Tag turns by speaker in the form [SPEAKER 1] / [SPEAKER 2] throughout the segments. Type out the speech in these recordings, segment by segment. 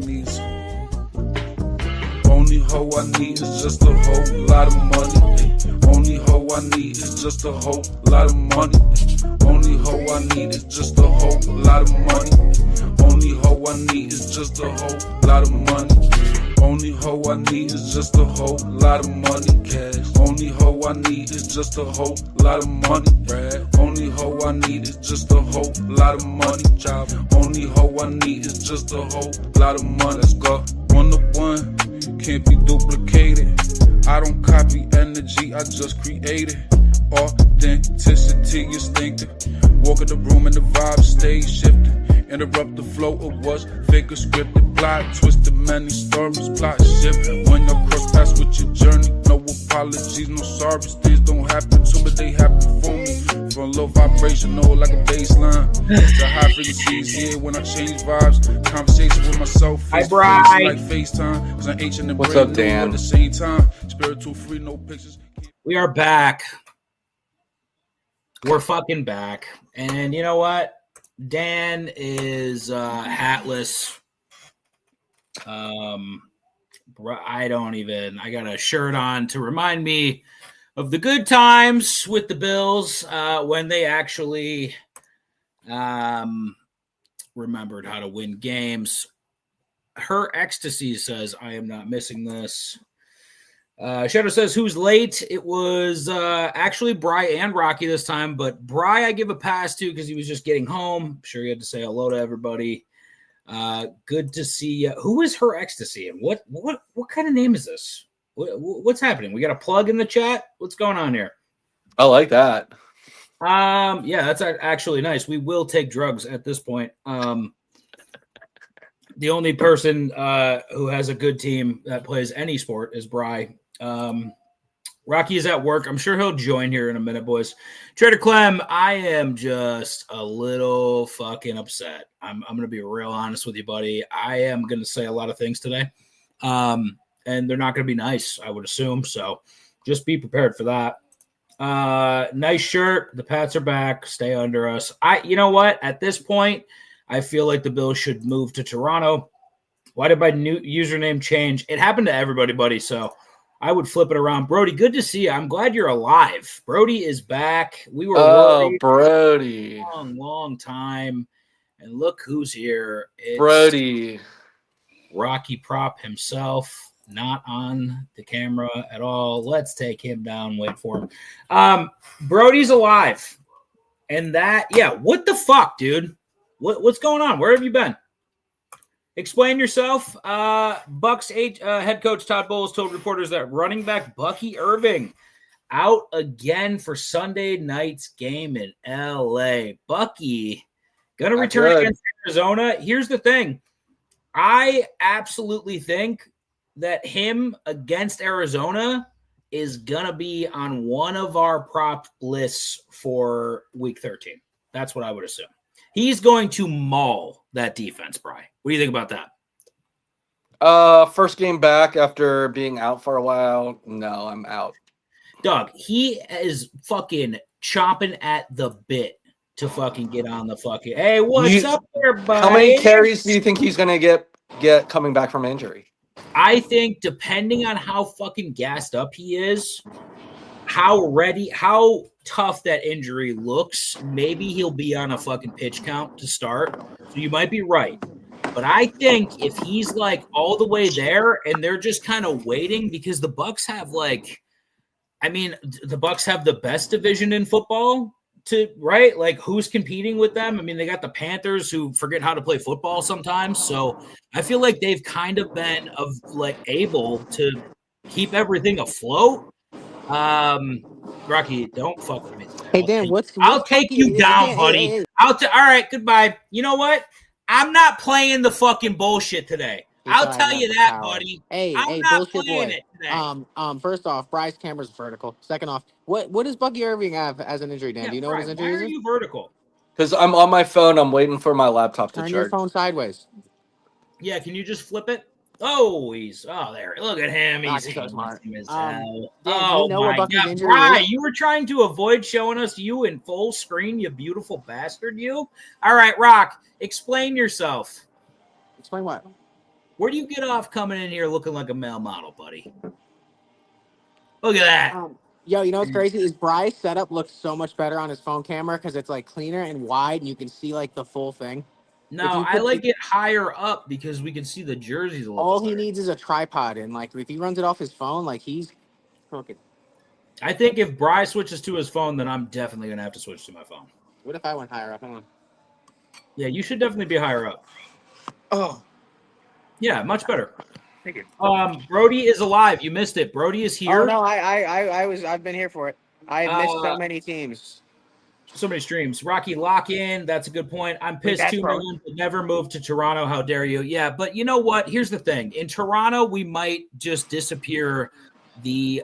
[SPEAKER 1] need some. Only hoe I need is just a whole lot of money. Only hoe I need is just a whole lot of money. Only hoe I need is just a whole lot of money. Only hoe I need is just a whole lot of money. Only hoe I need is just a whole lot of money. Cash. Only hoe I need is just a whole lot of money. Only hoe I need is just a whole lot of money. Only hoe I need is just a whole lot of money. Let's go. 1 to 1. Can't be duplicated. I don't copy energy, I just create it. Authenticity instinctive. Walk in the room and the vibe stays shifted. Interrupt the flow, it was fake or scripted. Plot twisted, many stories, plot shift. When you cross paths with your journey, no apologies, no sorries. Things don't happen to me, they happen for me. From low vibrational like a baseline to high frequencies, yeah, when I change vibes. Conversation with myself, face to face like FaceTime. Cause I'm ancient and
[SPEAKER 2] what's
[SPEAKER 1] brand
[SPEAKER 2] up,
[SPEAKER 1] new
[SPEAKER 2] Dan?
[SPEAKER 1] at the same time. Spiritual free, no pictures.
[SPEAKER 3] We are back. We're fucking back. And you know what? Dan is hatless. I got a shirt on to remind me of the good times with the Bills when they actually remembered how to win games. Her Ecstasy says, I am not missing this. Shadow says, who's late? It was actually Bry and Rocky this time, but Bry I give a pass to because he was just getting home. I'm sure he had to say hello to everybody. Good to see you. Who is Her Ecstasy? And what kind of name is this? What's happening? We got a plug in the chat? What's going on here?
[SPEAKER 2] I like that.
[SPEAKER 3] Yeah, that's actually nice. We will take drugs at this point. The only person who has a good team that plays any sport is Bry. Rocky is at work. I'm sure he'll join here in a minute, boys. Trader Clem, I am just a little fucking upset. I'm going to be real honest with you, buddy. I am going to say a lot of things today. And they're not going to be nice, I would assume. So just be prepared for that. Nice shirt. The Pats are back. Stay under us. You know what? At this point, I feel like the Bills should move to Toronto. Why did my new username change? It happened to everybody, buddy. So I would flip it around. Brody, good to see you. I'm glad you're alive. Brody is back. We were worried
[SPEAKER 2] Brody.
[SPEAKER 3] for a long time. And look who's here. It's
[SPEAKER 2] Brody.
[SPEAKER 3] Rocky Prop himself, not on the camera at all. Let's take him down. Wait for him. Brody's alive. And what the fuck, dude? What's going on? Where have you been? Explain yourself. Bucks head coach Todd Bowles told reporters that running back Bucky Irving out again for Sunday night's game in L.A. Bucky going to return against Arizona. Here's the thing. I absolutely think that him against Arizona is going to be on one of our prop lists for Week 13. That's what I would assume. He's going to maul that defense, Bri. What do you think about that?
[SPEAKER 2] First game back after being out for a while. No, I'm out.
[SPEAKER 3] Doug, he is fucking chomping at the bit to fucking get on the fucking. Hey, what's up there, buddy?
[SPEAKER 2] How many carries do you think he's going to get coming back from injury?
[SPEAKER 3] I think depending on how fucking gassed up he is, how tough that injury looks, maybe he'll be on a fucking pitch count to start. So you might be right. But I think if he's like all the way there and they're just kind of waiting because the Bucks have the Bucks have the best division in football right? Like who's competing with them? I mean, they got the Panthers who forget how to play football sometimes. So I feel like they've kind of been able to keep everything afloat. Rocky, don't fuck with me.
[SPEAKER 4] Hey Dan,
[SPEAKER 3] I'll take you down, buddy.
[SPEAKER 4] Hey.
[SPEAKER 3] All right, goodbye. You know what? I'm not playing the fucking bullshit today. I'll tell you that, buddy.
[SPEAKER 4] Hey, bullshit boy. First off, Bryce camera's vertical. Second off, what does Bucky Irving have as an injury, Dan?
[SPEAKER 3] Yeah,
[SPEAKER 4] do you know what his injury is?
[SPEAKER 3] Why are you vertical?
[SPEAKER 2] Because I'm on my phone. I'm waiting for my laptop to charge.
[SPEAKER 4] Turn your phone sideways.
[SPEAKER 3] Yeah, can you just flip it? Oh, there. Look at him. He's
[SPEAKER 4] so smart.
[SPEAKER 3] Dan,
[SPEAKER 4] you know what Bucky's injury
[SPEAKER 3] Bri,
[SPEAKER 4] is?
[SPEAKER 3] you were trying to avoid showing us you in full screen, you beautiful bastard, you. All right, Rock, explain yourself.
[SPEAKER 4] Explain what?
[SPEAKER 3] Where do you get off coming in here looking like a male model, buddy? Look at that.
[SPEAKER 4] Yo, you know what's crazy is Bry's setup looks so much better on his phone camera because it's like cleaner and wide, and you can see like the full thing.
[SPEAKER 3] No, I like it higher up because we can see the jerseys a little.
[SPEAKER 4] All he needs is a tripod, and like if he runs it off his phone, like he's cooking.
[SPEAKER 3] I think if Bry switches to his phone, then I'm definitely gonna have to switch to my phone.
[SPEAKER 4] What if I went higher up? Hold on.
[SPEAKER 3] Yeah, you should definitely be higher up.
[SPEAKER 4] Oh,
[SPEAKER 3] yeah, much better.
[SPEAKER 4] thank you.
[SPEAKER 3] Brody is alive. You missed it. Brody is here.
[SPEAKER 4] Oh no, I've been here for it. I missed so many teams.
[SPEAKER 3] So many streams. Rocky, lock in. That's a good point. I'm pissed too, man. Never moved to Toronto. How dare you? Yeah, but you know what? Here's the thing. In Toronto, we might just disappear the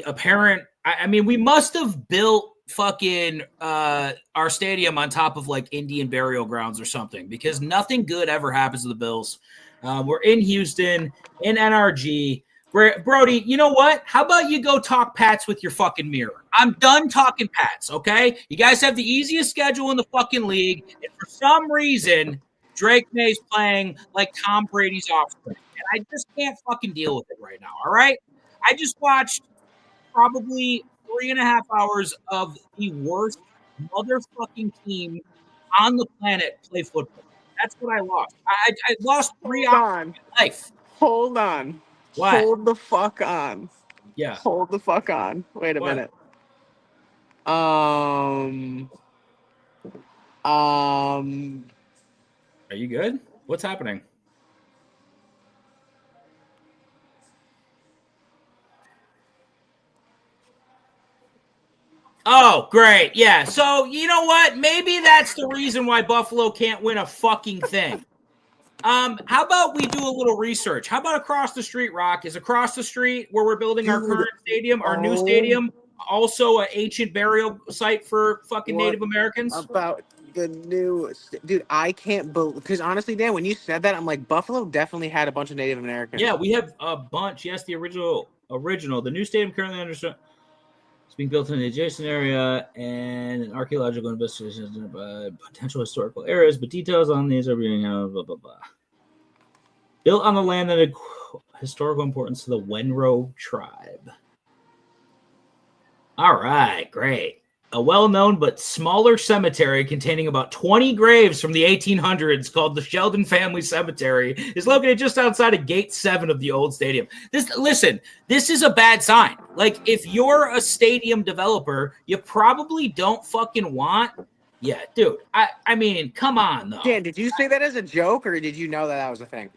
[SPEAKER 3] apparent. I mean, we must have built fucking our stadium on top of like Indian burial grounds or something because nothing good ever happens to the Bills. We're in Houston, in NRG. Brody, you know what? How about you go talk Pats with your fucking mirror? I'm done talking Pats, okay? You guys have the easiest schedule in the fucking league, and for some reason, Drake May's playing like Tom Brady's offspring, and I just can't fucking deal with it right now, all right? I just watched probably 3.5 hours of the worst motherfucking team on the planet play football. That's what I lost. I lost 3 hours of my life.
[SPEAKER 4] Hold on.
[SPEAKER 3] What?
[SPEAKER 4] Hold the fuck on.
[SPEAKER 3] Yeah.
[SPEAKER 4] Hold the fuck on. Wait a minute. Are
[SPEAKER 3] you good? What's happening? Oh, great. Yeah. So, you know what? Maybe that's the reason why Buffalo can't win a fucking thing. How about we do a little research? How about across the street, Rock? Is across the street where we're building our current stadium, our new stadium, also an ancient burial site for fucking Native Americans?
[SPEAKER 4] About the new dude, I can't believe because honestly, Dan, when you said that, I'm like, Buffalo definitely had a bunch of Native Americans.
[SPEAKER 3] Yeah, we have a bunch. Yes, the original. The new stadium currently understood. It's being built in the adjacent area and an archaeological investigation by potential historical areas, but details on these are being blah, blah, blah. Built on the land that had historical importance to the Wenro tribe. All right, great. A well-known but smaller cemetery containing about 20 graves from the 1800s called the Sheldon Family Cemetery is located just outside of Gate 7 of the old stadium. This is a bad sign. Like, if you're a stadium developer, you probably don't fucking want... Yeah, dude, I mean, come on, though.
[SPEAKER 4] Dan, did you say that as a joke, or did you know that was a thing?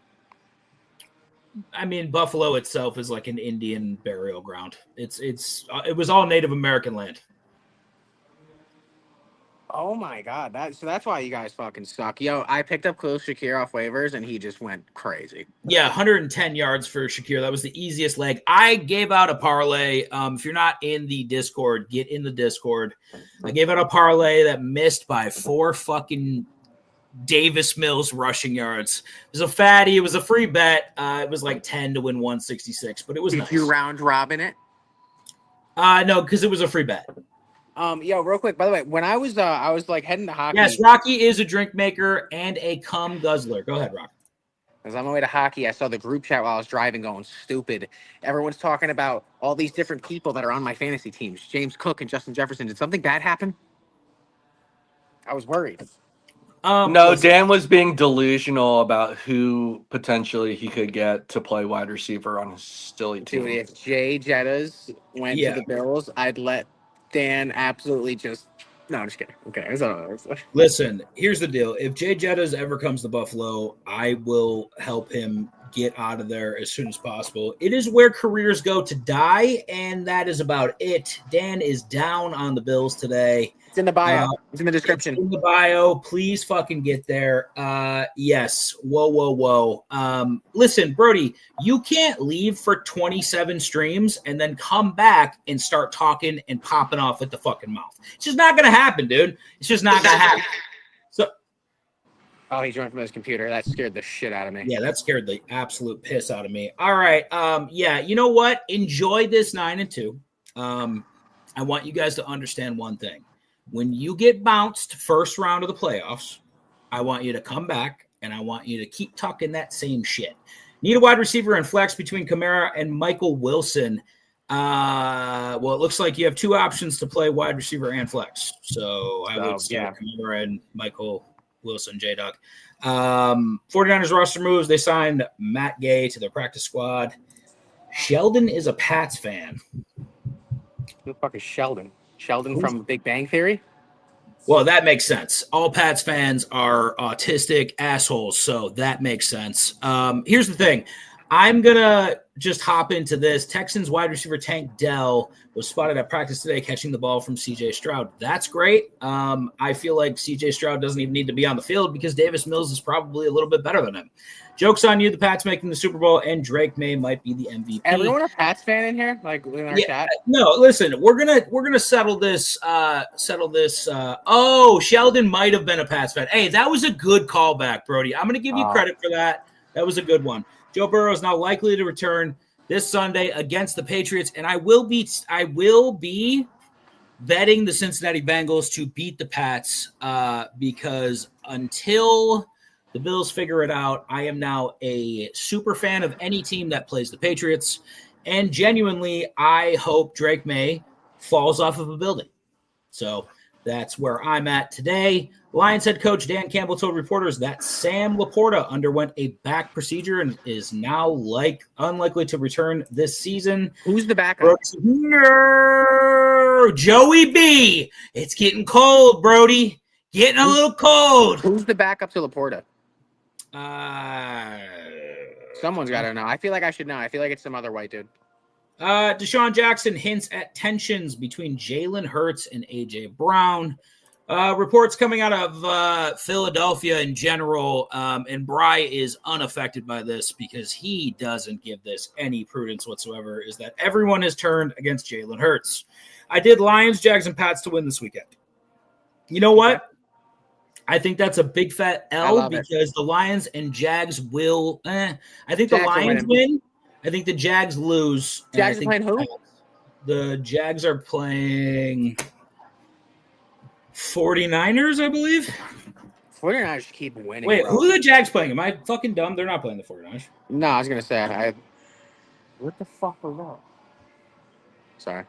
[SPEAKER 3] I mean, Buffalo itself is like an Indian burial ground. It was all Native American land.
[SPEAKER 4] Oh my god, that's why you guys fucking suck. Yo, I picked up Khalil Shakir off waivers and he just went crazy.
[SPEAKER 3] Yeah, 110 yards for Shakir. That was the easiest leg. I gave out a parlay. If you're not in the Discord, get in the Discord. I gave out a parlay that missed by 4 fucking Davis Mills rushing yards. It was a fatty. It was a free bet. It was like 10 to win 166, but it was nice.
[SPEAKER 4] Did you round robin it?
[SPEAKER 3] No, because it was a free bet.
[SPEAKER 4] Yo, real quick, by the way, when I was like heading to hockey.
[SPEAKER 3] Yes, Rocky is a drink maker and a cum guzzler. Go ahead, Rocky.
[SPEAKER 4] I was on my way to hockey. I saw the group chat while I was driving going stupid. Everyone's talking about all these different people that are on my fantasy teams. James Cook and Justin Jefferson. Did something bad happen? I was worried.
[SPEAKER 2] No, Dan was being delusional about who potentially he could get to play wide receiver on his silly team.
[SPEAKER 4] Dude, if Jay Jettas went to the Bills, I'd let Dan absolutely just... No, I'm just kidding. Okay.
[SPEAKER 3] Listen, here's the deal. If Jay Jettas ever comes to Buffalo, I will help him get out of there as soon as possible. It is where careers go to die, and that is about it. Dan is down on the Bills today.
[SPEAKER 4] It's in the bio. It's in the description.
[SPEAKER 3] It's in the bio. Please fucking get there. Yes. Whoa. Listen, Brody, you can't leave for 27 streams and then come back and start talking and popping off at the fucking mouth. It's just not going to happen, dude. It's just not going to happen. So,
[SPEAKER 4] oh, he joined from his computer. That scared the shit out of me.
[SPEAKER 3] Yeah, that scared the absolute piss out of me. All right. Yeah, you know what? Enjoy this 9-2. I want you guys to understand one thing. When you get bounced first round of the playoffs, I want you to come back and I want you to keep talking that same shit. Need a wide receiver and flex between Kamara and Michael Wilson. Well, it looks like you have two options to play wide receiver and flex. So I would start Kamara and Michael Wilson, J-Dog. 49ers roster moves. They signed Matt Gay to their practice squad. Sheldon is a Pats fan.
[SPEAKER 4] Who the fuck is Sheldon? Sheldon from Big Bang Theory?
[SPEAKER 3] Well, that makes sense. All Pats fans are autistic assholes, so that makes sense. Here's the thing. I'm going to just hop into this. Texans wide receiver Tank Dell was spotted at practice today catching the ball from C.J. Stroud. That's great. I feel like C.J. Stroud doesn't even need to be on the field because Davis Mills is probably a little bit better than him. Joke's on you, the Pats making the Super Bowl, and Drake May might be the MVP.
[SPEAKER 4] Everyone a Pats fan in here? Like in our chat?
[SPEAKER 3] No, listen, we're gonna settle this. Oh, Sheldon might have been a Pats fan. Hey, that was a good callback, Brody. I'm gonna give you credit for that. That was a good one. Joe Burrow is now likely to return this Sunday against the Patriots, and I will be betting the Cincinnati Bengals to beat the Pats because until the Bills figure it out, I am now a super fan of any team that plays the Patriots, and genuinely, I hope Drake May falls off of a building. So that's where I'm at today. Lions head coach Dan Campbell told reporters that Sam Laporta underwent a back procedure and is now unlikely to return this season.
[SPEAKER 4] Who's the backup?
[SPEAKER 3] No, Joey B. It's getting cold, Brody. Getting a little cold.
[SPEAKER 4] Who's the backup to Laporta? Someone's got to know. I feel like I should know. I feel like it's some other white dude.
[SPEAKER 3] Deshaun Jackson hints at tensions between Jalen Hurts and A.J. Brown. Reports coming out of Philadelphia in general, and Bry is unaffected by this because he doesn't give this any prudence whatsoever, is that everyone has turned against Jalen Hurts. I did Lions, Jags, and Pats to win this weekend. You know what? I think that's a big fat L because the Lions and Jags will I think the Lions win. I think the Jags lose.
[SPEAKER 4] Jags are playing who?
[SPEAKER 3] The Jags are playing 49ers, I believe.
[SPEAKER 4] 49ers keep winning.
[SPEAKER 3] Wait,
[SPEAKER 4] bro.
[SPEAKER 3] who are the Jags playing? Am I fucking dumb? They're not playing the 49ers.
[SPEAKER 4] No, I was going to say. What the fuck was that? Sorry.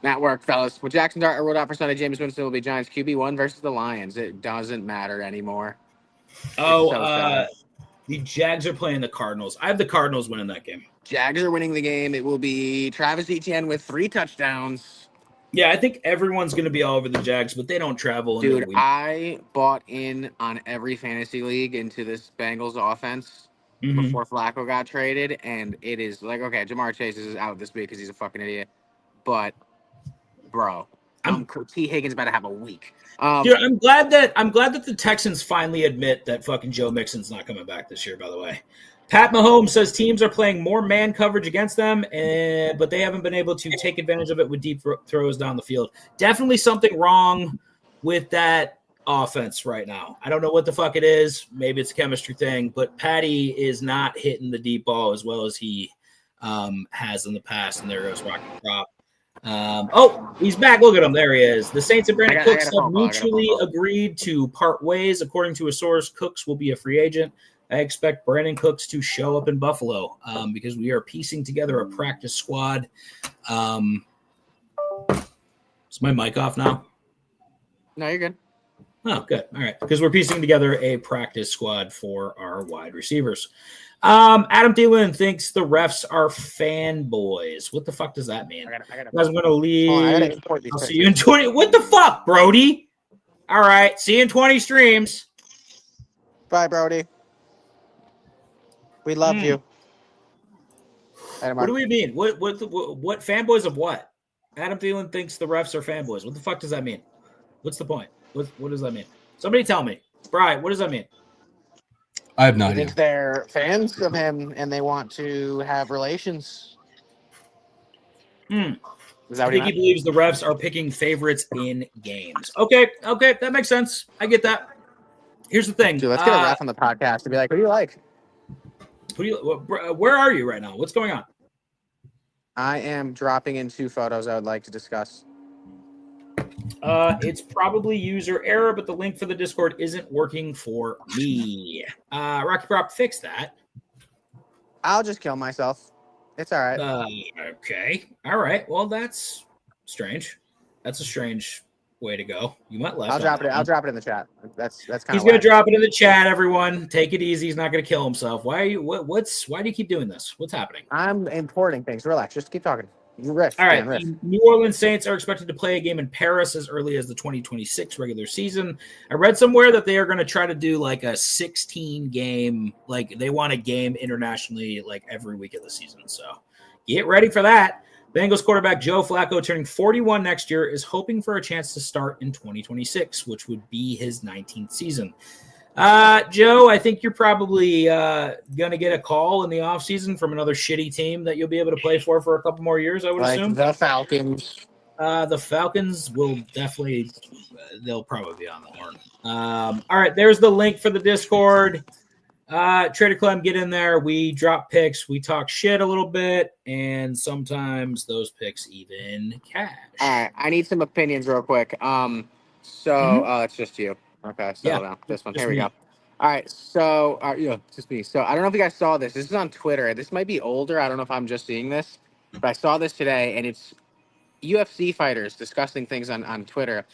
[SPEAKER 4] That worked, fellas. With Jackson Dart ruled out for Sunday, James Winston will be Giants QB1 versus the Lions. It doesn't matter anymore.
[SPEAKER 3] The Jags are playing the Cardinals. I have the Cardinals winning that game.
[SPEAKER 4] Jags are winning the game. It will be Travis Etienne with 3 touchdowns.
[SPEAKER 3] Yeah, I think everyone's going to be all over the Jags, but they don't travel.
[SPEAKER 4] Dude, I bought in on every fantasy league into this Bengals offense before Flacco got traded, and it is like, okay, Jamar Chase is out this week because he's a fucking idiot. But, bro, T. Higgins about to have a week.
[SPEAKER 3] Dude, I'm glad that the Texans finally admit that fucking Joe Mixon's not coming back this year, by the way. Pat Mahomes says teams are playing more man coverage against them, but they haven't been able to take advantage of it with deep throws down the field. Definitely something wrong with that offense right now. I don't know what the fuck it is. Maybe it's a chemistry thing, but Patty is not hitting the deep ball as well as he has in the past, and there goes Rocky Prop. He's back. Look at him. There he is. The Saints and Brandon Cooks have mutually agreed to part ways. According to a source, Cooks will be a free agent. I expect Brandon Cooks to show up in Buffalo because we are piecing together a practice squad. Is my mic off now?
[SPEAKER 4] No, you're good.
[SPEAKER 3] Oh, good. All right. Because we're piecing together a practice squad for our wide receivers. Adam Thielen thinks the refs are fanboys. What the fuck does that mean? I'm going to leave. I'll see you in 20. What the fuck, Brody? All right. See you in 20 streams.
[SPEAKER 4] Bye, Brody. We love you.
[SPEAKER 3] What do we mean? What fanboys of what? Adam Thielen thinks the refs are fanboys. What the fuck does that mean? What's the point? What does that mean? Somebody tell me. Brian, what does that mean?
[SPEAKER 2] I have no
[SPEAKER 4] I
[SPEAKER 2] idea.
[SPEAKER 4] think they're fans of him and they want to have relations.
[SPEAKER 3] I think he believes the refs are picking favorites in games. Okay, that makes sense. I get that. Here's the thing.
[SPEAKER 4] Dude, let's get a ref on the podcast and be like, who do you like?
[SPEAKER 3] Where are you right now? What's going on?
[SPEAKER 4] I am dropping in 2 photos I would like to discuss.
[SPEAKER 3] It's probably user error, but the link for the Discord isn't working for me. Rocky Prop, fix that.
[SPEAKER 4] I'll just kill myself. It's all right.
[SPEAKER 3] Okay. All right. Well, that's strange. That's a strange way to go. You went left.
[SPEAKER 4] I'll drop it. I'll drop it in the chat. That's kind of.
[SPEAKER 3] He's gonna drop it in the chat. Everyone, take it easy. He's not gonna kill himself. Why are you? Why do you keep doing this? What's happening?
[SPEAKER 4] I'm importing things. Relax. Just keep talking. You riff.
[SPEAKER 3] All right.
[SPEAKER 4] Dan, riff.
[SPEAKER 3] New Orleans Saints are expected to play a game in Paris as early as the 2026 regular season. I read somewhere that they are going to try to do like a 16 game, like they want a game internationally like every week of the season. So get ready for that. Bengals quarterback Joe Flacco, turning 41 next year, is hoping for a chance to start in 2026, which would be his 19th season. Joe, I think you're probably going to get a call in the offseason from another shitty team that you'll be able to play for a couple more years, I would assume.
[SPEAKER 4] The Falcons.
[SPEAKER 3] The Falcons will definitely they'll probably be on the horn. All right, there's the link for the Discord. Trader Clem, get in there. We drop picks. We talk shit a little bit, and sometimes those picks even cash.
[SPEAKER 4] All right, I need some opinions real quick. It's just you. Okay, settle down. This one. Here we go. All right, so just me. So I don't know if you guys saw this. This is on Twitter. This might be older. I don't know if I'm just seeing this, but I saw this today, and it's UFC fighters discussing things on Twitter.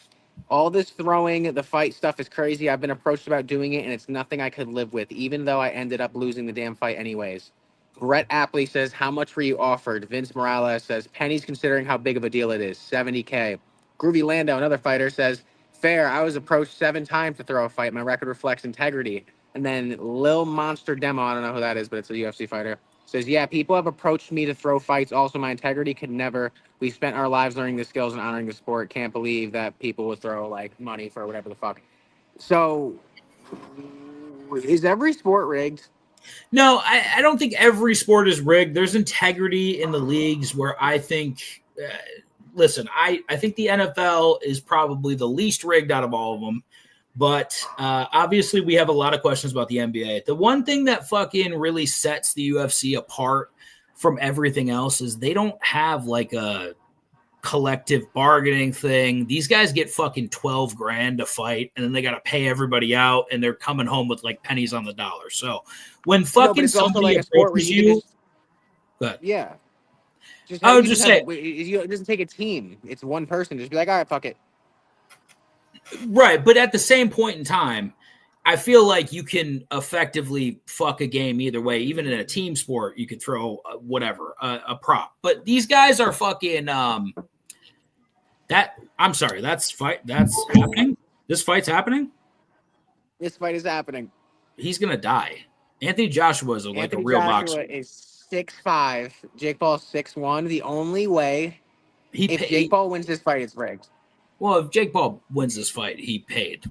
[SPEAKER 4] All this throwing, the fight stuff is crazy. I've been approached about doing it, and it's nothing I could live with, even though I ended up losing the damn fight anyways. Brett Apley says, how much were you offered? Vince Morales says, pennies considering how big of a deal it is, $70K. Groovy Lando, another fighter, says, fair, I was approached 7 times to throw a fight. My record reflects integrity. And then Lil Monster Demo, I don't know who that is, but it's a UFC fighter, says, yeah, people have approached me to throw fights. Also, my integrity could never. We spent our lives learning the skills and honoring the sport. Can't believe that people would throw, like, money for whatever the fuck. So, is every sport rigged?
[SPEAKER 3] No, I don't think every sport is rigged. There's integrity in the leagues where I think listen, I think the NFL is probably the least rigged out of all of them. But obviously, we have a lot of questions about the NBA. The one thing that fucking really sets the UFC apart from everything else is they don't have like a collective bargaining thing. These guys get fucking $12,000 to fight, and then they got to pay everybody out, and they're coming home with like pennies on the dollar. So when fucking somebody approaches you,
[SPEAKER 4] yeah.
[SPEAKER 3] I would just say,
[SPEAKER 4] it doesn't take a team. It's one person. Just be like, all right, fuck it.
[SPEAKER 3] Right, but at the same point in time, I feel like you can effectively fuck a game either way. Even in a team sport, you could throw a prop. But these guys are fucking I'm sorry, that's happening? This fight's happening?
[SPEAKER 4] This fight is happening.
[SPEAKER 3] He's gonna die. Anthony Joshua is like a real boxer.
[SPEAKER 4] Anthony Joshua is 6'5". Jake Paul's 6'1". The only way if Jake Paul wins this fight, it's rigged.
[SPEAKER 3] Well, if Jake Paul wins this fight, he paid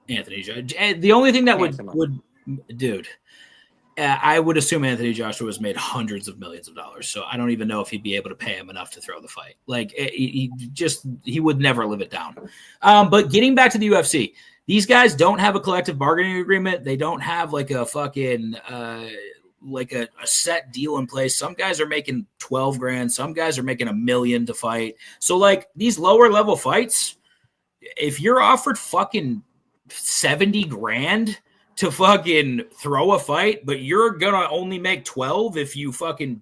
[SPEAKER 3] Anthony Joshua. The only thing that would dude, I would assume Anthony Joshua has made hundreds of millions of dollars. So I don't even know if he'd be able to pay him enough to throw the fight. Like he would never live it down. But getting back to the UFC, these guys don't have a collective bargaining agreement. They don't have like a fucking like a set deal in place. Some guys are making $12,000. Some guys are making $1 million to fight. So like these lower level fights, if you're offered fucking $70,000 to fucking throw a fight, but you're gonna only make 12 if you fucking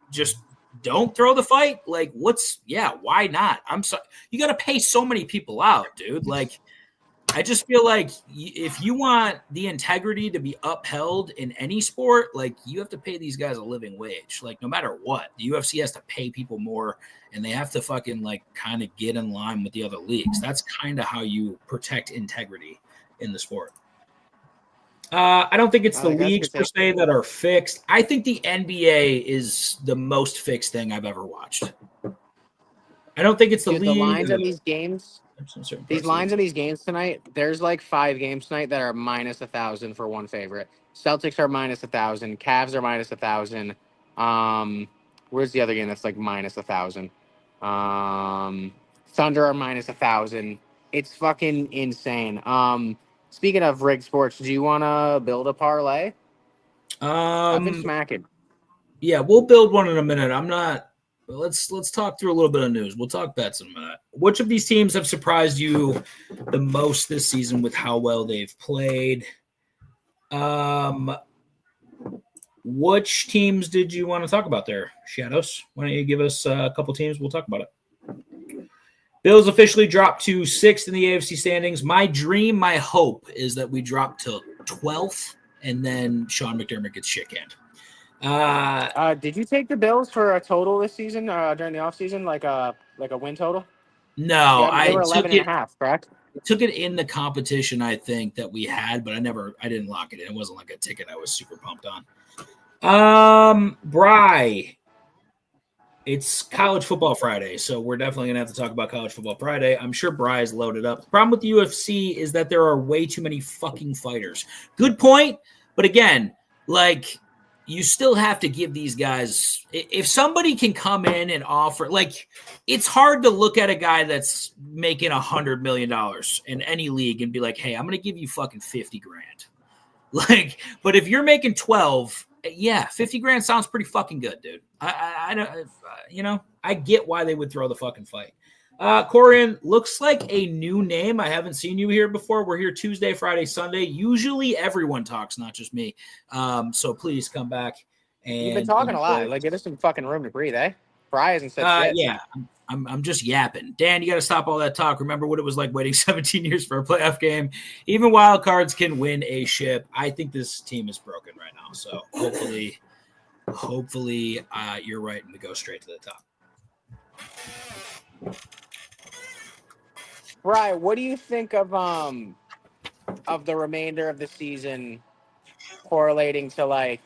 [SPEAKER 3] just don't throw the fight, like why not? I'm sorry, you got to pay so many people out, dude. Like, I just feel like if you want the integrity to be upheld in any sport, like you have to pay these guys a living wage. Like no matter what, the UFC has to pay people more, and they have to fucking like kind of get in line with the other leagues. That's kind of how you protect integrity in the sport. I don't think it's the leagues per se that are fixed. I think the NBA is the most fixed thing I've ever watched. I don't think it's the league.
[SPEAKER 4] The lines on these games. These lines on these games tonight, there's like 5 games tonight that are minus 1,000 for one favorite. Celtics are minus 1,000. Cavs are minus 1,000. Where's the other game that's like minus 1,000? Thunder are minus 1,000. It's fucking insane. Speaking of rigged sports, do you want to build a parlay? I've been smacking.
[SPEAKER 3] Yeah, we'll build one in a minute. I'm not But let's talk through a little bit of news. We'll talk bets in a minute. Which of these teams have surprised you the most this season with how well they've played? Which teams did you want to talk about there, Shadows? Why don't you give us a couple teams? We'll talk about it. Bills officially dropped to 6th in the AFC standings. My dream, my hope is that we drop to 12th, and then Sean McDermott gets shit canned.
[SPEAKER 4] Did you take the Bills for a total this season during the offseason, like a win total?
[SPEAKER 3] No,
[SPEAKER 4] Yeah, they were
[SPEAKER 3] I
[SPEAKER 4] 11 and a half, correct?
[SPEAKER 3] took it in the competition, I think, that we had, but I didn't lock it in. It wasn't like a ticket I was super pumped on. Bry, it's College Football Friday, so we're definitely going to have to talk about College Football Friday. I'm sure Bry's loaded up. The problem with the UFC is that there are way too many fucking fighters. Good point, but again, like, you still have to give these guys – if somebody can come in and offer – like, it's hard to look at a guy that's making $100 million in any league and be like, hey, I'm going to give you fucking $50,000. Like, but if you're making 12 – yeah, 50 grand sounds pretty fucking good, dude. I don't, I get why they would throw the fucking fight. Corian, looks like a new name. I haven't seen you here before. We're here Tuesday, Friday, Sunday. Usually everyone talks, not just me. So please come back. And
[SPEAKER 4] you've been talking a lot. Like, give us some fucking room to breathe, eh? Bry hasn't said shit.
[SPEAKER 3] Yeah, I'm just yapping. Dan, you got to stop all that talk. Remember what it was like waiting 17 years for a playoff game. Even wild cards can win a ship. I think this team is broken right now. So hopefully, you're right and we go straight to the top.
[SPEAKER 4] Bry, what do you think of the remainder of the season correlating to like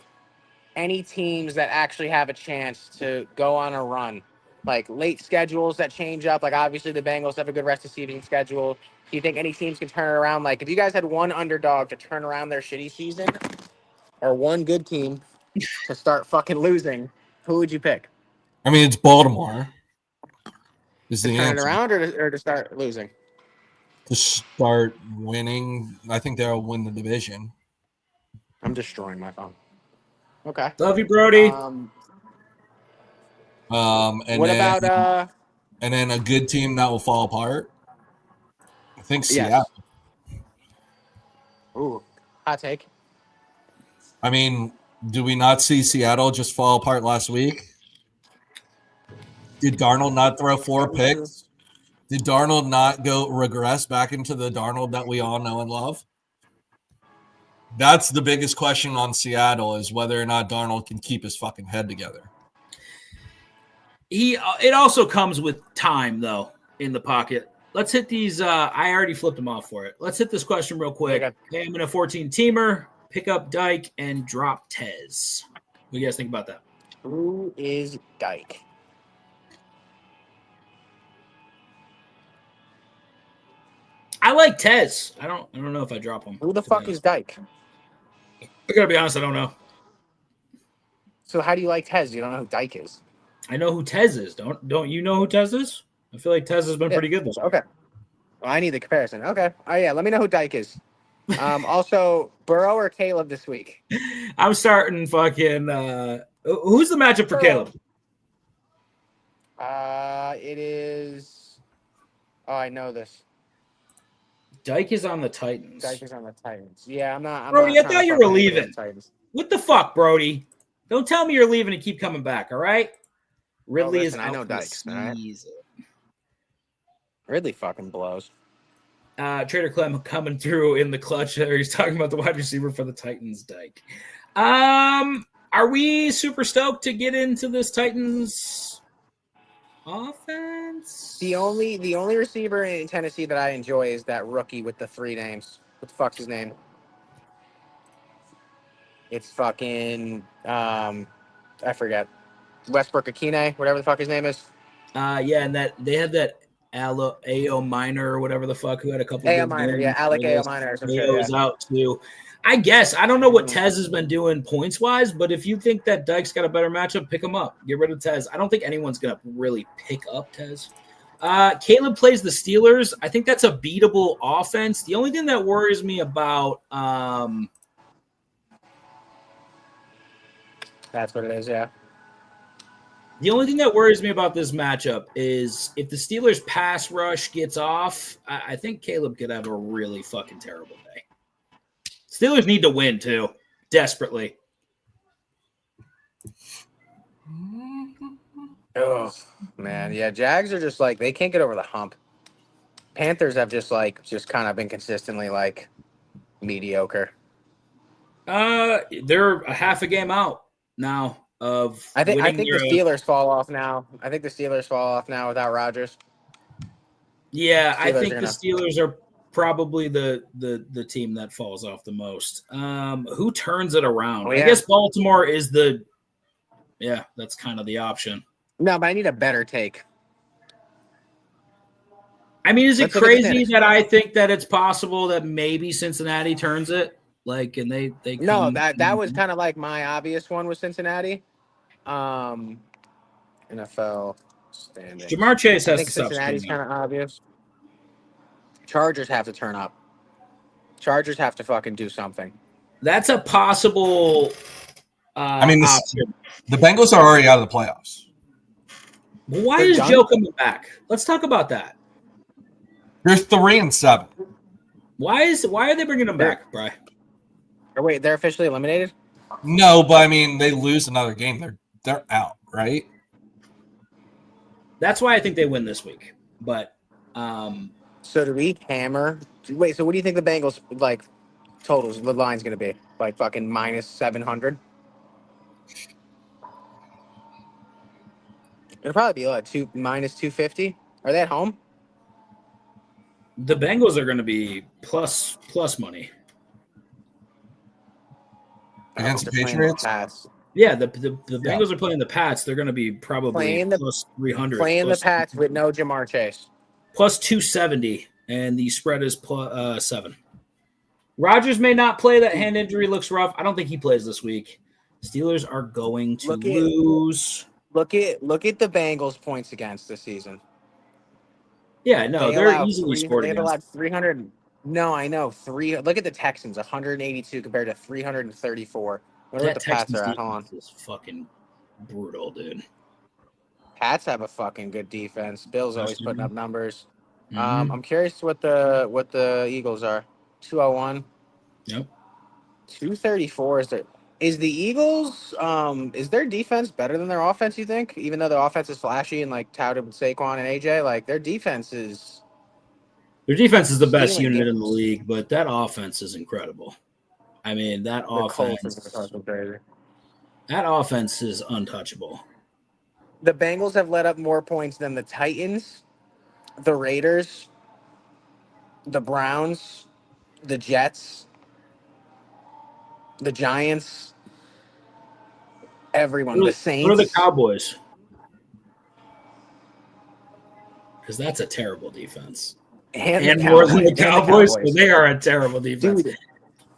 [SPEAKER 4] any teams that actually have a chance to go on a run? Like late schedules that change up. Like obviously the Bengals have a good rest of season schedule. Do you think any teams can turn it around? Like if you guys had one underdog to turn around their shitty season or one good team to start fucking losing, who would you pick?
[SPEAKER 5] I mean, it's Baltimore. Is
[SPEAKER 4] To
[SPEAKER 5] the
[SPEAKER 4] turn it
[SPEAKER 5] answer.
[SPEAKER 4] around or to start losing?
[SPEAKER 5] To start winning, I think they'll win the division.
[SPEAKER 4] I'm destroying my phone. Okay.
[SPEAKER 3] Love you, Brody.
[SPEAKER 5] And
[SPEAKER 4] what
[SPEAKER 5] then,
[SPEAKER 4] about
[SPEAKER 5] and then a good team that will fall apart? I think
[SPEAKER 4] yes.
[SPEAKER 5] Seattle.
[SPEAKER 4] Ooh, hot take.
[SPEAKER 5] I mean, do we not see Seattle just fall apart last week? Did Darnold not throw 4 picks? Did Darnold not go regress back into the Darnold that we all know and love? That's the biggest question on Seattle is whether or not Darnold can keep his fucking head together.
[SPEAKER 3] It also comes with time, though, in the pocket. Let's hit these. I already flipped them off for it. Let's hit this question real quick.
[SPEAKER 4] Okay.
[SPEAKER 3] Hey, I'm in a 14-teamer. Pick up Dyke and drop Tez. What do you guys think about that?
[SPEAKER 4] Who is Dyke?
[SPEAKER 3] I like Tez. I don't know if I drop him.
[SPEAKER 4] Who the fuck is Dyke?
[SPEAKER 3] I gotta be honest, I don't know.
[SPEAKER 4] So how do you like Tez? You don't know who Dyke is.
[SPEAKER 3] I know who Tez is. Don't you know who Tez is? I feel like Tez has been pretty good this year.
[SPEAKER 4] Okay. Well, I need the comparison. Okay. Oh yeah, let me know who Dyke is. Also, Burrow or Caleb this week?
[SPEAKER 3] I'm starting fucking. Who's the matchup for Caleb?
[SPEAKER 4] It is. Oh, I know this.
[SPEAKER 3] Dyke is on the Titans.
[SPEAKER 4] Dyke is on the Titans. Yeah, I'm not.
[SPEAKER 3] Brody,
[SPEAKER 4] not
[SPEAKER 3] I thought you were leaving. What the fuck, Brody? Don't tell me you're leaving and keep coming back, all right? Ridley is out
[SPEAKER 4] I know
[SPEAKER 3] for the
[SPEAKER 4] Dyke.
[SPEAKER 3] season.
[SPEAKER 4] Ridley fucking blows.
[SPEAKER 3] Trader Clem coming through in the clutch there. He's talking about the wide receiver for the Titans, Dyke. Are we super stoked to get into this Titans offense?
[SPEAKER 4] The only receiver in Tennessee that I enjoy is that rookie with the 3 names. What the fuck's his name? It's fucking I forget. Westbrook Akine, whatever the fuck his name is.
[SPEAKER 3] Yeah, and that they had that A.O. Minor or whatever the fuck who had a couple.
[SPEAKER 4] A.O. Minor, yeah, Alec A.O. Minor or some shit.
[SPEAKER 3] A.O. is out too. I guess I don't know what Tez has been doing points wise, but if you think that Dyke's got a better matchup, pick him up. Get rid of Tez. I don't think anyone's gonna really pick up Tez. Caleb plays the Steelers. I think that's a beatable offense. The only thing that worries me about
[SPEAKER 4] that's what it is, yeah.
[SPEAKER 3] The only thing that worries me about this matchup is if the Steelers' pass rush gets off, I think Caleb could have a really fucking terrible day. Steelers need to win, too, desperately.
[SPEAKER 4] Oh, man. Yeah, Jags are just like, they can't get over the hump. Panthers have just kind of been consistently, like, mediocre.
[SPEAKER 3] They're a half a game out now of
[SPEAKER 4] I think
[SPEAKER 3] winning
[SPEAKER 4] the Steelers fall off now. I think the Steelers fall off now without Rodgers.
[SPEAKER 3] Yeah, I
[SPEAKER 4] Steelers
[SPEAKER 3] think
[SPEAKER 4] are
[SPEAKER 3] the
[SPEAKER 4] gonna-
[SPEAKER 3] Steelers are probably the team that falls off the most. Who turns it around?
[SPEAKER 4] Oh,
[SPEAKER 3] I
[SPEAKER 4] yeah.
[SPEAKER 3] guess Baltimore is that's kind of the option.
[SPEAKER 4] No, but I need a better take.
[SPEAKER 3] I mean, is it
[SPEAKER 4] Let's look at the
[SPEAKER 3] crazy
[SPEAKER 4] standings.
[SPEAKER 3] that I think that it's possible that maybe Cincinnati turns it? Like, and they
[SPEAKER 4] No,
[SPEAKER 3] come,
[SPEAKER 4] that was kind of like my obvious one with Cincinnati. NFL standings.
[SPEAKER 3] Jamar Chase
[SPEAKER 4] I
[SPEAKER 3] has
[SPEAKER 4] think
[SPEAKER 3] to stop
[SPEAKER 4] Cincinnati's
[SPEAKER 3] screwing
[SPEAKER 4] kind
[SPEAKER 3] up.
[SPEAKER 4] of obvious. Chargers have to turn up. Chargers have to fucking do something.
[SPEAKER 3] That's a possible.
[SPEAKER 5] I mean,
[SPEAKER 3] option.
[SPEAKER 5] the Bengals are already out of the playoffs.
[SPEAKER 3] Why
[SPEAKER 4] They're
[SPEAKER 3] is
[SPEAKER 4] done?
[SPEAKER 3] Joe coming back? Let's talk about that.
[SPEAKER 5] They're 3-7.
[SPEAKER 3] Why are they bringing him back, Bri?
[SPEAKER 4] Or wait, they're officially eliminated?
[SPEAKER 5] No, but I mean, they lose another game, they're out, right?
[SPEAKER 3] That's why I think they win this week. But
[SPEAKER 4] So do we hammer? Wait, so what do you think the Bengals like totals? The line's gonna be like fucking minus 700. It'll probably be like minus 250. Are they at home?
[SPEAKER 3] the Bengals are going to be plus money.
[SPEAKER 5] Against the
[SPEAKER 4] They're playing
[SPEAKER 5] Patriots?
[SPEAKER 4] Pats.
[SPEAKER 3] Yeah, the Bengals are playing the Pats. They're going to be probably
[SPEAKER 4] Playing the-
[SPEAKER 3] plus 300.
[SPEAKER 4] Playing the
[SPEAKER 3] plus,
[SPEAKER 4] Pats with no Jamar Chase.
[SPEAKER 3] plus 270, and the spread is plus 7. Rodgers may not play. That hand injury looks rough. I don't think he plays this week. Steelers are going to lose.
[SPEAKER 4] Look at the Bengals points against this season.
[SPEAKER 3] Yeah, no, they're easily scored
[SPEAKER 4] They've
[SPEAKER 3] against.
[SPEAKER 4] allowed 300. No, I know. Look at the Texans, 182 compared to 334. What about
[SPEAKER 3] That
[SPEAKER 4] the Pats
[SPEAKER 3] Texans
[SPEAKER 4] are at home?
[SPEAKER 3] defense is fucking brutal, dude.
[SPEAKER 4] Pats have a fucking good defense. Bills always putting up numbers.
[SPEAKER 3] Mhm.
[SPEAKER 4] I'm curious what the Eagles are. 201.
[SPEAKER 3] Yep.
[SPEAKER 4] 234 is the Eagles is their defense better than their offense, you think? Even though their offense is flashy and like touted with Saquon and AJ, like their defense is
[SPEAKER 3] Their defense is the best
[SPEAKER 4] Stealing
[SPEAKER 3] unit in
[SPEAKER 4] games.
[SPEAKER 3] the league, but that offense is incredible. I mean, that
[SPEAKER 4] the Colts
[SPEAKER 3] offense
[SPEAKER 4] are fucking crazy.
[SPEAKER 3] is untouchable.
[SPEAKER 4] The Bengals have let up more points than the Titans, the Raiders, the Browns, the Jets, the Giants, everyone, the Saints.
[SPEAKER 3] What are the Cowboys? Because that's a terrible defense.
[SPEAKER 4] and the
[SPEAKER 3] more than the
[SPEAKER 4] and
[SPEAKER 3] Cowboys, so they are a terrible defense.
[SPEAKER 4] Dude,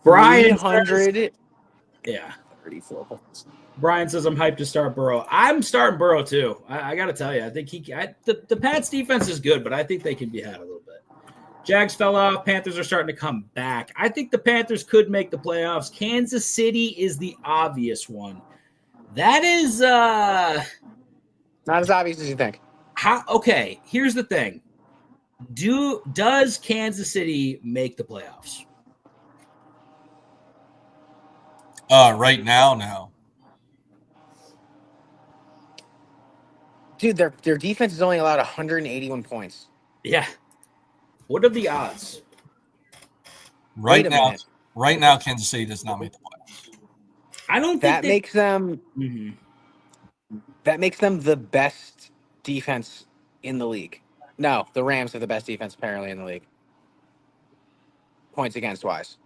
[SPEAKER 3] Brian,
[SPEAKER 4] 334
[SPEAKER 3] yeah.
[SPEAKER 4] points.
[SPEAKER 3] Brian says I'm hyped to start Burrow. I'm starting Burrow too. I got to tell you, I think the Pats defense is good, but I think they can be had a little bit. Jags fell off. Panthers are starting to come back. I think the Panthers could make the playoffs. Kansas City is the obvious one. That is
[SPEAKER 4] Not as obvious as you think.
[SPEAKER 3] okay. Here's the thing: does Kansas City make the playoffs?
[SPEAKER 5] Right now, no.
[SPEAKER 4] Dude, their defense is only allowed 181 points.
[SPEAKER 3] Yeah. What are the odds?
[SPEAKER 5] Right
[SPEAKER 4] Wait a
[SPEAKER 5] now,
[SPEAKER 4] minute.
[SPEAKER 5] Kansas City does not make the playoffs.
[SPEAKER 3] I don't think
[SPEAKER 4] That makes them
[SPEAKER 3] Mhm.
[SPEAKER 4] the best defense in the league. No, the Rams are the best defense apparently in the league. Points against wise.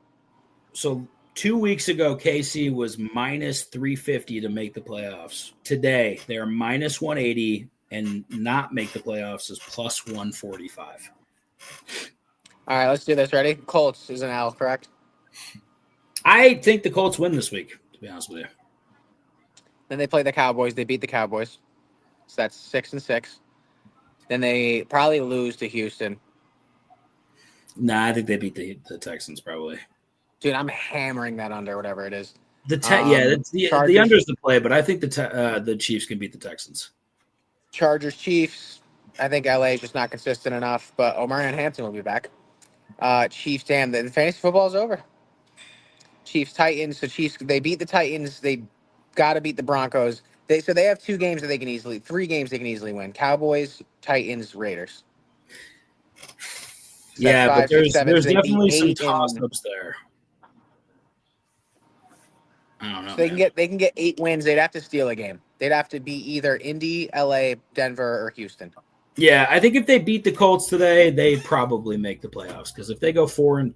[SPEAKER 3] So 2 weeks ago, KC was minus 350 to make the playoffs. Today, they're minus 180, and not make the playoffs is plus 145.
[SPEAKER 4] All right, let's do this. Ready? Colts is an L, correct?
[SPEAKER 3] I think the Colts win this week, to be honest with you.
[SPEAKER 4] Then they play the Cowboys. They beat the Cowboys. So that's 6-6. Then they probably lose to Houston.
[SPEAKER 3] Nah, I think they beat the Texans probably.
[SPEAKER 4] Dude, I'm hammering that under, whatever it is.
[SPEAKER 3] The
[SPEAKER 4] Chargers.
[SPEAKER 3] under's the play, but I think the Chiefs can beat the Texans.
[SPEAKER 4] Chargers, Chiefs. I think LA is just not consistent enough, but Omarion Hampton will be back. Chiefs, damn, the fantasy football is over. Chiefs, Titans. So Chiefs, they beat the Titans. They got to beat the Broncos. They have 2 games that they can easily, 3 games they can easily win. Cowboys, Titans, Raiders. So
[SPEAKER 3] Yeah,
[SPEAKER 4] that's
[SPEAKER 3] but
[SPEAKER 4] 5, 6, 7.
[SPEAKER 3] there's
[SPEAKER 4] So they beat
[SPEAKER 3] definitely some
[SPEAKER 4] 8
[SPEAKER 3] toss-ups there. I don't know.
[SPEAKER 4] So they can get 8 wins. They'd have to steal a game. They'd have to be either Indy, LA, Denver, or Houston.
[SPEAKER 3] Yeah, I think if they beat the Colts today, they'd probably make the playoffs. Because if they go 5-2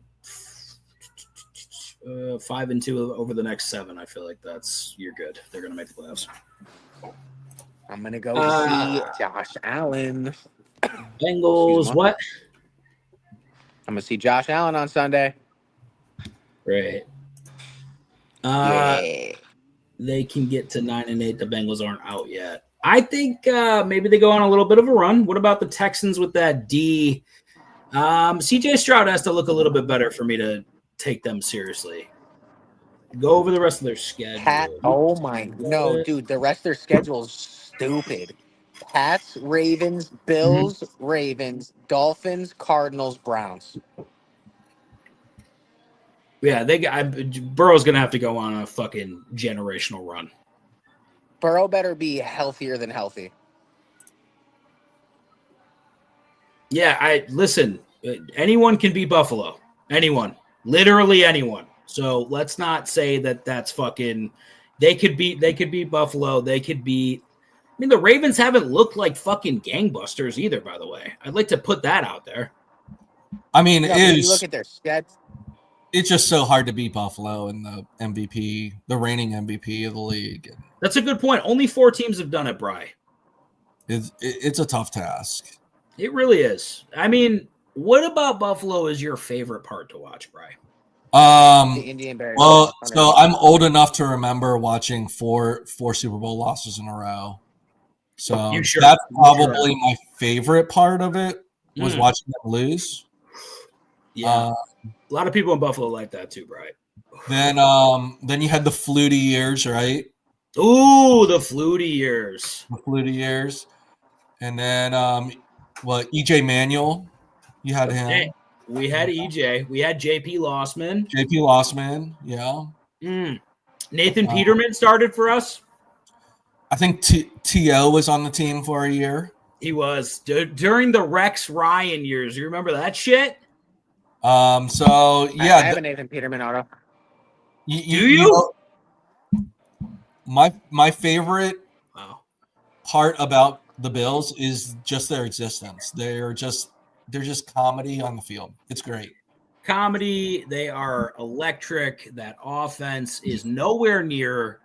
[SPEAKER 3] over the next 7, I feel like you're good. They're gonna make the playoffs.
[SPEAKER 4] I'm gonna go see Josh Allen.
[SPEAKER 3] Bengals, what?
[SPEAKER 4] I'm gonna see Josh Allen on Sunday.
[SPEAKER 3] Right.
[SPEAKER 4] Yeah.
[SPEAKER 3] They can get to 9-8. The Bengals aren't out yet. I think maybe they go on a little bit of a run. What about the Texans with that D? CJ Stroud has to look a little bit better for me to take them seriously. Go over the rest of their schedule.
[SPEAKER 4] Oh my no, dude! The rest of their schedule is stupid. Pats, Ravens, Bills, Ravens, Dolphins, Cardinals, Browns.
[SPEAKER 3] Yeah, Burrow's gonna have to go on a fucking generational run.
[SPEAKER 4] Burrow better be healthier than healthy.
[SPEAKER 3] Yeah, listen. Anyone can beat Buffalo. Anyone, literally anyone. So let's not say that that's fucking. They could beat Buffalo. They could beat. I mean, the Ravens haven't looked like fucking gangbusters either. By the way, I'd like to put that out there.
[SPEAKER 5] I mean,
[SPEAKER 4] you look at their stats.
[SPEAKER 5] It's just so hard to beat Buffalo and the MVP, the reigning MVP of the league.
[SPEAKER 3] That's a good point. Only 4 teams have done it, Bri.
[SPEAKER 5] It's a tough task.
[SPEAKER 3] It really is. I mean, what about Buffalo is your favorite part to watch, Bri?
[SPEAKER 4] The Indian Bears.
[SPEAKER 5] Well, so I'm old enough to remember watching four Super Bowl losses in a row. So that's probably my favorite part of it was watching them lose.
[SPEAKER 3] Yeah. A lot of people in Buffalo like that too, Bri.
[SPEAKER 5] Then you had the Flutie years, right?
[SPEAKER 3] Ooh, the Flutie years.
[SPEAKER 5] And then EJ Manuel, you had him.
[SPEAKER 3] We had EJ. We had JP Lossman.
[SPEAKER 5] Yeah.
[SPEAKER 3] Nathan Peterman started for us.
[SPEAKER 5] I think T.O. was on the team for a year.
[SPEAKER 3] He was. During the Rex Ryan years. You remember that shit?
[SPEAKER 5] So, yeah.
[SPEAKER 4] I have a Nathan Peterman auto.
[SPEAKER 3] Do you?
[SPEAKER 5] My favorite part about the Bills is just their existence. They're just comedy on the field. It's great.
[SPEAKER 3] Comedy. They are electric. That offense is nowhere near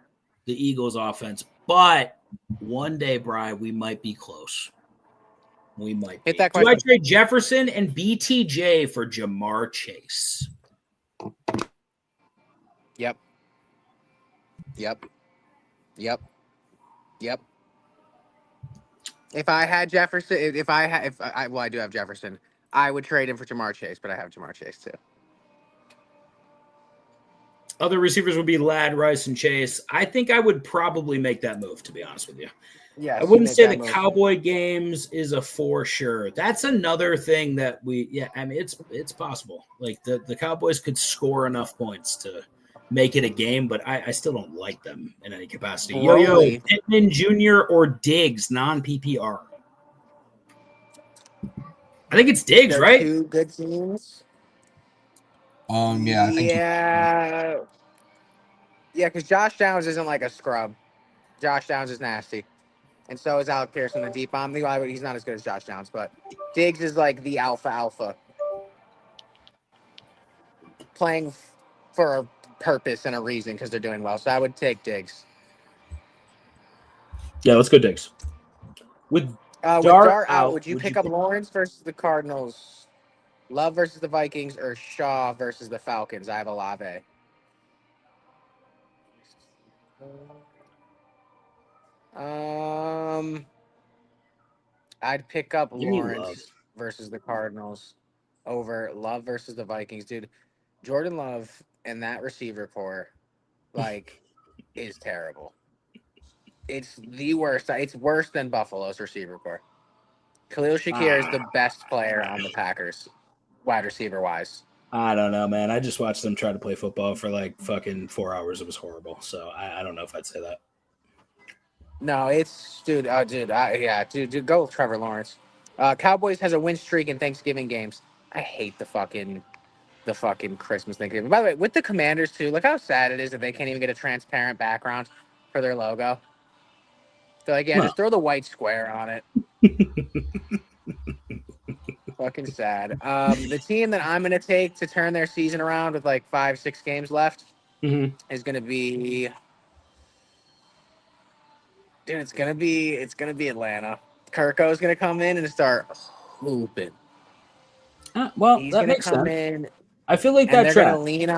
[SPEAKER 3] the Eagles' offense. But one day, Bri, we might be close. We might be.
[SPEAKER 4] Hit that question.
[SPEAKER 3] Do I trade Jefferson and BTJ for Jamar Chase?
[SPEAKER 4] Yep. If I had Jefferson, I do have Jefferson. I would trade him for Jamar Chase, but I have Jamar Chase too.
[SPEAKER 3] Other receivers would be Ladd, Rice, and Chase. I think I would probably make that move, to be honest with you.
[SPEAKER 4] Yeah,
[SPEAKER 3] I wouldn't say the Cowboy games is a for sure. That's another thing that I mean, it's possible. Like the Cowboys could score enough points to make it a game, but I still don't like them in any capacity. Yo, Pittman Jr. or Diggs, non-PPR. I think it's Diggs, right?
[SPEAKER 4] 2 good teams.
[SPEAKER 5] Yeah.
[SPEAKER 4] Yeah, because Josh Downs isn't like a scrub. Josh Downs is nasty. And so is Alec Pierce in the deep bomb. He's not as good as Josh Downs, but Diggs is like the alpha. Playing for a purpose and a reason because they're doing well. So I would take Diggs.
[SPEAKER 3] Yeah, let's go Diggs. With
[SPEAKER 4] Dart out, would you pick up Lawrence versus the Cardinals, Love versus the Vikings, or Shaw versus the Falcons? I have Olave. I'd pick up Lawrence versus the Cardinals over Love versus the Vikings. Dude, Jordan Love and that receiver core, is terrible. It's the worst. It's worse than Buffalo's receiver core. Khalil Shakir is the best player on the Packers, wide receiver wise.
[SPEAKER 3] I don't know, man. I just watched them try to play football for like fucking 4 hours. It was horrible. So I don't know if I'd say that.
[SPEAKER 4] No, it's dude. Dude, go with Trevor Lawrence. Cowboys has a win streak in Thanksgiving games. I hate the fucking Christmas Thanksgiving. By the way, with the Commanders too, look how sad it is that they can't even get a transparent background for their logo. They're like, yeah, just throw the white square on it. Fucking sad. The team that I'm gonna take to turn their season around with like 5-6 games left is gonna be, dude. It's gonna be Atlanta. Kirko's gonna come in and start hooping.
[SPEAKER 3] Well,
[SPEAKER 4] He's
[SPEAKER 3] that
[SPEAKER 4] gonna
[SPEAKER 3] makes
[SPEAKER 4] come
[SPEAKER 3] sense.
[SPEAKER 4] in,
[SPEAKER 3] I feel like
[SPEAKER 4] and
[SPEAKER 3] that
[SPEAKER 4] they're
[SPEAKER 3] track.
[SPEAKER 4] gonna lean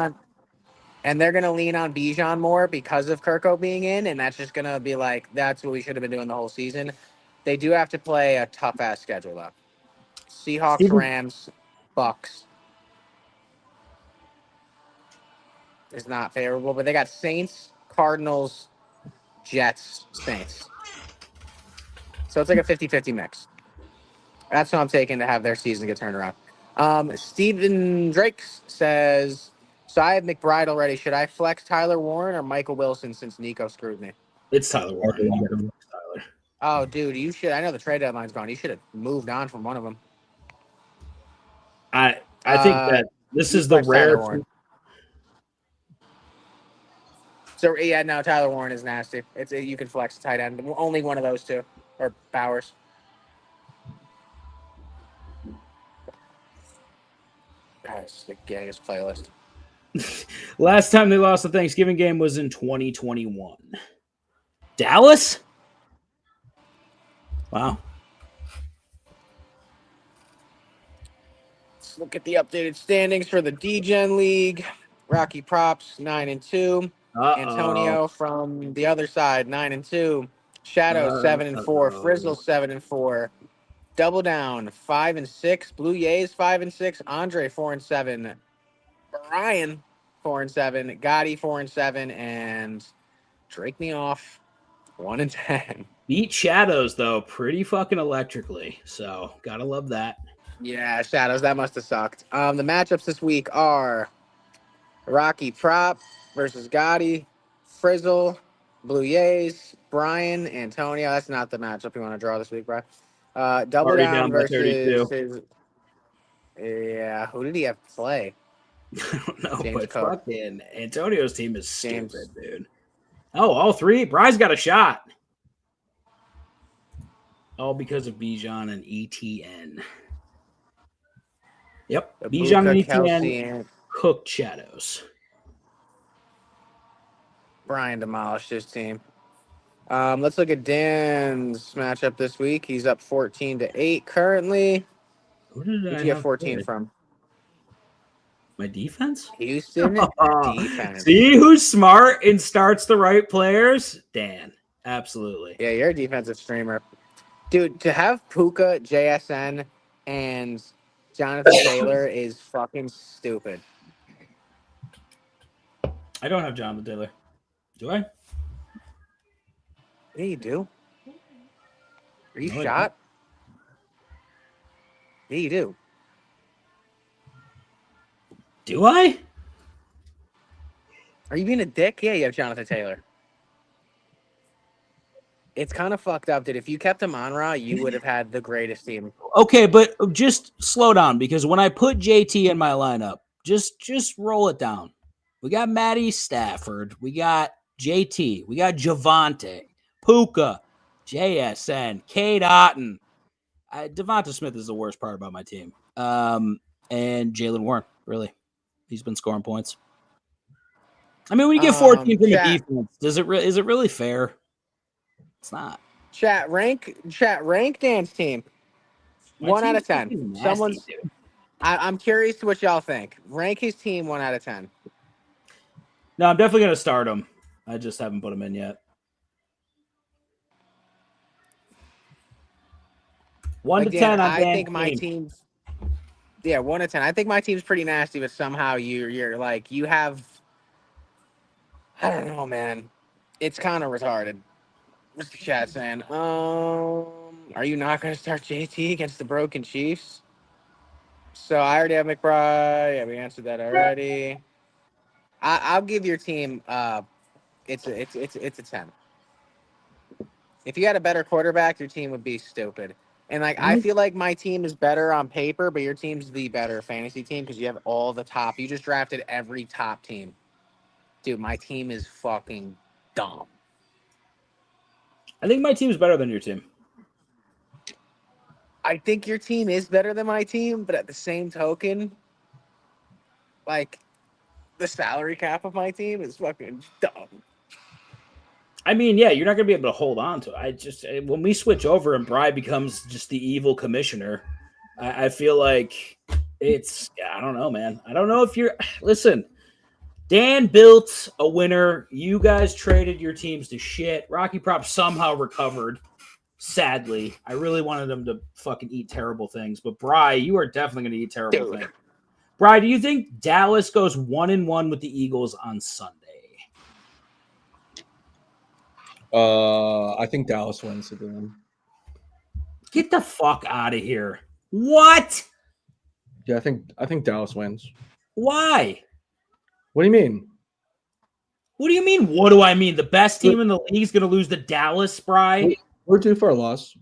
[SPEAKER 4] on Bijan more because of Kirko being in, and that's just gonna be like that's what we should have been doing the whole season. They do have to play a tough ass schedule though. Seahawks, Rams, Bucks is not favorable, but they got Saints, Cardinals, Jets, Saints. So it's like a 50-50 mix. That's what I'm taking to have their season get turned around. Stephen Drake says, so I have McBride already. Should I flex Tyler Warren or Michael Wilson since Nico screwed me?
[SPEAKER 3] It's Tyler Warren. Tyler.
[SPEAKER 4] Oh, dude, you should. I know the trade deadline's gone. You should have moved on from one of them.
[SPEAKER 3] I think that this is the rare.
[SPEAKER 4] So yeah, no, Tyler Warren is nasty. You can flex tight end, but only one of those two or Bowers. Guys, the gayest playlist.
[SPEAKER 3] Last time they lost the Thanksgiving game was in 2021. Dallas? Wow.
[SPEAKER 4] Let's look at the updated standings for the Degen League. Rocky Props 9-2. Antonio from the other side 9-2. Shadow 7-4. Frizzle 7-4. Double Down 5-6. Blue Jays 5-6. Andre 4-7. Brian 4-7. Gotti 4-7. And Drake me off 1-10.
[SPEAKER 3] Beat Shadows though pretty fucking electrically. So gotta love that.
[SPEAKER 4] Yeah, Shadows, that must have sucked. The matchups this week are Rocky Prop versus Gotti, Frizzle, Blue Jays, Brian, Antonio. That's not the matchup you want to draw this week, Brian. Double Down versus his. Yeah, who did he have to play?
[SPEAKER 3] I don't know,
[SPEAKER 4] James
[SPEAKER 3] but
[SPEAKER 4] Coke.
[SPEAKER 3] fucking Antonio's team is stupid, dude. Oh, all three? Brian's got a shot. All because of Bijan and ETN. Yep, Bijan and ETN cooked Shadows.
[SPEAKER 4] Brian demolished his team. Let's look at Dan's matchup this week. He's up 14-8 currently.
[SPEAKER 3] Who did
[SPEAKER 4] you get 14 from?
[SPEAKER 3] My defense?
[SPEAKER 4] Houston defense.
[SPEAKER 3] See who's smart and starts the right players? Dan. Absolutely.
[SPEAKER 4] Yeah, you're a defensive streamer. Dude, to have Puka, JSN, and Jonathan Taylor is fucking stupid.
[SPEAKER 3] I don't have Jonathan Taylor. Do I?
[SPEAKER 4] Yeah, you do. Are you shot? Yeah, you do.
[SPEAKER 3] Do I?
[SPEAKER 4] Are you being a dick? Yeah, you have Jonathan Taylor. It's kind of fucked up that if you kept him on Raw, you would have had the greatest team.
[SPEAKER 3] Okay, but just slow down because when I put JT in my lineup, just roll it down. We got Matty Stafford. We got JT. We got Javonte, Puka, JSN, Cade Otton. Devonta Smith is the worst part about my team. And Jalen Warren, really. He's been scoring points. I mean, when you get 14 from the defense, is it really fair? It's not.
[SPEAKER 4] Chat rank Dan's team. 1 out of 10. Someone's. I'm curious to what y'all think. Rank his team 1 out of 10.
[SPEAKER 3] No, I'm definitely gonna start him. I just haven't put him in yet. 1 to 10. I think my team's. Yeah, 1 to 10. I think my team's pretty nasty, but somehow you're like you have. I don't know, man. It's kind of retarded.
[SPEAKER 4] What's the chat saying? Are you not going to start JT against the broken Chiefs? So I already have McBride. Yeah, we answered that already. I'll give your team. It's a 10. If you had a better quarterback, your team would be stupid. And like I feel like my team is better on paper, but your team's the better fantasy team because you have all the top. You just drafted every top team. Dude, my team is fucking dumb.
[SPEAKER 3] I think my team's better than your team.
[SPEAKER 4] I think your team is better than my team, but at the same token, like the salary cap of my team is fucking dumb.
[SPEAKER 3] I mean, yeah, you're not going to be able to hold on to it. I just when we switch over and Bry becomes just the evil commissioner, I feel like I don't know, man. I don't know if you're listen. Dan built a winner. You guys traded your teams to shit. Rocky Prop somehow recovered. Sadly, I really wanted him to fucking eat terrible things, but Bry, you are definitely going to eat terrible things. Bry, do you think Dallas goes 1-1 with the Eagles on Sunday?
[SPEAKER 5] I think Dallas wins the game.
[SPEAKER 3] Get the fuck out of here. What?
[SPEAKER 5] Yeah, I think Dallas wins.
[SPEAKER 3] Why?
[SPEAKER 5] What do you mean?
[SPEAKER 3] What do you mean? What do I mean? The best team in the league is going to lose to Dallas, Bry?
[SPEAKER 5] We're due for a loss.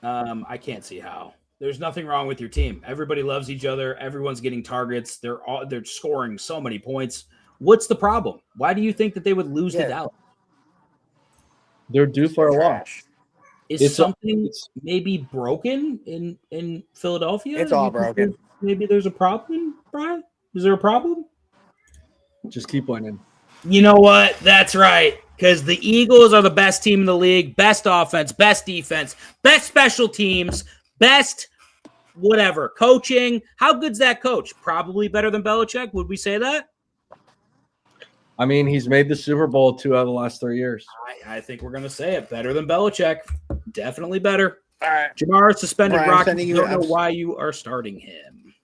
[SPEAKER 3] I can't see how. There's nothing wrong with your team. Everybody loves each other. Everyone's getting targets. They're scoring so many points. What's the problem? Why do you think that they would lose to Dallas?
[SPEAKER 5] They're due for a loss.
[SPEAKER 3] Is something maybe broken in Philadelphia?
[SPEAKER 4] It's all broken.
[SPEAKER 3] Maybe there's a problem, Brian? Is there a problem?
[SPEAKER 5] Just keep winning.
[SPEAKER 3] You know what? That's right. Because the Eagles are the best team in the league, best offense, best defense, best special teams, best whatever. Coaching. How good's that coach? Probably better than Belichick. Would we say that?
[SPEAKER 5] I mean, he's made the Super Bowl 2 out of the last 3 years.
[SPEAKER 3] I think we're going to say it. Better than Belichick. Definitely better.
[SPEAKER 4] All right.
[SPEAKER 3] Jamar suspended.
[SPEAKER 4] Brian,
[SPEAKER 3] Rocky. I don't know why you are starting him.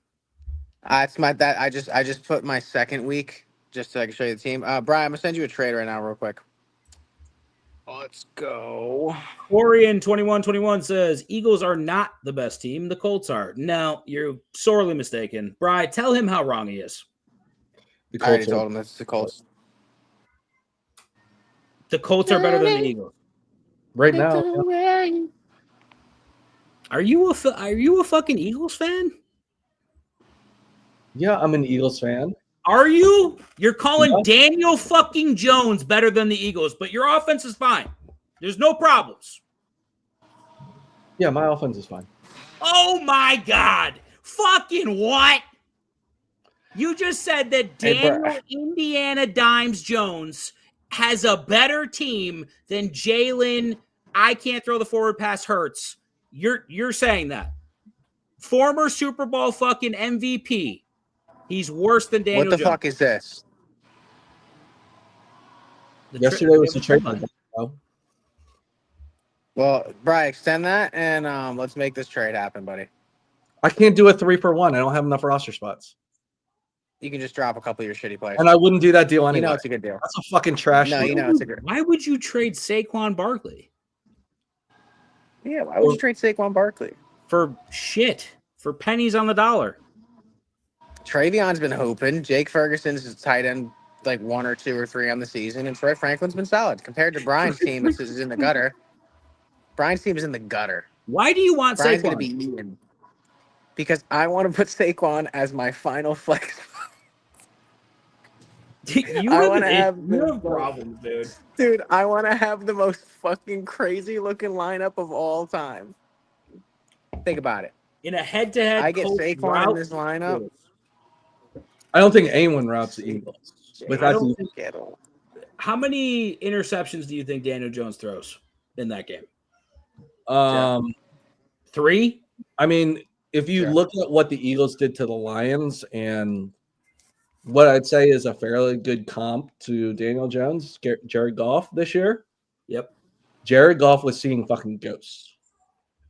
[SPEAKER 4] It's I just put my second week just so I can show you the team. Brian, I'm gonna send you a trade right now, real quick. Let's go.
[SPEAKER 3] Orion 2121 says Eagles are not the best team. The Colts are. No, you're sorely mistaken. Brian, tell him how wrong he is.
[SPEAKER 4] I already told him that's the Colts.
[SPEAKER 3] The Colts are better than the Eagles
[SPEAKER 5] right now.
[SPEAKER 3] Yeah. Are you a fucking Eagles fan?
[SPEAKER 5] Yeah, I'm an Eagles fan.
[SPEAKER 3] Are you? You're calling Daniel fucking Jones better than the Eagles, but your offense is fine. There's no problems.
[SPEAKER 5] Yeah, my offense is fine.
[SPEAKER 3] Oh my God. Fucking what? You just said that Daniel Indiana Dimes Jones has a better team than Jalen. I can't throw the forward pass Hurts. You're saying that. Former Super Bowl fucking MVP. He's worse than Daniel Jones.
[SPEAKER 4] What the fuck is this?
[SPEAKER 5] Yesterday was the trade.
[SPEAKER 4] Well, Brian, extend that and let's make this trade happen, buddy.
[SPEAKER 5] I can't do a 3-for-1. I don't have enough roster spots.
[SPEAKER 4] You can just drop a couple of your shitty players.
[SPEAKER 5] And I wouldn't do that deal anyway.
[SPEAKER 4] You know it's a good deal.
[SPEAKER 5] That's a fucking trash deal.
[SPEAKER 4] You know it's a good.
[SPEAKER 3] Why would you trade Saquon Barkley?
[SPEAKER 4] Yeah, why would you trade Saquon Barkley?
[SPEAKER 3] For shit. For pennies on the dollar.
[SPEAKER 4] Travion's been hooping. Jake Ferguson's tight end like 1 or 2 or 3 on the season, and Troy Franklin's been solid compared to Brian's team, which is in the gutter. Brian's team is in the gutter.
[SPEAKER 3] Why do you want
[SPEAKER 4] Brian's
[SPEAKER 3] Saquon?
[SPEAKER 4] Going to be eaten because I want to put Saquon as my final flex.
[SPEAKER 3] You have problems, dude.
[SPEAKER 4] Dude, I want to have the most fucking crazy looking lineup of all time. Think about it.
[SPEAKER 3] In a head-to-head,
[SPEAKER 4] I get Saquon in this lineup.
[SPEAKER 5] I don't think anyone routes the Eagles.
[SPEAKER 3] How many interceptions do you think Daniel Jones throws in that game? 3?
[SPEAKER 5] I mean, if you look at what the Eagles did to the Lions and what I'd say is a fairly good comp to Daniel Jones, Jared Goff this year.
[SPEAKER 3] Yep.
[SPEAKER 5] Jared Goff was seeing fucking ghosts.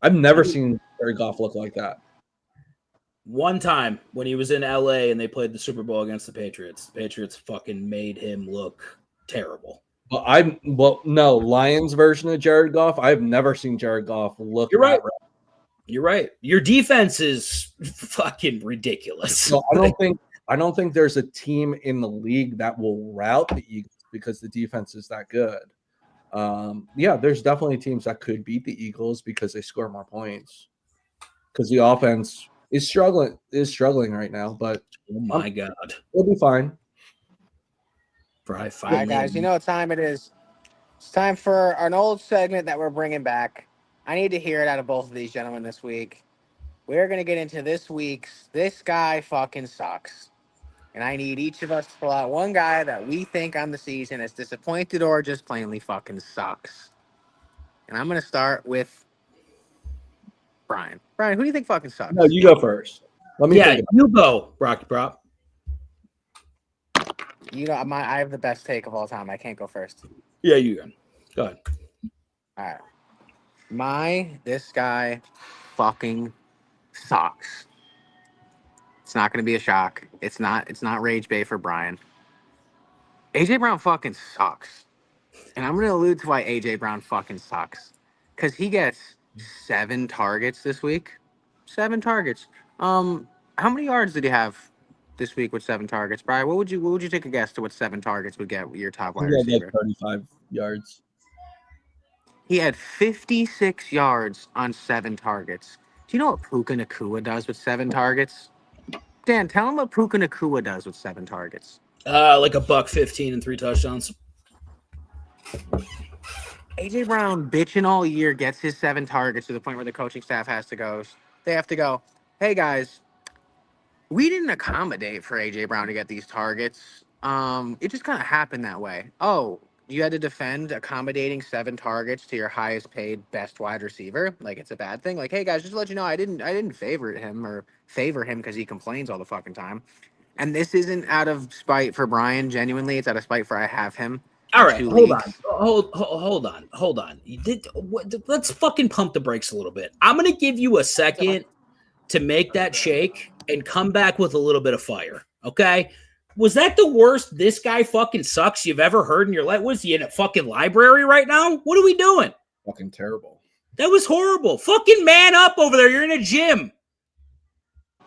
[SPEAKER 5] I've never seen Jared Goff look like that.
[SPEAKER 3] One time when he was in LA and they played the Super Bowl against the Patriots fucking made him look terrible.
[SPEAKER 2] But no, Lions version of Jared Goff. I've never seen Jared Goff look.
[SPEAKER 3] You're right. You're right. Your defense is fucking ridiculous.
[SPEAKER 2] So I don't think there's a team in the league that will rout the Eagles because the defense is that good. Yeah, there's definitely teams that could beat the Eagles because they score more points. Because the offense is struggling right now, but
[SPEAKER 3] oh my god,
[SPEAKER 2] we'll be fine.
[SPEAKER 4] All right, guys, you know what time it is. It's time for an old segment that we're bringing back. I need to hear it out of both of these gentlemen this week. We're going to get into this week's This Guy Fucking Sucks. And I need each of us to pull out one guy that we think on the season is disappointed or just plainly fucking sucks. And I'm going to start with Brian. Brian, who do you think fucking sucks?
[SPEAKER 2] No, you go first. Let me think
[SPEAKER 3] you go, Rocky Prop.
[SPEAKER 4] You know, I have the best take of all time. I can't go first.
[SPEAKER 3] Yeah, you can. Go ahead.
[SPEAKER 4] All right. This guy fucking sucks. It's not going to be a shock. It's not rage bait for Brian. AJ Brown fucking sucks. And I'm going to allude to why AJ Brown fucking sucks. Because he gets 7 targets this week. 7 targets. How many yards did he have this week with 7 targets? Brian, what would you take a guess to what 7 targets would get your top wide receiver?
[SPEAKER 2] 35 yards.
[SPEAKER 4] He had 56 yards on 7 targets. Do you know what Puka Nacua does with 7 targets? Dan, tell him what Puka Nacua does with 7 targets.
[SPEAKER 3] Like $115 and 3 touchdowns.
[SPEAKER 4] AJ Brown bitching all year gets his 7 targets to the point where the coaching staff has to go. They have to go, hey guys, we didn't accommodate for AJ Brown to get these targets. It just kind of happened that way. Oh, you had to defend accommodating 7 targets to your highest paid best wide receiver? Like it's a bad thing? Like, hey guys, just to let you know, I didn't favor him because he complains all the fucking time. And this isn't out of spite for Brian. Genuinely, it's out of spite for I have him.
[SPEAKER 3] All right, hold on. Let's fucking pump the brakes a little bit. I'm gonna give you a second to make that shake and come back with a little bit of fire. Okay. Was that the worst This Guy Fucking Sucks you've ever heard in your life? Was he in a fucking library right now? What are we doing?
[SPEAKER 2] Fucking terrible.
[SPEAKER 3] That was horrible. Fucking man up over there. You're in a gym.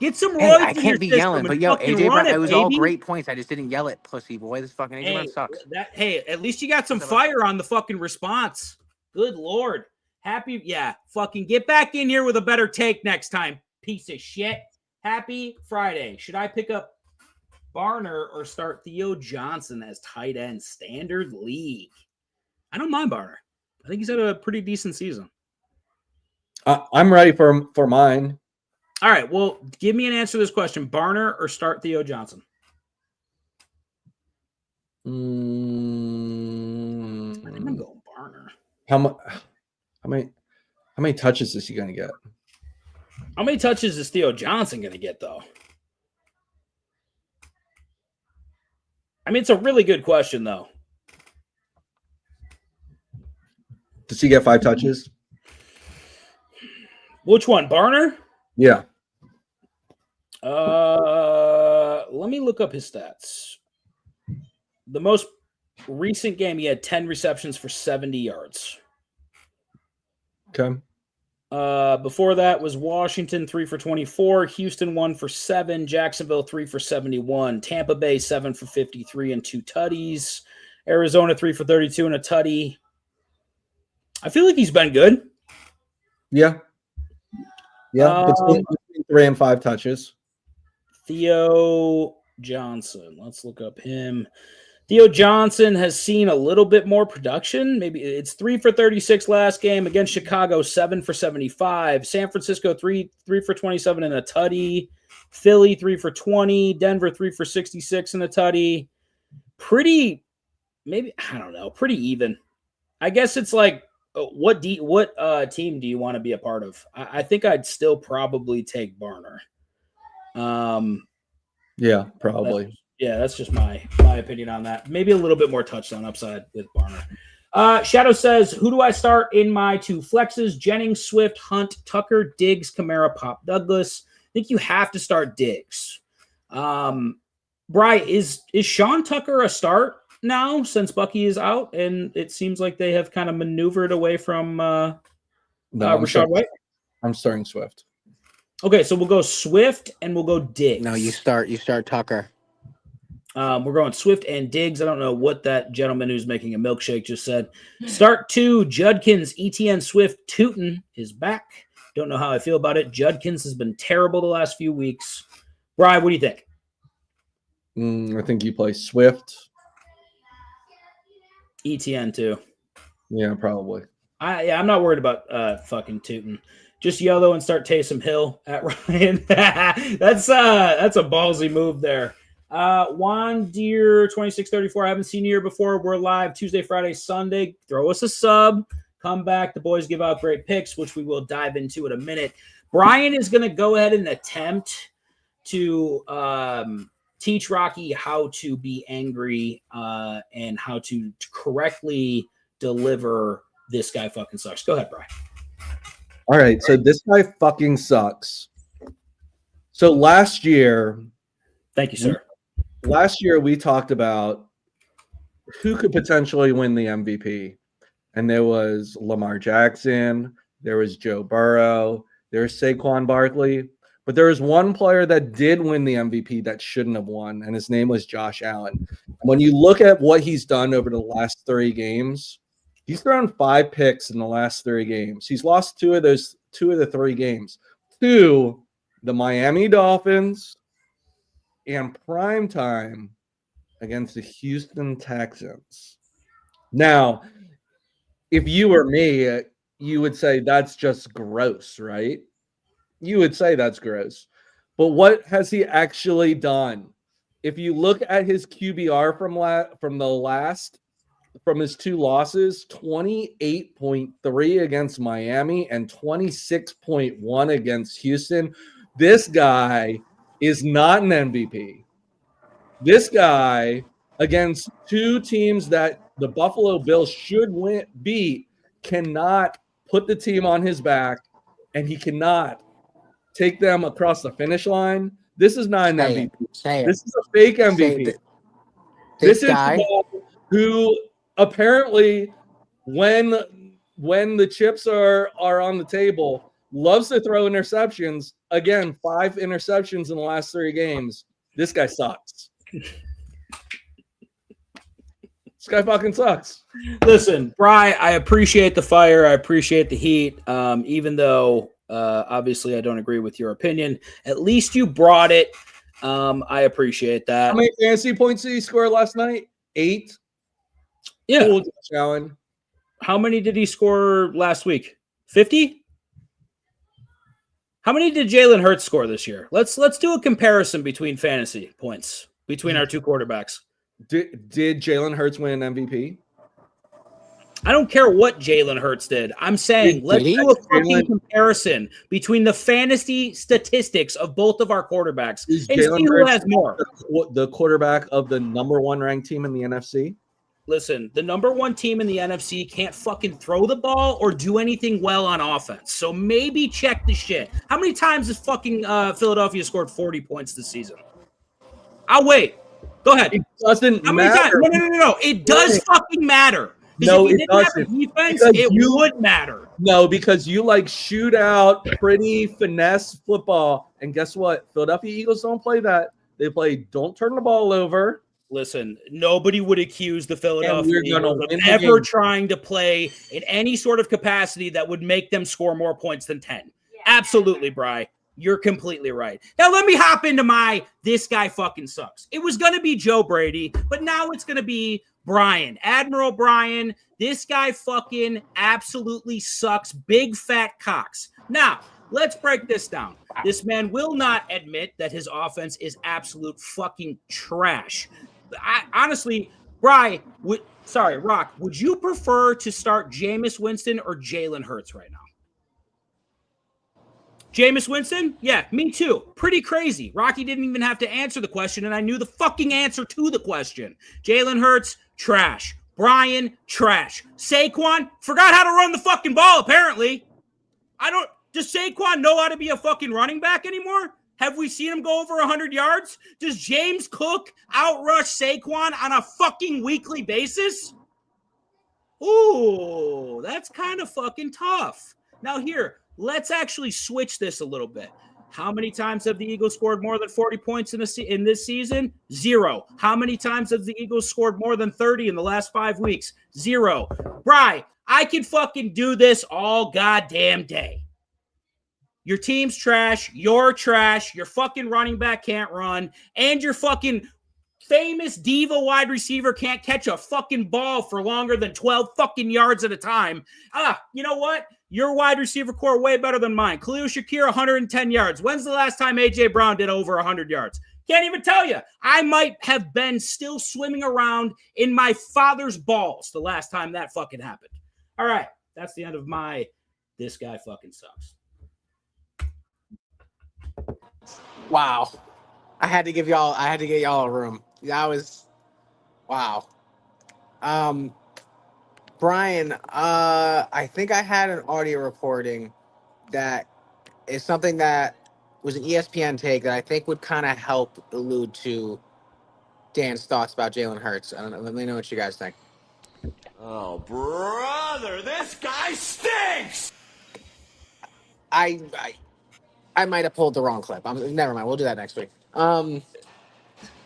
[SPEAKER 3] Get some roids.
[SPEAKER 4] I can't be yelling, but yo, AJ Brown, it was all great points. I just didn't yell it, pussy boy. This fucking AJ Brown sucks.
[SPEAKER 3] At least you got some fire on the fucking response. Good Lord. Fucking get back in here with a better take next time, piece of shit. Happy Friday. Should I pick up Barner or start Theo Johnson as tight end standard league? I don't mind Barner. I think he's had a pretty decent season.
[SPEAKER 2] I'm ready for mine.
[SPEAKER 3] All right, well, give me an answer to this question. Barner or start Theo Johnson?
[SPEAKER 2] I
[SPEAKER 3] think I'm going Barner.
[SPEAKER 2] How many touches is he going to get?
[SPEAKER 3] How many touches is Theo Johnson going to get, though? I mean, it's a really good question, though.
[SPEAKER 2] Does he get 5 touches?
[SPEAKER 3] Which one, Barner?
[SPEAKER 2] Yeah.
[SPEAKER 3] Let me look up his stats. The most recent game, he had 10 receptions for 70 yards.
[SPEAKER 2] Okay.
[SPEAKER 3] Before that was Washington, 3 for 24, Houston 1 for 7, Jacksonville 3 for 71, Tampa Bay 7 for 53 and 2 tutties, Arizona 3 for 32 and a tutty. I feel like he's been good.
[SPEAKER 2] Yeah. Between 3 and 5 touches.
[SPEAKER 3] Theo Johnson. Let's look up him. Theo Johnson has seen a little bit more production. Maybe it's 3 for 36 last game against Chicago, 7 for 75. San Francisco, 3 for 27 and a tutty. Philly, 3 for 20. Denver, 3 for 66 and a tutty. Pretty even. I guess it's like, what team do you want to be a part of? I think I'd still probably take Barner.
[SPEAKER 2] Yeah, probably.
[SPEAKER 3] That's just my opinion on that. Maybe a little bit more touchdown upside with Barner. Shadow says, who do I start in my 2 flexes? Jennings, Swift, Hunt, Tucker, Diggs, Kamara, Pop, Douglas. I think you have to start Diggs. Bri, is Sean Tucker a start? now since Bucky is out, and it seems like they have kind of maneuvered away from Rashad White.
[SPEAKER 2] I'm starting Swift.
[SPEAKER 3] Okay, so we'll go Swift and we'll go Diggs.
[SPEAKER 4] No, you start Tucker.
[SPEAKER 3] We're going Swift and Diggs. I don't know what that gentleman who's making a milkshake just said. Start 2, Judkins, ETN, Swift, Tootin is back. Don't know how I feel about it. Judkins has been terrible the last few weeks. Brian, what do you think?
[SPEAKER 2] I think you play Swift.
[SPEAKER 3] ETN too.
[SPEAKER 2] Yeah, probably.
[SPEAKER 3] I'm not worried about fucking Tootin. Just YOLO and start Taysom Hill at Ryan. That's a ballsy move there. Juan Deere 2634. I haven't seen you here before. We're live Tuesday, Friday, Sunday. Throw us a sub. Come back. The boys give out great picks, which we will dive into in a minute. Brian is going to go ahead and attempt to teach Rocky how to be angry and how to correctly deliver this guy fucking sucks. Go ahead, Brian.
[SPEAKER 2] All right, so this guy fucking sucks. So last year,
[SPEAKER 3] thank you, sir.
[SPEAKER 2] Last year we talked about who could potentially win the MVP, and there was Lamar Jackson, there was Joe Burrow, there was Saquon Barkley, but there was one player that did win the MVP that shouldn't have won, and his name was Josh Allen. When you look at what he's done over the last 3 games, he's thrown 5 picks in the last 3 games. He's lost 2 of the 3 games to the Miami Dolphins and primetime against the Houston Texans. Now, if you were me, you would say that's just gross, right? You would say that's gross. But what has he actually done? If you look at his QBR from his 2 losses, 28.3 against Miami and 26.1 against Houston. This guy is not an MVP. This guy, against 2 teams that the Buffalo Bills should beat, cannot put the team on his back, and he cannot take them across the finish line. This is not an MVP. This is a fake MVP. This is
[SPEAKER 4] guy
[SPEAKER 2] who apparently, when the chips are on the table, loves to throw interceptions. Again, 5 interceptions in the last 3 games. This guy sucks. This guy fucking sucks.
[SPEAKER 3] Listen, Bri, I appreciate the fire. I appreciate the heat. Even though obviously I don't agree with your opinion. At least you brought it. I appreciate that.
[SPEAKER 2] How many fantasy points did he score last night? 8.
[SPEAKER 3] Yeah.
[SPEAKER 2] Cool, Josh Allen.
[SPEAKER 3] How many did he score last week? 50? How many did Jalen Hurts score this year? Let's do a comparison between fantasy points between our 2 quarterbacks.
[SPEAKER 2] Did Jalen Hurts win an MVP?
[SPEAKER 3] I don't care what Jalen Hurts did. I'm saying let's do a fucking comparison between the fantasy statistics of both of our quarterbacks and see who has more.
[SPEAKER 2] The quarterback of the number 1 ranked team in the NFC?
[SPEAKER 3] Listen, the number 1 team in the NFC can't fucking throw the ball or do anything well on offense. So maybe check the shit. How many times has fucking Philadelphia scored 40 points this season? I'll wait. Go ahead.
[SPEAKER 2] It doesn't
[SPEAKER 3] How many
[SPEAKER 2] matter.
[SPEAKER 3] times? No. It does fucking matter.
[SPEAKER 2] No,
[SPEAKER 3] if you
[SPEAKER 2] it
[SPEAKER 3] didn't
[SPEAKER 2] doesn't.
[SPEAKER 3] have a defense,
[SPEAKER 2] Because
[SPEAKER 3] it would matter.
[SPEAKER 2] No, because you like shootout, pretty finesse football. And guess what? Philadelphia Eagles don't play that. They play don't turn the ball over.
[SPEAKER 3] Listen, nobody would accuse the Philadelphia
[SPEAKER 2] we're gonna
[SPEAKER 3] Eagles of
[SPEAKER 2] win the
[SPEAKER 3] ever
[SPEAKER 2] game.
[SPEAKER 3] trying to play in any sort of capacity that would make them score more points than 10. Absolutely, Bri. You're completely right. Now, let me hop into this guy fucking sucks. It was going to be Joe Brady, but now it's going to be Brian. Admiral Brian. This guy fucking absolutely sucks. Big fat cocks. Now, let's break this down. This man will not admit that his offense is absolute fucking trash. Honestly, Rock, would you prefer to start Jameis Winston or Jalen Hurts right now? Jameis Winston? Yeah, me too. Pretty crazy. Rocky didn't even have to answer the question, and I knew the fucking answer to the question. Jalen Hurts, trash. Brian, trash. Saquon, forgot how to run the fucking ball, apparently. Does Saquon know how to be a fucking running back anymore? Have we seen him go over 100 yards? Does James Cook outrush Saquon on a fucking weekly basis? Ooh, that's kind of fucking tough. Now here, let's actually switch this a little bit. How many times have the Eagles scored more than 40 points in this season? 0. How many times have the Eagles scored more than 30 in the last 5 weeks? 0. Bri, I can fucking do this all goddamn day. Your team's trash. You're trash. Your fucking running back can't run. And your fucking famous diva wide receiver can't catch a fucking ball for longer than 12 fucking yards at a time. You know what? Your wide receiver core way better than mine. Khalil Shakir, 110 yards. When's the last time A.J. Brown did over 100 yards? Can't even tell you. I might have been still swimming around in my father's balls the last time that fucking happened. All right. That's the end of my this guy fucking sucks.
[SPEAKER 4] Wow. I had to get y'all a room. That was wow. Brian, I think I had an audio recording that is something that was an ESPN take that I think would kind of help allude to Dan's thoughts about Jalen Hurts. I don't know. Let me know what you guys think.
[SPEAKER 6] Oh, brother, this guy stinks!
[SPEAKER 4] I might have pulled the wrong clip. Never mind. We'll do that next week.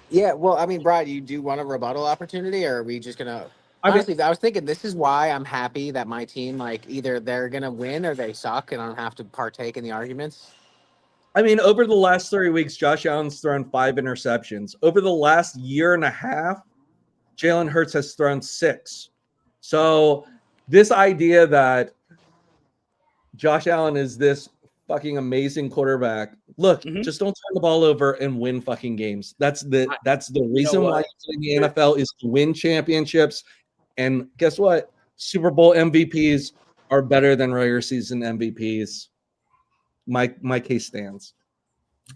[SPEAKER 4] Yeah, well, I mean, Brad, do you want a rebuttal opportunity, or are we just gonna? Honestly, I was thinking this is why I'm happy that my team, like, either they're gonna win or they suck, and I don't have to partake in the arguments.
[SPEAKER 2] I mean, over the last 3 weeks, Josh Allen's thrown 5 interceptions. Over the last year and a half, Jalen Hurts has thrown 6. So this idea that Josh Allen is this fucking amazing quarterback. Look, just don't turn the ball over and win fucking games. That's the reason why you're in the NFL is to win championships. And guess what? Super Bowl MVPs are better than regular season MVPs. My case stands.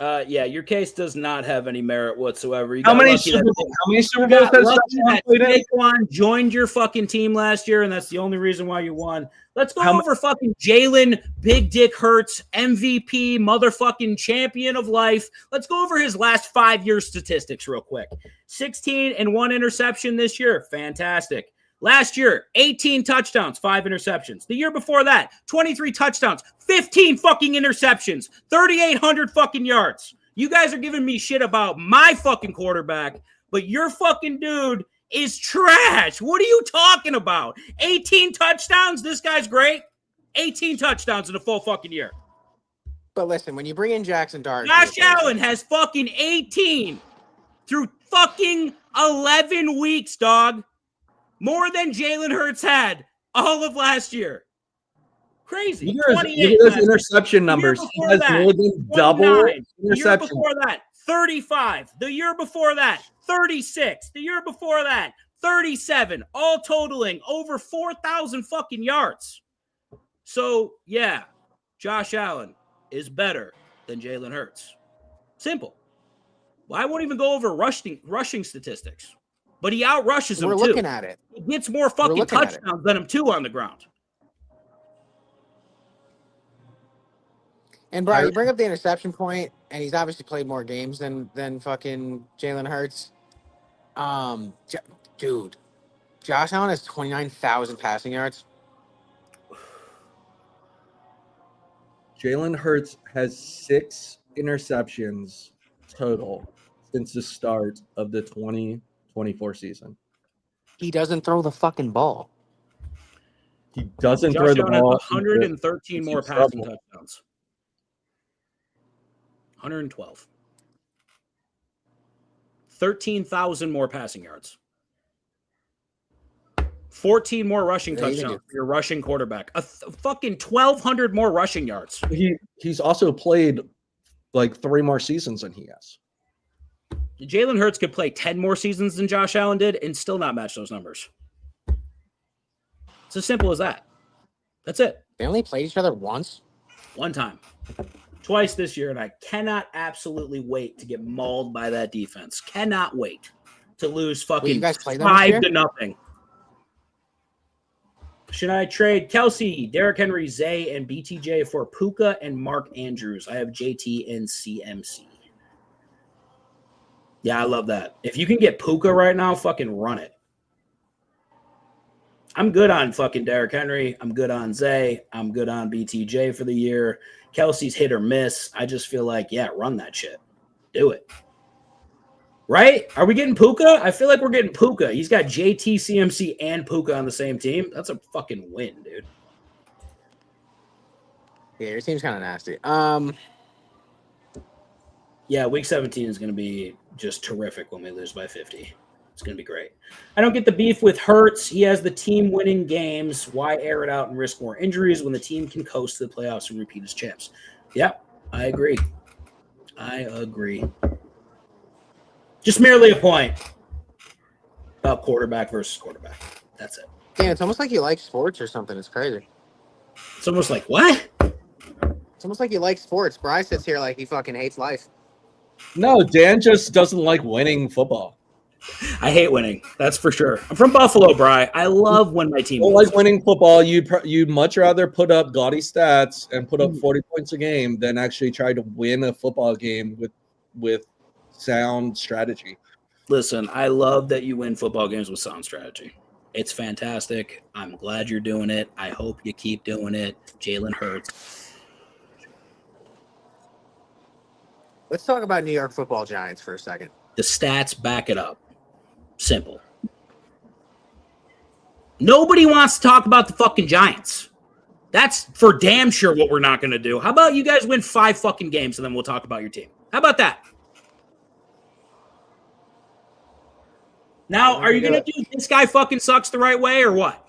[SPEAKER 3] Yeah, your case does not have any merit whatsoever.
[SPEAKER 2] How many Super Bowls has
[SPEAKER 3] Saquon joined your fucking team last year, and that's the only reason why you won? Let's go over fucking Jalen Big Dick Hurts, MVP, motherfucking champion of life. Let's go over his last 5 year statistics real quick. 16 and 1 interception this year. Fantastic. Last year, 18 touchdowns, 5 interceptions. The year before that, 23 touchdowns, 15 fucking interceptions, 3,800 fucking yards. You guys are giving me shit about my fucking quarterback, but your fucking dude is trash. What are you talking about? 18 touchdowns? This guy's great. 18 touchdowns in a full fucking year.
[SPEAKER 4] But listen, when you bring in Jackson Dart,
[SPEAKER 3] Josh Allen has fucking 18 through fucking 11 weeks, dog. More than Jalen Hurts had all of last year. Crazy.
[SPEAKER 2] Look at those interception numbers. He has more than double interception.
[SPEAKER 3] The year before that, 35. The year before that, 36. The year before that, 37. All totaling over 4,000 fucking yards. So, yeah, Josh Allen is better than Jalen Hurts. Simple. Well, I won't even go over rushing statistics. But he outrushes him, too.
[SPEAKER 4] We're looking at it.
[SPEAKER 3] He gets more fucking touchdowns than him, too, on the ground.
[SPEAKER 4] And, Brian, you bring up the interception point, and he's obviously played more games than fucking Jalen Hurts. Dude, Josh Allen has 29,000 passing yards.
[SPEAKER 2] Jalen Hurts has 6 interceptions total since the start of the 2024 season.
[SPEAKER 4] He doesn't throw the fucking ball.
[SPEAKER 2] He doesn't
[SPEAKER 3] Josh
[SPEAKER 2] throw the
[SPEAKER 3] Allen
[SPEAKER 2] ball.
[SPEAKER 3] has 113 more passing touchdowns. 112. 13,000 more passing yards. 14 more rushing touchdowns for your rushing quarterback. Fucking 1,200 more rushing yards.
[SPEAKER 2] He's also played like 3 more seasons than he has.
[SPEAKER 3] Jalen Hurts could play 10 more seasons than Josh Allen did and still not match those numbers. It's as simple as that. That's it.
[SPEAKER 4] They only played each other once?
[SPEAKER 3] One time. Twice this year, and I cannot absolutely wait to get mauled by that defense. Cannot wait to lose fucking 5-0. Should I trade Kelsey, Derrick Henry, Zay, and BTJ for Puka and Mark Andrews? I have JT and CMC. Yeah, I love that. If you can get Puka right now, fucking run it. I'm good on fucking Derrick Henry. I'm good on Zay. I'm good on BTJ for the year. Kelsey's hit or miss. I just feel like, yeah, run that shit. Do it. Right? Are we getting Puka? I feel like we're getting Puka. He's got JT, CMC, and Puka on the same team. That's a fucking win, dude.
[SPEAKER 4] Yeah, your team's kind of nasty.
[SPEAKER 3] Yeah, week 17 is going to be just terrific when we lose by 50. It's going to be great. I don't get the beef with Hurts. He has the team winning games. Why air it out and risk more injuries when the team can coast to the playoffs and repeat as champs? Yep, I agree. Just merely a point about quarterback versus quarterback. That's it.
[SPEAKER 4] Dan, it's almost like you like sports or something. It's crazy.
[SPEAKER 3] It's almost like, what?
[SPEAKER 4] It's almost like you like sports. Bryce sits here like he fucking hates life.
[SPEAKER 2] No, Dan just doesn't like winning football.
[SPEAKER 3] I hate winning. That's for sure. I'm from Buffalo, Bri. I love when my team
[SPEAKER 2] Don't
[SPEAKER 3] wins.
[SPEAKER 2] like winning football. You'd much rather put up gaudy stats and put up 40 points a game than actually try to win a football game with sound strategy.
[SPEAKER 3] Listen, I love that you win football games with sound strategy. It's fantastic. I'm glad you're doing it. I hope you keep doing it. Jalen Hurts.
[SPEAKER 4] Let's talk about New York Football Giants for a second.
[SPEAKER 3] The stats back it up. Simple. Nobody wants to talk about the fucking Giants. That's for damn sure what we're not going to do. How about you guys win 5 fucking games and then we'll talk about your team? How about that? Now, are you going to do this guy fucking sucks the right way or what?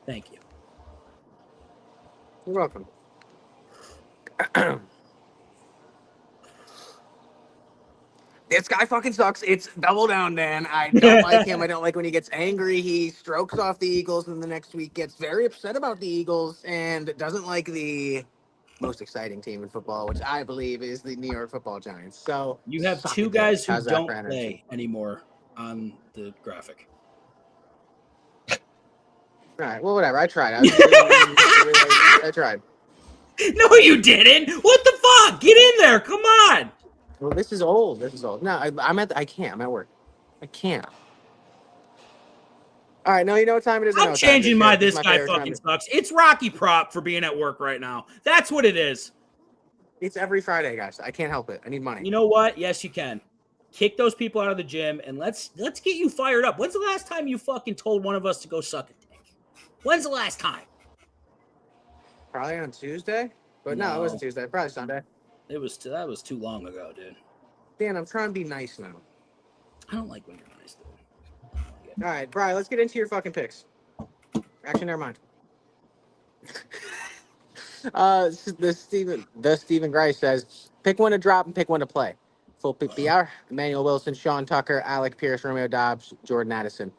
[SPEAKER 3] Thank you.
[SPEAKER 4] You're welcome. This guy fucking sucks. It's double down, Dan. I don't like him. I don't like when he gets angry. He strokes off the Eagles, and the next week gets very upset about the Eagles and doesn't like the most exciting team in football, which I believe is the New York Football Giants. So
[SPEAKER 3] you have
[SPEAKER 4] suck
[SPEAKER 3] 2
[SPEAKER 4] it,
[SPEAKER 3] guys who
[SPEAKER 4] how's that
[SPEAKER 3] don't
[SPEAKER 4] for energy?
[SPEAKER 3] play anymore on the graphic.
[SPEAKER 4] All right. Well, whatever. I tried. I tried.
[SPEAKER 3] No, you didn't. What the fuck? Get in there. Come on.
[SPEAKER 4] Well, this is old. No, I can't. I'm at work. I can't. All right. No, you know what time it is?
[SPEAKER 3] I'm changing my this guy fucking sucks. It's Rocky Prop for being at work right now. That's what it is.
[SPEAKER 4] It's every Friday, guys. I can't help it. I need money.
[SPEAKER 3] You know what? Yes, you can. Kick those people out of the gym and let's get you fired up. When's the last time you fucking told one of us to go suck a dick? When's the last time?
[SPEAKER 4] Probably on Tuesday. But no, it wasn't Tuesday. Probably Sunday.
[SPEAKER 3] That was too long ago, dude.
[SPEAKER 4] Dan, I'm trying to be nice now.
[SPEAKER 3] I don't like when you're nice, dude.
[SPEAKER 4] All right, Brian, let's get into your fucking picks. Actually, never mind. The Stephen Grice says, pick one to drop and pick one to play. Full PPR, Emmanuel Wilson, Sean Tucker, Alec Pierce, Romeo Dobbs, Jordan Addison.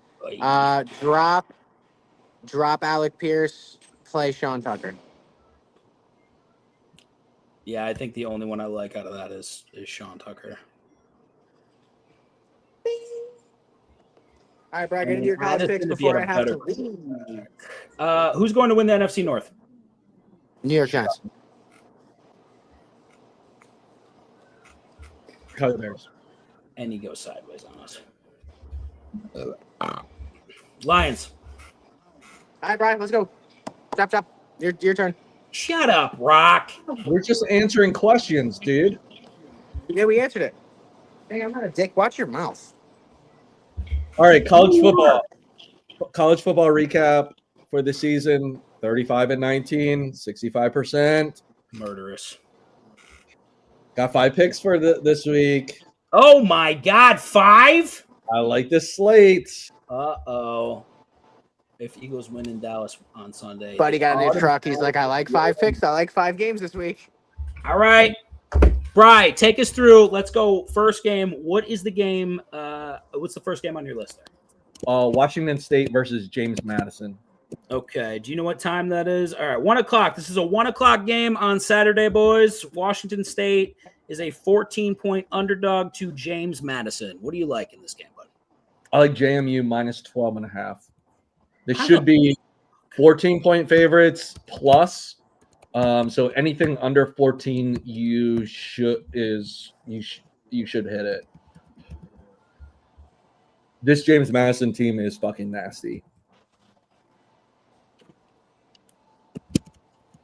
[SPEAKER 4] Drop Alec Pierce, play Sean Tucker.
[SPEAKER 3] Yeah, I think the only one I like out of that is Sean Tucker.
[SPEAKER 4] All right, Brian, get into your college picks before I have to leave.
[SPEAKER 3] Who's going to win the NFC North?
[SPEAKER 4] New York Giants.
[SPEAKER 2] Chicago Bears.
[SPEAKER 3] And he goes sideways on us. Lions.
[SPEAKER 4] All right, Brian, let's go. Chop. Your turn.
[SPEAKER 3] Shut up, Rock.
[SPEAKER 2] We're just answering questions, dude.
[SPEAKER 4] Yeah, we answered it. Hey, I'm not a dick. Watch your mouth.
[SPEAKER 2] All right, college football. College football recap for the season: 35-19, 65%.
[SPEAKER 3] Murderous.
[SPEAKER 2] Got 5 picks for this week.
[SPEAKER 3] Oh my God, 5?
[SPEAKER 2] I like this slate.
[SPEAKER 3] Uh-oh. If Eagles win in Dallas on Sunday.
[SPEAKER 4] Buddy got a new truck. He's like, I like 5 picks. I like 5 games this week.
[SPEAKER 3] All right. Bri, take us through. Let's go. First game. What is the game? What's the first game on your list there?
[SPEAKER 2] Washington State versus James Madison.
[SPEAKER 3] Okay. Do you know what time that is? All right. 1 o'clock. This is a 1 o'clock game on Saturday, boys. Washington State is a 14-point underdog to James Madison. What do you like in this game, bud?
[SPEAKER 2] I like JMU minus 12.5. They should be 14-point favorites plus. So anything under 14, you should hit it. This James Madison team is fucking nasty.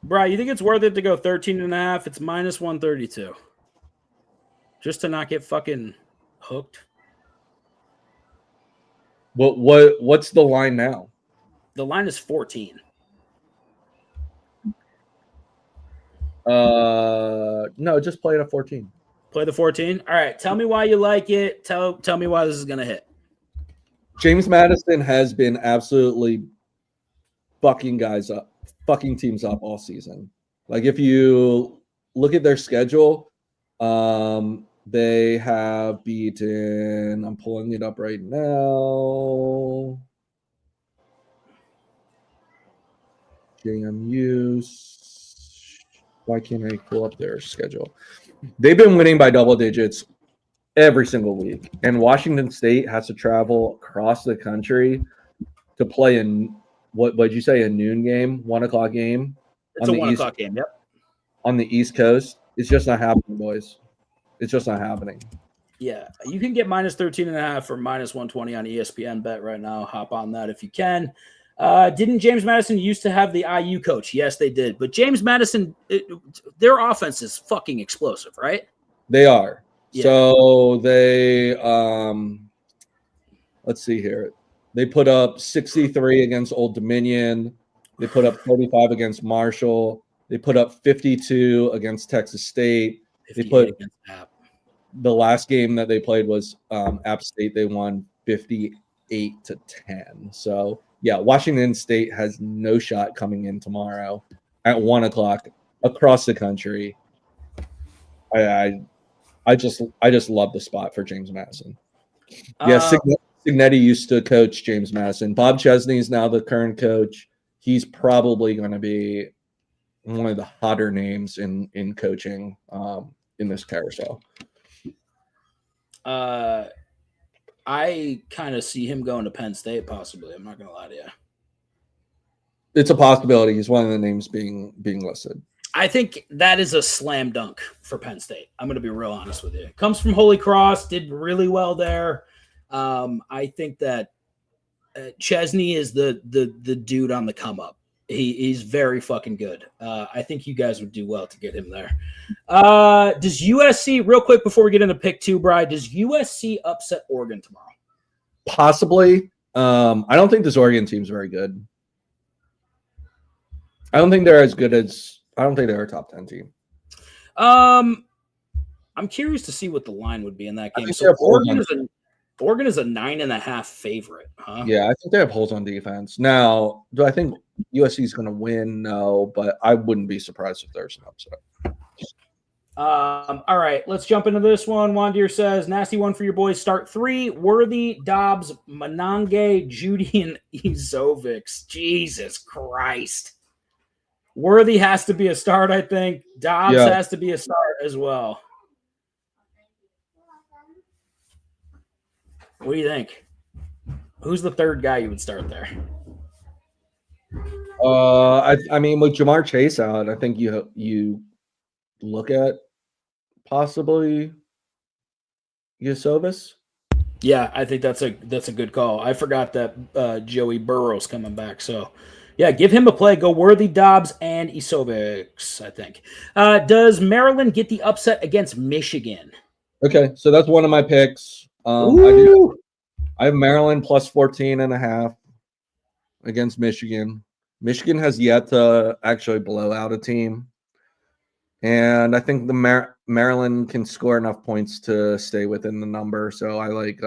[SPEAKER 3] Bri, you think it's worth it to go 13.5? It's minus 132. Just to not get fucking hooked.
[SPEAKER 2] What's the line now?
[SPEAKER 3] The line is 14.
[SPEAKER 2] No, just play it at 14.
[SPEAKER 3] Play the 14. All right, tell me why you like it. Tell me why this is gonna hit.
[SPEAKER 2] James Madison has been absolutely fucking teams up all season. Like if you look at their schedule, they have beaten. I'm pulling it up right now. JMU. Why can't I pull up their schedule? They've been winning by double digits every single week. And Washington State has to travel across the country to play in what'd you say, a noon game, 1 o'clock game?
[SPEAKER 3] It's a 1 o'clock game, yep.
[SPEAKER 2] On the East Coast. It's just not happening, boys. It's just not happening.
[SPEAKER 3] Yeah. You can get minus 13.5 for minus 120 on ESPN bet right now. Hop on that if you can. Didn't James Madison used to have the IU coach? Yes, they did. But James Madison, their offense is fucking explosive, right?
[SPEAKER 2] They are.
[SPEAKER 3] Yeah.
[SPEAKER 2] So they, let's see here. They put up 63 against Old Dominion. They put up 35 against Marshall. They put up 52 against Texas State. They put against App. The last game that they played was App State. They won 58-10. So yeah, Washington State has no shot coming in tomorrow at 1 o'clock across the country. I just love the spot for James Madison. Yeah, Signetti used to coach James Madison. Bob Chesney is now the current coach. He's probably going to be one of the hotter names in coaching in this carousel.
[SPEAKER 3] I kind of see him going to Penn State possibly. I'm not going to lie to you.
[SPEAKER 2] It's a possibility. He's one of the names being listed.
[SPEAKER 3] I think that is a slam dunk for Penn State. I'm going to be real honest with you. Comes from Holy Cross, did really well there. I think that Chesney is the dude on the come up. He's very fucking good. I think you guys would do well to get him there. Does USC, real quick before we get into pick 2, Bri, does USC upset Oregon tomorrow?
[SPEAKER 2] Possibly. I don't think this Oregon team's very good. I don't think they're as good as – I don't think they're a top 10 team.
[SPEAKER 3] I'm curious to see what the line would be in that game. So Oregon is a 9.5 favorite, huh?
[SPEAKER 2] Yeah, I think they have holes on defense. Now, do I think USC is going to win? No, but I wouldn't be surprised if there's an upset.
[SPEAKER 3] All right, let's jump into this one. Wandir says, nasty one for your boys. Start 3, Worthy, Dobbs, Monange, Judy, and Izovics. Jesus Christ. Worthy has to be a start, I think. Dobbs has to be a start as well. What do you think? Who's the third guy you would start there?
[SPEAKER 2] I mean, with Jamar Chase out, I think you look at possibly Yasovis.
[SPEAKER 3] Yeah, I think that's a good call. I forgot that Joey Burrow's coming back. So, yeah, give him a play. Go Worthy, Dobbs, and Isovics, I think. Does Maryland get the upset against Michigan?
[SPEAKER 2] Okay, so that's one of my picks. I have Maryland plus 14.5 against Michigan. Michigan has yet to actually blow out a team. And I think the Maryland can score enough points to stay within the number. So I like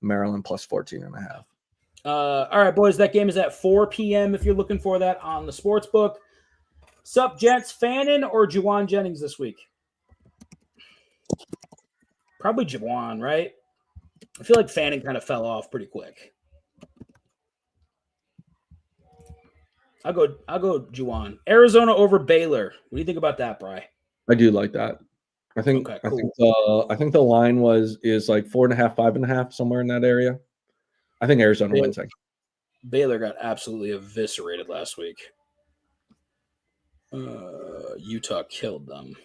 [SPEAKER 2] Maryland plus 14.5.
[SPEAKER 3] All right, boys, that game is at 4 p.m. if you're looking for that on the sports book. Sup, Jets, Fannin or Juwan Jennings this week? Probably Juwan, right? I feel like Fannin kind of fell off pretty quick. I'll go Juwan. Arizona over Baylor. What do you think about that, Bri?
[SPEAKER 2] I do like that. I think I think the line is like 4.5, 5.5, somewhere in that area. I think Arizona wins that.
[SPEAKER 3] Baylor got absolutely eviscerated last week. Utah killed them.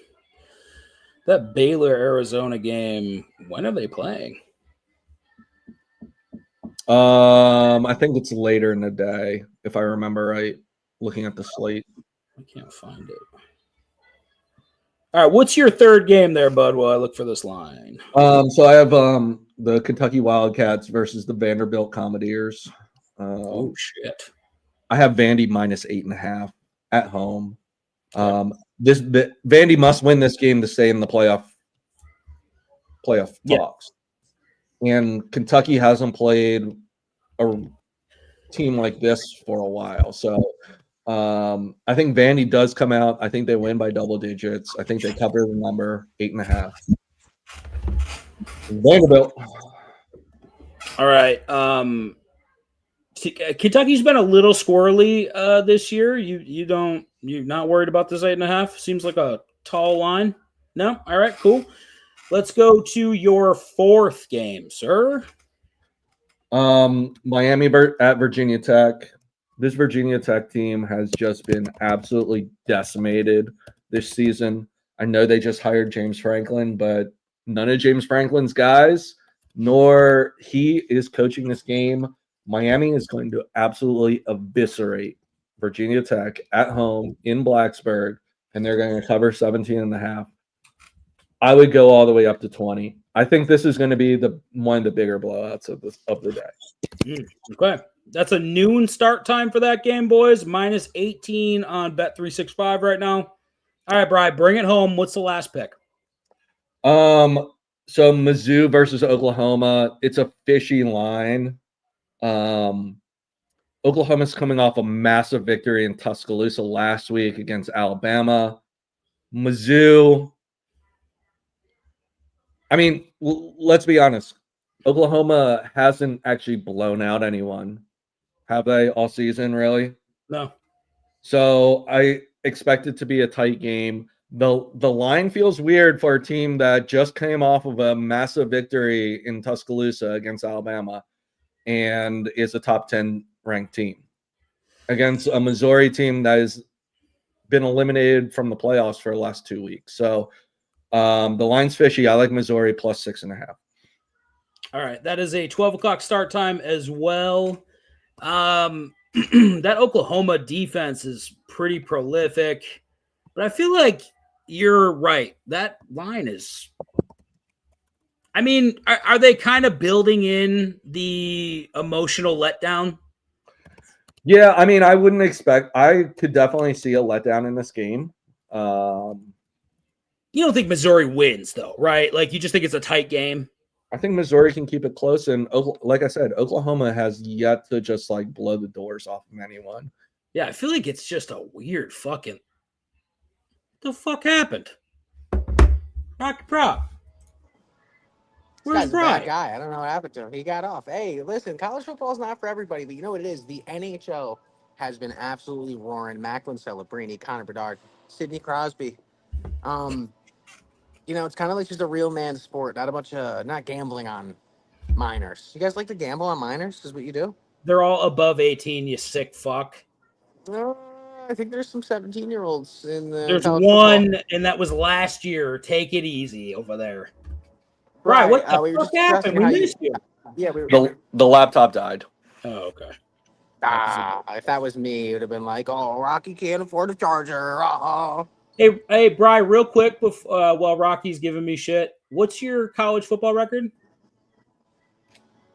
[SPEAKER 3] That Baylor-Arizona game, when are they playing?
[SPEAKER 2] I think it's later in the day, if I remember right, looking at the slate.
[SPEAKER 3] I can't find it. All right, what's your third game there, bud, while I look for this line?
[SPEAKER 2] So I have the Kentucky Wildcats versus the Vanderbilt Commodores.
[SPEAKER 3] Oh, shit.
[SPEAKER 2] I have Vandy minus 8.5 at home. Vandy must win this game to stay in the playoff talks. And Kentucky hasn't played a team like this for a while. So I think Vandy does come out. I think they win by double digits. I think they cover the number 8.5. Vanderbilt.
[SPEAKER 3] All right. Kentucky's been a little squirrely this year. You're not worried about this 8.5? Seems like a tall line. No? All right, cool. Let's go to your fourth game, sir.
[SPEAKER 2] Miami at Virginia Tech. This Virginia Tech team has just been absolutely decimated this season. I know they just hired James Franklin, but none of James Franklin's guys, nor he is coaching this game. Miami is going to absolutely eviscerate Virginia Tech at home in Blacksburg, and they're going to cover 17.5. I would go all the way up to 20. I think this is going to be one of the bigger blowouts of the day.
[SPEAKER 3] Okay. That's a noon start time for that game, boys. Minus 18 on Bet365 right now. All right, Brian, bring it home. What's the last pick?
[SPEAKER 2] So Mizzou versus Oklahoma. It's a fishy line. Oklahoma's coming off a massive victory in Tuscaloosa last week against Alabama. Mizzou, I mean, let's be honest. Oklahoma hasn't actually blown out anyone, have they, all season, really?
[SPEAKER 3] No.
[SPEAKER 2] So I expect it to be a tight game. The line feels weird for a team that just came off of a massive victory in Tuscaloosa against Alabama and is a top 10 ranked team against a Missouri team that has been eliminated from the playoffs for the last 2 weeks. So the line's fishy. I like Missouri plus 6.5.
[SPEAKER 3] All right. That is a 12 o'clock start time as well. That Oklahoma defense is pretty prolific, but I feel like you're right. That line is, I mean, are they kind of building in the emotional letdown?
[SPEAKER 2] Yeah, I mean, I could definitely see a letdown in this game.
[SPEAKER 3] You don't think Missouri wins, though, right? Like, you just think it's a tight game?
[SPEAKER 2] I think Missouri can keep it close. And like I said, Oklahoma has yet to just like blow the doors off of anyone.
[SPEAKER 3] Yeah, I feel like it's just a weird fucking. What the fuck happened? Rocky Prop. Where's
[SPEAKER 4] This guy's a bad
[SPEAKER 3] Brian?
[SPEAKER 4] guy. I don't know what happened to him. He got off. Hey, listen, college football is not for everybody, but you know what it is? The NHL has been absolutely roaring. Macklin Celebrini, Connor Bedard, Sidney Crosby. You know, it's kind of like just a real man sport, not a bunch of not gambling on minors. You guys like to gamble on minors? Is what you do?
[SPEAKER 3] They're all above 18, you sick fuck.
[SPEAKER 4] I think there's some 17-year-olds in the.
[SPEAKER 3] There's
[SPEAKER 4] college
[SPEAKER 3] one,
[SPEAKER 4] football.
[SPEAKER 3] and that was last year. Take it easy over there. Right, what the
[SPEAKER 4] we were
[SPEAKER 3] fuck
[SPEAKER 4] just
[SPEAKER 3] happened?
[SPEAKER 4] discussing
[SPEAKER 3] We
[SPEAKER 4] how
[SPEAKER 3] missed you.
[SPEAKER 4] Yeah, we were.
[SPEAKER 2] The laptop died.
[SPEAKER 3] Oh, okay.
[SPEAKER 4] If that was me, it would have been like, oh, Rocky can't afford a charger. Oh.
[SPEAKER 3] Hey, Brian, real quick, while Rocky's giving me shit, what's your college football record?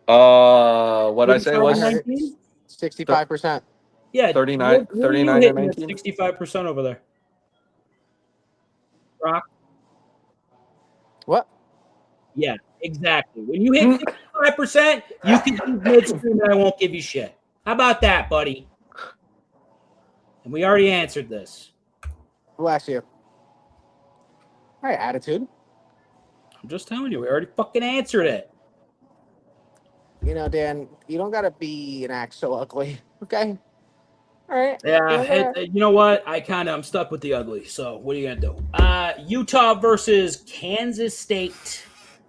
[SPEAKER 2] What I say was
[SPEAKER 4] 65%.
[SPEAKER 3] Yeah,
[SPEAKER 2] 39
[SPEAKER 3] what are you
[SPEAKER 2] 39
[SPEAKER 3] hitting
[SPEAKER 2] and
[SPEAKER 3] at
[SPEAKER 2] 19.
[SPEAKER 3] 65% over there? Rock?
[SPEAKER 4] What?
[SPEAKER 3] Yeah, exactly. When you hit 65%, you can do midstream and I won't give you shit. How about that, buddy? And we already answered this.
[SPEAKER 4] Bless you. All right, attitude.
[SPEAKER 3] I'm just telling you, we already fucking answered it.
[SPEAKER 4] You know, Dan, you don't gotta be and act so ugly, okay? All right.
[SPEAKER 3] Yeah, you know what? I'm stuck with the ugly. So what are you gonna do? Utah versus Kansas State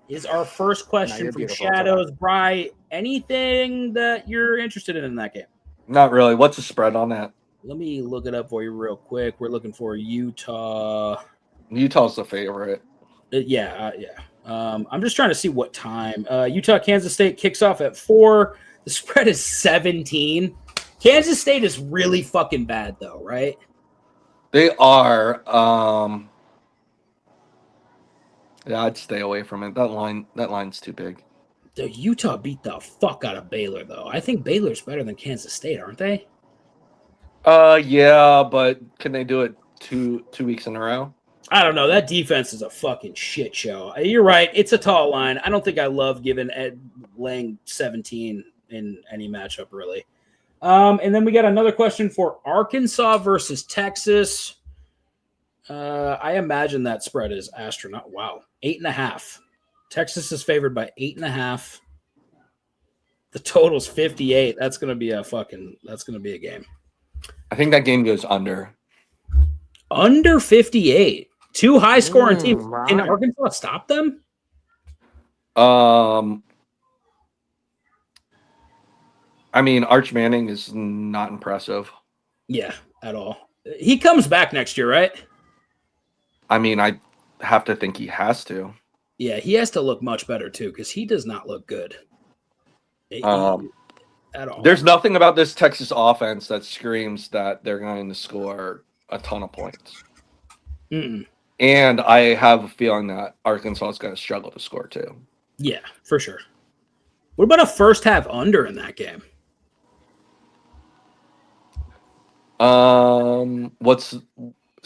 [SPEAKER 3] is our first question from
[SPEAKER 4] beautiful,
[SPEAKER 3] Shadows. Bry, anything that you're interested in that game?
[SPEAKER 2] Not really. What's the spread on that?
[SPEAKER 3] Let me look it up for you real quick. We're looking for Utah.
[SPEAKER 2] Utah's the favorite.
[SPEAKER 3] Yeah. I'm just trying to see what time. Utah, Kansas State kicks off at 4. The spread is 17. Kansas State is really fucking bad, though, right?
[SPEAKER 2] They are. Yeah, I'd stay away from it. That line's too big.
[SPEAKER 3] The Utah beat the fuck out of Baylor, though. I think Baylor's better than Kansas State, aren't they?
[SPEAKER 2] Yeah, but can they do it two weeks in a row?
[SPEAKER 3] I don't know. That defense is a fucking shit show. You're right. It's a tall line. I don't think I love giving laying 17 in any matchup, really. And then we got another question for Arkansas versus Texas. I imagine that spread is astronaut. Wow. 8.5. Texas is favored by 8.5. The total's 58. That's going to be a game.
[SPEAKER 2] I think that game goes under.
[SPEAKER 3] Under 58. Two high scoring teams.
[SPEAKER 4] Right.
[SPEAKER 3] Can Arkansas stop them?
[SPEAKER 2] I mean, Arch Manning is not impressive.
[SPEAKER 3] Yeah, at all. He comes back next year, right?
[SPEAKER 2] I mean, I have to think he has to.
[SPEAKER 3] Yeah, he has to look much better too because he does not look good at all.
[SPEAKER 2] There's nothing about this Texas offense that screams that they're going to score a ton of points.
[SPEAKER 3] Mm-mm.
[SPEAKER 2] And I have a feeling that Arkansas is going to struggle to score too.
[SPEAKER 3] Yeah, for sure. What about a first half under in that game?
[SPEAKER 2] Was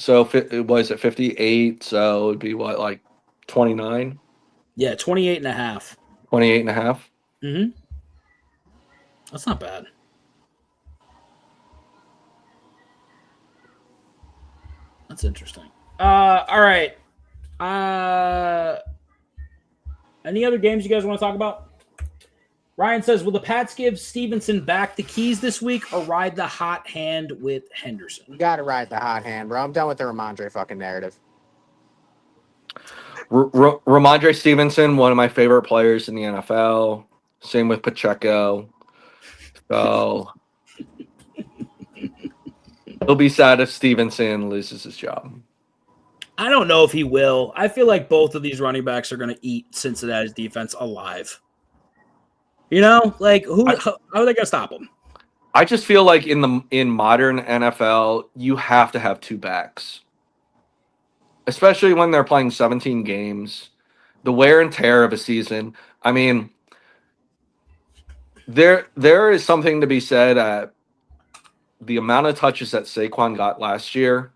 [SPEAKER 2] it 58? So it'd be what, like 29?
[SPEAKER 3] Yeah, 28.5.
[SPEAKER 2] 28.5?
[SPEAKER 3] Mm-hmm. That's not bad. That's interesting. All right. Any other games you guys want to talk about? Ryan says, will the Pats give Stevenson back the keys this week or ride the hot hand with Henderson?
[SPEAKER 4] You got to ride the hot hand, bro. I'm done with the Ramondre fucking narrative.
[SPEAKER 2] Ramondre Stevenson, one of my favorite players in the NFL. Same with Pacheco. So it'll be sad if Stevenson loses his job.
[SPEAKER 3] I don't know if he will. I feel like both of these running backs are going to eat Cincinnati's defense alive. You know, like how are they going to stop him?
[SPEAKER 2] I just feel like in modern NFL, you have to have two backs, especially when they're playing 17 games. The wear and tear of a season. I mean, there is something to be said at the amount of touches that Saquon got last year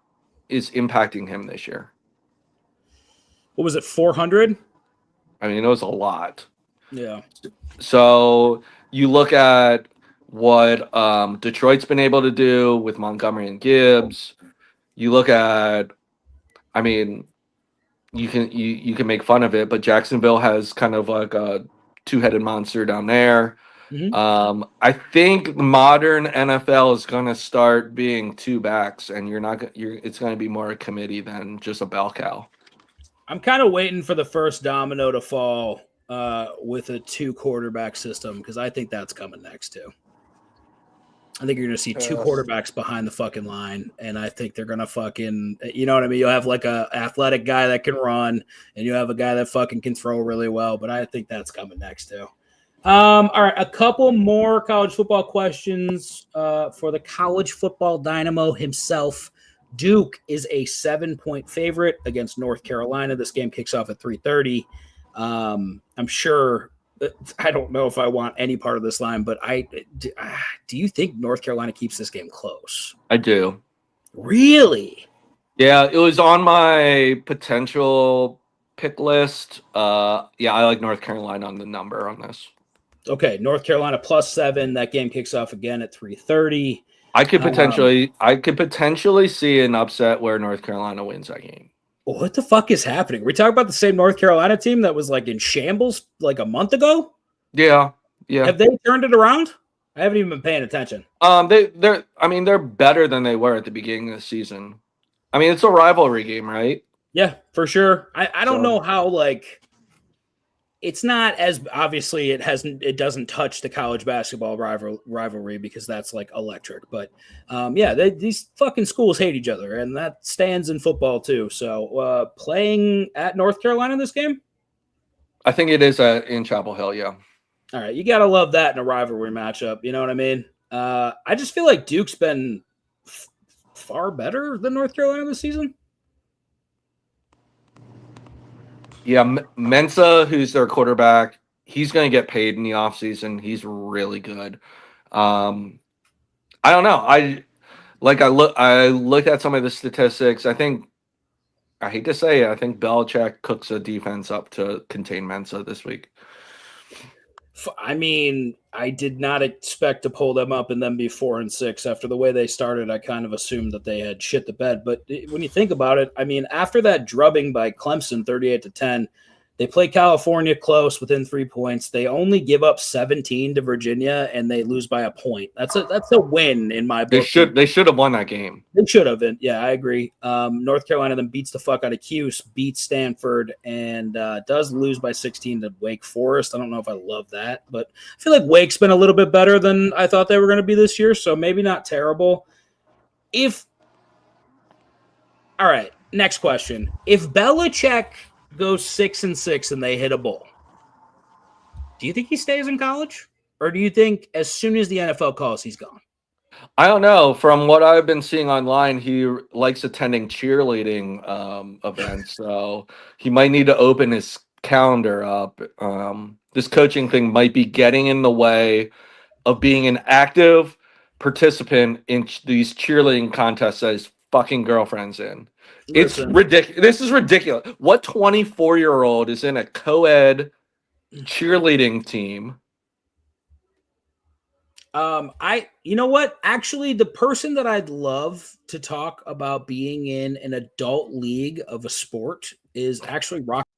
[SPEAKER 2] is impacting him this year.
[SPEAKER 3] What was it, 400?
[SPEAKER 2] I mean, it was a lot.
[SPEAKER 3] Yeah.
[SPEAKER 2] So you look at what Detroit's been able to do with Montgomery and Gibbs. You look at, I mean, you can make fun of it, but Jacksonville has kind of like a two-headed monster down there.
[SPEAKER 3] Mm-hmm.
[SPEAKER 2] I think modern NFL is going to start being two backs, and it's going to be more a committee than just a bell cow.
[SPEAKER 3] I'm kind of waiting for the first domino to fall with a two quarterback system because I think that's coming next too. I think you're going to see two quarterbacks behind the fucking line, and I think they're going to fucking, you know what I mean? You'll have like a athletic guy that can run, and you have a guy that fucking can throw really well, but I think that's coming next too. All right, a couple more college football questions for the college football dynamo himself. Duke is a 7-point favorite against North Carolina. This game kicks off at 3:30. I'm sure. I don't know if I want any part of this line, but do you think North Carolina keeps this game close?
[SPEAKER 2] I do.
[SPEAKER 3] Really?
[SPEAKER 2] Yeah, it was on my potential pick list. Yeah, I like North Carolina on the number on this.
[SPEAKER 3] Okay, North Carolina +7. That game kicks off again at 3:30.
[SPEAKER 2] I could potentially see an upset where North Carolina wins that game.
[SPEAKER 3] What the fuck is happening? We talk about the same North Carolina team that was like in shambles like a month ago.
[SPEAKER 2] Yeah.
[SPEAKER 3] Have they turned it around? I haven't even been paying attention.
[SPEAKER 2] They're better than they were at the beginning of the season. I mean, it's a rivalry game, right?
[SPEAKER 3] Yeah, for sure. I don't know how, like, it's not as obviously it doesn't touch the college basketball rivalry because that's like electric. But these fucking schools hate each other, and that stands in football too. So playing at North Carolina this game,
[SPEAKER 2] I think it is in Chapel Hill. Yeah.
[SPEAKER 3] all right, you gotta love that in a rivalry matchup. You know what I mean? I just feel like Duke's been far better than North Carolina this season.
[SPEAKER 2] Yeah, Mensa, who's their quarterback, he's going to get paid in the offseason. He's really good. I don't know. I looked at some of the statistics. I hate to say it, I think Belichick cooks a defense up to contain Mensa this week.
[SPEAKER 3] I mean, I did not expect to pull them up and then be 4-6 after the way they started. I kind of assumed that they had shit the bed. But when you think about it, I mean, after that drubbing by Clemson, 38-10, they play California close within 3 points. They only give up 17 to Virginia, and they lose by a point. That's a win in my book.
[SPEAKER 2] They should have won that game.
[SPEAKER 3] They should have. Yeah, I agree. North Carolina then beats the fuck out of Cuse, beats Stanford, and does lose by 16 to Wake Forest. I don't know if I love that, but I feel like Wake's been a little bit better than I thought they were going to be this year, so maybe not terrible. All right, next question. If Belichick goes 6-6 and they hit a bowl, do you think he stays in college? Or do you think as soon as the NFL calls, he's gone?
[SPEAKER 2] I don't know. From what I've been seeing online, he likes attending cheerleading events, so he might need to open his calendar up. This coaching thing might be getting in the way of being an active participant in these cheerleading contests that his fucking girlfriend's in. It's ridiculous. This is ridiculous. What 24-year-old is in a co-ed cheerleading team?
[SPEAKER 3] You know what? Actually, the person that I'd love to talk about being in an adult league of a sport is actually Rocky.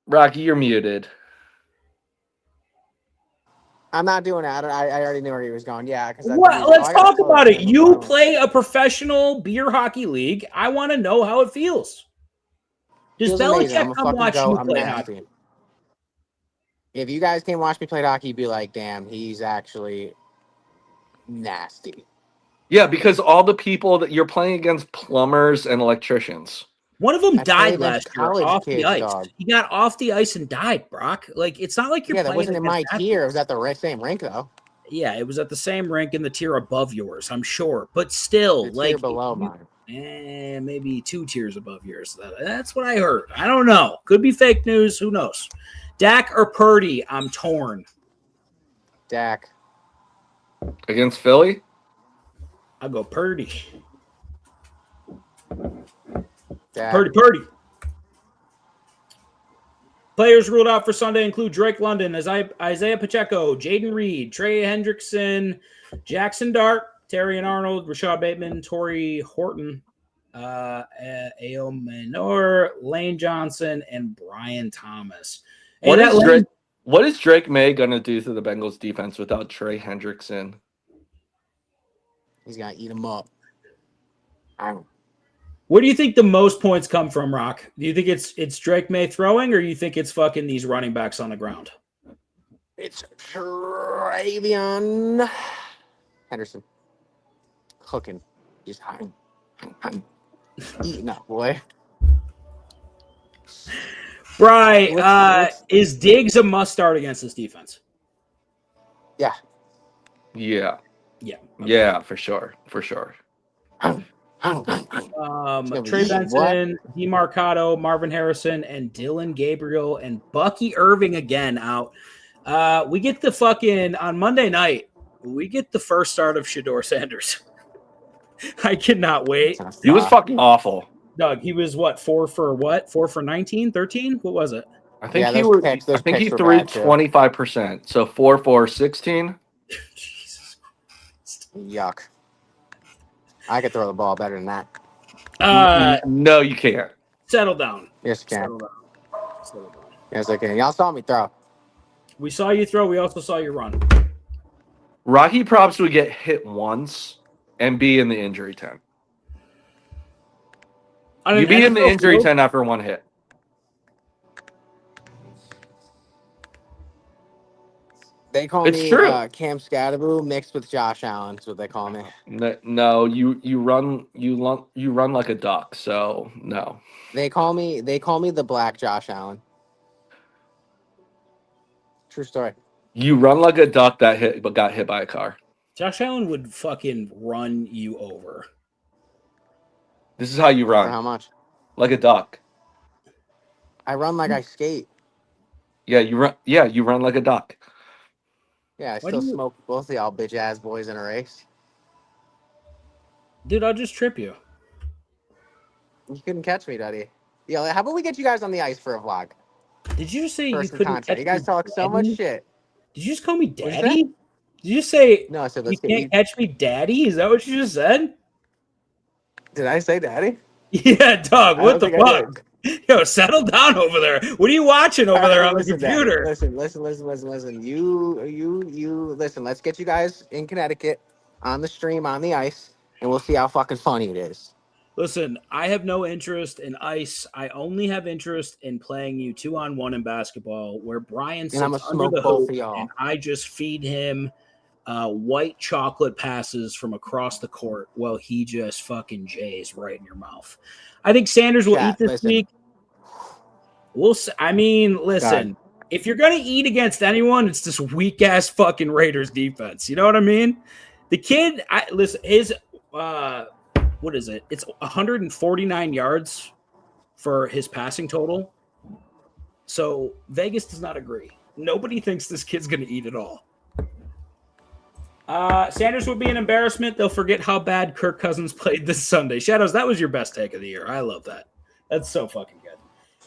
[SPEAKER 2] Rocky, you're muted.
[SPEAKER 4] I'm not doing that. I already knew where he was going. Yeah.
[SPEAKER 3] Let's talk about it. You play a professional beer hockey league. I want to know how it feels. Does Belichick come watch you play hockey?
[SPEAKER 4] If you guys came watch me play hockey, you'd be like, damn, he's actually nasty.
[SPEAKER 2] Yeah, because all the people that you're playing against, plumbers and electricians.
[SPEAKER 3] One of them died last year off the ice. Dog. He got off the ice and died, Brock. Like, it's not like you're playing.
[SPEAKER 4] Yeah, that wasn't in my tier. It was at the same rink, though.
[SPEAKER 3] Yeah, it was at the same rink in the tier above yours, I'm sure. But still,
[SPEAKER 4] the tier below mine.
[SPEAKER 3] Maybe 2 tiers above yours. That's what I heard. I don't know. Could be fake news. Who knows? Dak or Purdy? I'm torn.
[SPEAKER 4] Dak.
[SPEAKER 2] Against Philly?
[SPEAKER 3] I'll go Purdy.
[SPEAKER 4] Dak.
[SPEAKER 3] Purdy. Players ruled out for Sunday include Drake London, Isaiah Pacheco, Jaden Reed, Trey Hendrickson, Jackson Dart, Terrion Arnold, Rashad Bateman, Torrey Horton, Ao Manor, Lane Johnson, and Brian Thomas.
[SPEAKER 2] What is Drake May going to do to the Bengals defense without Trey Hendrickson?
[SPEAKER 4] He's going to eat him up.
[SPEAKER 3] Where do you think the most points come from, Rock? Do you think it's Drake May throwing, or you think it's fucking these running backs on the ground?
[SPEAKER 4] It's Travion Henderson. Cooking. Just I'm eating up, boy.
[SPEAKER 3] Bri, is Diggs a must start against this defense?
[SPEAKER 4] Yeah.
[SPEAKER 2] Yeah.
[SPEAKER 3] Yeah.
[SPEAKER 2] Okay. Yeah, for sure.
[SPEAKER 3] Trey Benson, DeMarcado, Marvin Harrison, and Dylan Gabriel and Bucky Irving again out. We get the fucking on Monday night. We get the first start of Shedeur Sanders. I cannot wait.
[SPEAKER 2] He was fucking awful.
[SPEAKER 3] Doug, he was what? 4 for 19, 13? What was it?
[SPEAKER 2] I think he threw 25%. So 4 for 16.
[SPEAKER 3] Jesus Christ.
[SPEAKER 4] Yuck. I could throw the ball better than that.
[SPEAKER 2] No, you can't.
[SPEAKER 3] Settle down.
[SPEAKER 4] Yes, you can.
[SPEAKER 3] Settle down.
[SPEAKER 4] Yes, I can. Y'all saw me throw.
[SPEAKER 3] We saw you throw. We also saw you run.
[SPEAKER 2] Rocky props would get hit once and be in the injury tent.
[SPEAKER 3] On
[SPEAKER 2] You
[SPEAKER 3] an
[SPEAKER 2] beat in the
[SPEAKER 3] NFL
[SPEAKER 2] injury
[SPEAKER 3] field-
[SPEAKER 2] 10 after one hit.
[SPEAKER 4] They call
[SPEAKER 2] It's
[SPEAKER 4] me
[SPEAKER 2] true.
[SPEAKER 4] Cam Scadaboo mixed with Josh Allen. That's what they call me.
[SPEAKER 2] No, you run like a duck. So no.
[SPEAKER 4] They call me the Black Josh Allen. True story.
[SPEAKER 2] You run like a duck that got hit by a car.
[SPEAKER 3] Josh Allen would fucking run you over.
[SPEAKER 2] This is how you
[SPEAKER 4] For
[SPEAKER 2] run,
[SPEAKER 4] how much?
[SPEAKER 2] like a duck.
[SPEAKER 4] I run like I skate.
[SPEAKER 2] Yeah, you run. Yeah, you run like a duck.
[SPEAKER 4] Yeah, I
[SPEAKER 3] Why
[SPEAKER 4] still
[SPEAKER 3] do you-
[SPEAKER 4] smoke both of y'all bitch ass boys in a race.
[SPEAKER 3] Dude, I'll just trip you.
[SPEAKER 4] You couldn't catch me, Duddy. Yo, how about we get you guys on the ice for a vlog?
[SPEAKER 3] Did you just say
[SPEAKER 4] First
[SPEAKER 3] you
[SPEAKER 4] and
[SPEAKER 3] couldn't
[SPEAKER 4] contract.
[SPEAKER 3] catch
[SPEAKER 4] You guys
[SPEAKER 3] me
[SPEAKER 4] talk so much
[SPEAKER 3] daddy?
[SPEAKER 4] shit.
[SPEAKER 3] Did you just call me
[SPEAKER 4] What'd you say?
[SPEAKER 3] daddy? Did you say
[SPEAKER 4] No, I said
[SPEAKER 3] you
[SPEAKER 4] let's get
[SPEAKER 3] can't
[SPEAKER 4] you.
[SPEAKER 3] catch me daddy? Is that what you just said?
[SPEAKER 4] Did I say daddy?
[SPEAKER 3] Yeah, dog.
[SPEAKER 4] I
[SPEAKER 3] What
[SPEAKER 4] don't
[SPEAKER 3] the
[SPEAKER 4] think I
[SPEAKER 3] fuck? Yo, settle down over there. What are you watching over there on the
[SPEAKER 4] Listen, Daddy,
[SPEAKER 3] computer?
[SPEAKER 4] listen. You listen. Let's get you guys in Connecticut on the stream on the ice, and we'll see how fucking funny it is.
[SPEAKER 3] Listen, I have no interest in ice. I only have interest in playing you 2-on-1 in basketball, where Brian
[SPEAKER 4] And I'm
[SPEAKER 3] sits
[SPEAKER 4] gonna
[SPEAKER 3] under
[SPEAKER 4] smoke
[SPEAKER 3] the
[SPEAKER 4] both
[SPEAKER 3] hoop
[SPEAKER 4] of y'all.
[SPEAKER 3] and I just feed him white chocolate passes from across the court while he just fucking jays right in your mouth. I think Sanders will
[SPEAKER 4] Chat,
[SPEAKER 3] eat this
[SPEAKER 4] listen.
[SPEAKER 3] week. Listen. If you're gonna eat against anyone, it's this weak ass fucking Raiders defense. You know what I mean? The kid, his what is it? It's 149 yards for his passing total. So Vegas does not agree. Nobody thinks this kid's gonna eat it all. Sanders would be an embarrassment. They'll forget how bad Kirk Cousins played this Sunday. Shadows, that was your best take of the year. I love that. That's so fucking good.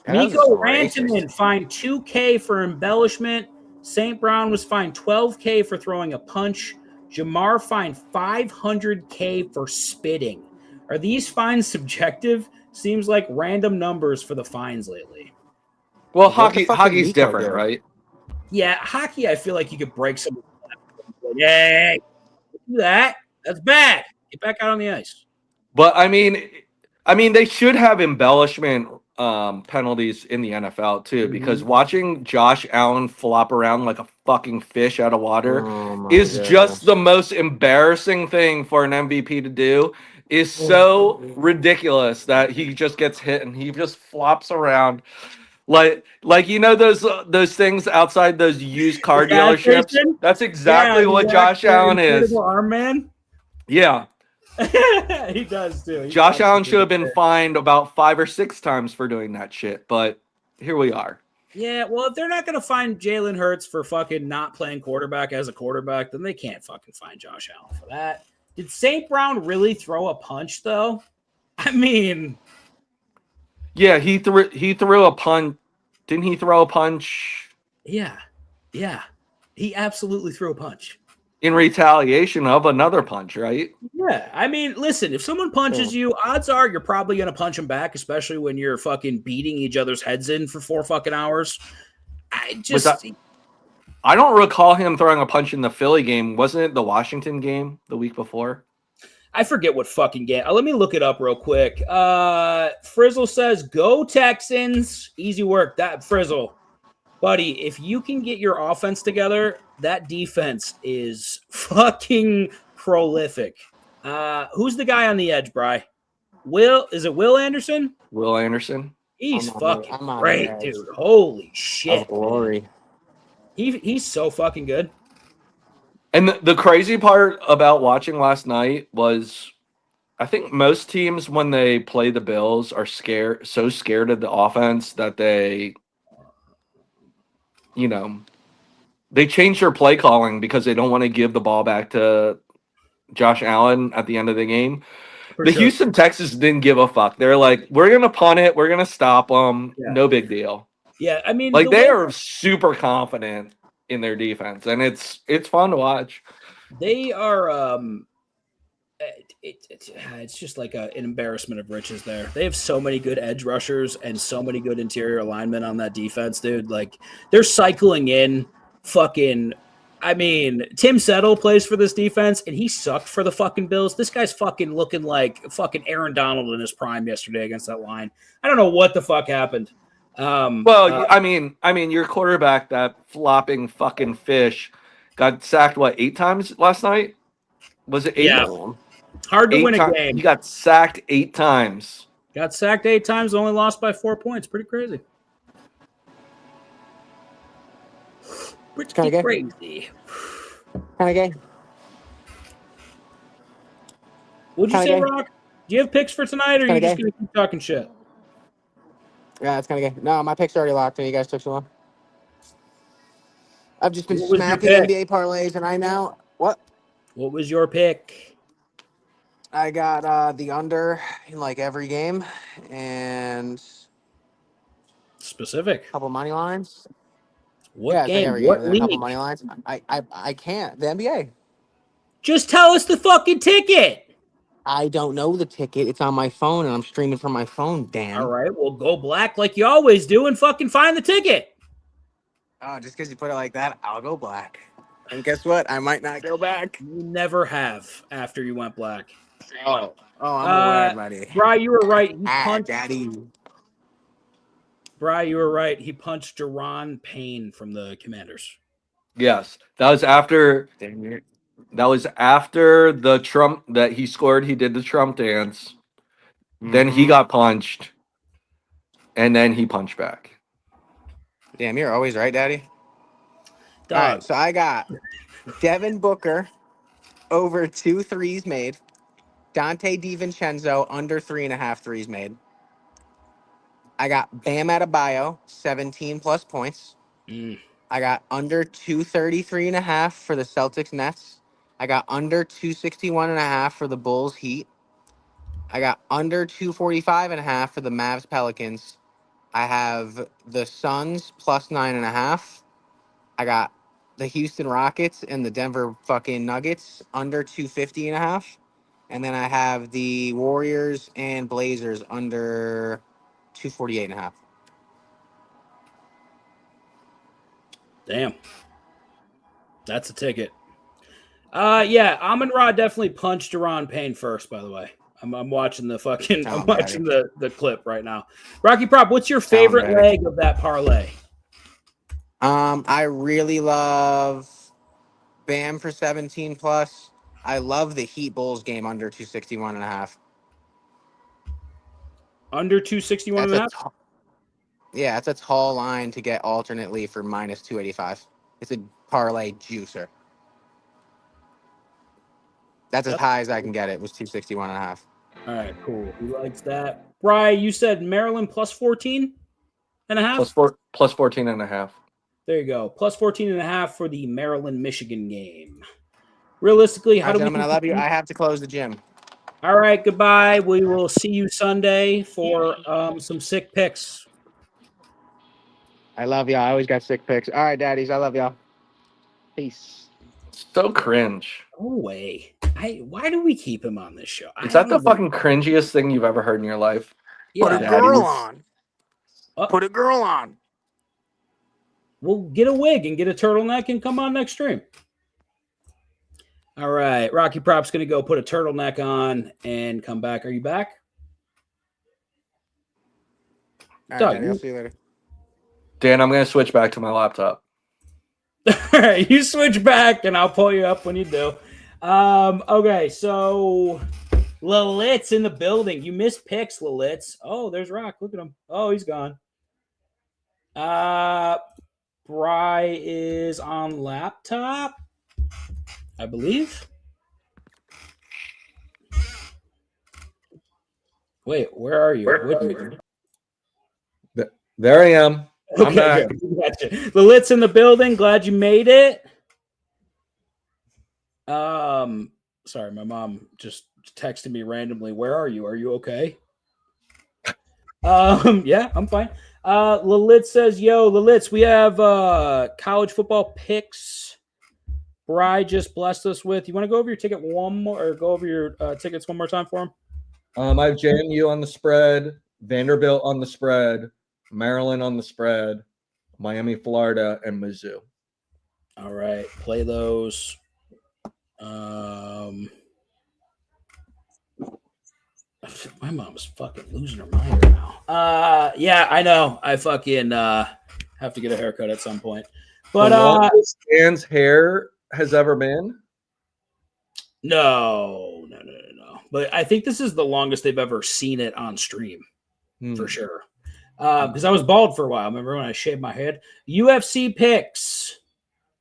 [SPEAKER 4] That was
[SPEAKER 3] Nico
[SPEAKER 4] racist.
[SPEAKER 3] Rantanen fined $2K for embellishment. St. Brown was fined $12K for throwing a punch. Jamar fined $500K for spitting. Are these fines subjective? Seems like random numbers for the fines lately.
[SPEAKER 2] Well,
[SPEAKER 4] What the fuck did
[SPEAKER 2] hockey's
[SPEAKER 4] Nico
[SPEAKER 2] different,
[SPEAKER 4] do?
[SPEAKER 2] right?
[SPEAKER 3] Yeah, hockey, I feel like you could break some. Hey, do that. That's bad. Get back out on the ice.
[SPEAKER 2] But I mean, they should have embellishment penalties in the NFL too, because watching Josh Allen flop around like a fucking fish out of water
[SPEAKER 4] Oh my
[SPEAKER 2] is
[SPEAKER 4] goodness.
[SPEAKER 2] just the most embarrassing thing for an MVP to do. Is so ridiculous that he just gets hit and he just flops around like those things outside those used car
[SPEAKER 3] Gas
[SPEAKER 2] dealerships.
[SPEAKER 3] station?
[SPEAKER 2] That's exactly what Josh Allen is.
[SPEAKER 3] Arm man.
[SPEAKER 2] Yeah.
[SPEAKER 3] He does too. He
[SPEAKER 2] Josh
[SPEAKER 3] does
[SPEAKER 2] Allen
[SPEAKER 3] do
[SPEAKER 2] should have
[SPEAKER 3] it.
[SPEAKER 2] been fined about 5 or 6 times for doing that shit, but here we are.
[SPEAKER 3] Yeah, well, if they're not going to find Jalen Hurts for fucking not playing quarterback as a quarterback, then they can't fucking find Josh Allen for that. Did St. Brown really throw a punch, though? I mean,
[SPEAKER 2] Yeah, he threw a punch. Didn't he throw a punch
[SPEAKER 3] yeah. He absolutely threw a punch.
[SPEAKER 2] in retaliation of another punch, right?
[SPEAKER 3] Yeah, I mean, listen, if someone punches you, odds are you're probably going to punch them back, especially when you're fucking beating each other's heads in for 4 fucking hours.
[SPEAKER 2] I don't recall him throwing a punch in the Philly game. Wasn't it the Washington game the week before?
[SPEAKER 3] I forget what fucking game. Let me look it up real quick. Frizzle says, "Go Texans." Easy work. That Frizzle, buddy. If you can get your offense together, that defense is fucking prolific. Who's the guy on the edge, Bri? Is it Will Anderson?
[SPEAKER 2] Will Anderson.
[SPEAKER 3] He's
[SPEAKER 4] I'm
[SPEAKER 3] fucking
[SPEAKER 4] on the
[SPEAKER 3] great,
[SPEAKER 4] edge
[SPEAKER 3] dude. Holy shit.
[SPEAKER 4] Of glory.
[SPEAKER 3] He's so fucking good.
[SPEAKER 2] And the crazy part about watching last night was I think most teams when they play the Bills are scared of the offense that they change their play calling because they don't want to give the ball back to Josh Allen at the end of the game. Houston Texans didn't give a fuck. They're like, we're going to punt it. We're going to stop them.
[SPEAKER 3] Yeah.
[SPEAKER 2] No big deal.
[SPEAKER 3] Yeah, I mean,
[SPEAKER 2] Like they are super confident in their defense, and it's fun to watch.
[SPEAKER 3] They are it's just like an embarrassment of riches there. They have so many good edge rushers and so many good interior linemen on that defense, dude. Like they're cycling in fucking I mean, Tim Settle plays for this defense, and he sucked for the fucking Bills. This guy's fucking looking like fucking Aaron Donald in his prime yesterday against that line. I don't know what the fuck happened.
[SPEAKER 2] I mean, your quarterback, that flopping fucking fish, got sacked 8 times last night? Was it 8?
[SPEAKER 3] Yeah. Hard to win a game.
[SPEAKER 2] He got sacked 8 times.
[SPEAKER 3] Got sacked 8 times, only lost by 4 points. Pretty crazy.
[SPEAKER 4] Kinda
[SPEAKER 3] crazy.
[SPEAKER 4] Kind of gay.
[SPEAKER 3] What'd you
[SPEAKER 4] Kinda
[SPEAKER 3] say,
[SPEAKER 4] gay.
[SPEAKER 3] Rock? Do you have picks for tonight, or are you
[SPEAKER 4] Kinda
[SPEAKER 3] just
[SPEAKER 4] gay.
[SPEAKER 3] going to keep talking shit?
[SPEAKER 4] Yeah, it's kind of gay. No, my picks are already locked, and you guys took so long. I've just been
[SPEAKER 3] What was your
[SPEAKER 4] smacking
[SPEAKER 3] pick?
[SPEAKER 4] NBA parlays, and I now what?
[SPEAKER 3] What was your pick?
[SPEAKER 4] I got the under in like every game, and
[SPEAKER 3] Specific.
[SPEAKER 4] a couple money lines.
[SPEAKER 3] What
[SPEAKER 4] Yeah, it's like
[SPEAKER 3] game?
[SPEAKER 4] every
[SPEAKER 3] What
[SPEAKER 4] game. A couple
[SPEAKER 3] league?
[SPEAKER 4] money lines. I can't. The NBA.
[SPEAKER 3] Just tell us the fucking ticket.
[SPEAKER 4] I don't know the ticket. It's on my phone, and I'm streaming from my phone. Dan.
[SPEAKER 3] All right, well, go black like you always do and fucking find the ticket.
[SPEAKER 4] Oh, just because you put it like that, I'll go black. And guess what? I might not go back.
[SPEAKER 3] You never have after you went black.
[SPEAKER 4] Oh, I'm aware, buddy.
[SPEAKER 3] Bri, you were right. He punched.
[SPEAKER 4] Daddy.
[SPEAKER 3] Bri, you were right. He punched Deron Payne from the Commanders.
[SPEAKER 2] Yes. That was after
[SPEAKER 4] Dang it.
[SPEAKER 2] the Trump that he scored. He did the Trump dance. Then he got punched. And then he punched back.
[SPEAKER 4] Damn, you're always right, Daddy.
[SPEAKER 3] Dog.
[SPEAKER 4] All right, so I got Devin Booker over 2 threes made. Dante DiVincenzo under 3.5 threes made. I got Bam Adebayo 17 plus points. I got under 233.5 for the Celtics Nets. I got under 261.5 for the Bulls Heat. I got under 245.5 for the Mavs Pelicans. I have the Suns plus 9.5. I got the Houston Rockets and the Denver fucking Nuggets under 250.5. And then I have the Warriors and Blazers under 248.5.
[SPEAKER 3] Damn. That's a ticket. Yeah, Amon Ra definitely punched Deron Payne first, by the way. I'm watching the fucking I'm watching the clip right now. Rocky Prop, what's your favorite leg of that parlay?
[SPEAKER 4] I really love Bam for 17 plus. I love the Heat Bulls game under 261.5.
[SPEAKER 3] Under 261.5?
[SPEAKER 4] Yeah, it's a tall line to get alternately for minus 285. It's a parlay juicer. That's as high as I can get it. Was 261.5.
[SPEAKER 3] All right, cool. He likes that. Bri, you said Maryland plus 14 and a half?
[SPEAKER 2] Plus 14 and a half.
[SPEAKER 3] There you go. Plus 14 and a half for the Maryland-Michigan game. Realistically, how do we...
[SPEAKER 4] Gentlemen, I love you. I have to close the gym.
[SPEAKER 3] All right, goodbye. We will see you Sunday for some sick picks.
[SPEAKER 4] I love y'all. I always got sick picks. All right, daddies. I love y'all. Peace.
[SPEAKER 2] So cringe.
[SPEAKER 3] No way. Why do we keep him on this show?
[SPEAKER 2] Is that the fucking cringiest thing you've ever heard in your life?
[SPEAKER 3] Yeah.
[SPEAKER 4] Put a girl on. Put a girl on.
[SPEAKER 3] We'll get a wig and get a turtleneck and come on next stream. All right. Rocky Prop's going to go put a turtleneck on and come back. Are you back?
[SPEAKER 4] All right, Daddy, I'll see you later.
[SPEAKER 2] Dan, I'm going to switch back to my laptop.
[SPEAKER 3] All right. You switch back and I'll pull you up when you do. Okay. So Lalit's in the building. You missed picks, Lalit's. Oh, there's Rock. Look at him. Oh, he's gone. Bri is on laptop, I believe. Wait, where are you?
[SPEAKER 2] There I am. I'm
[SPEAKER 3] Okay,
[SPEAKER 2] back.
[SPEAKER 3] gotcha. Lalit's in the building. Glad you made it. Sorry, my mom just texted me randomly. Where are you? Are you okay? Yeah, I'm fine. Lalit says, yo, Lalitz, we have college football picks. Bri just blessed us with. You want to go over your ticket one more, or go over your tickets one more time for him?
[SPEAKER 2] I have JMU on the spread, Vanderbilt on the spread, Maryland on the spread, Miami, Florida, and Mizzou.
[SPEAKER 3] All right, play those. My mom's fucking losing her mind right now. Yeah, I know. I fucking have to get a haircut at some point. But
[SPEAKER 2] the longest Dan's hair has ever been.
[SPEAKER 3] No. But I think this is the longest they've ever seen it on stream, for sure. Because I was bald for a while. Remember when I shaved my head? UFC picks.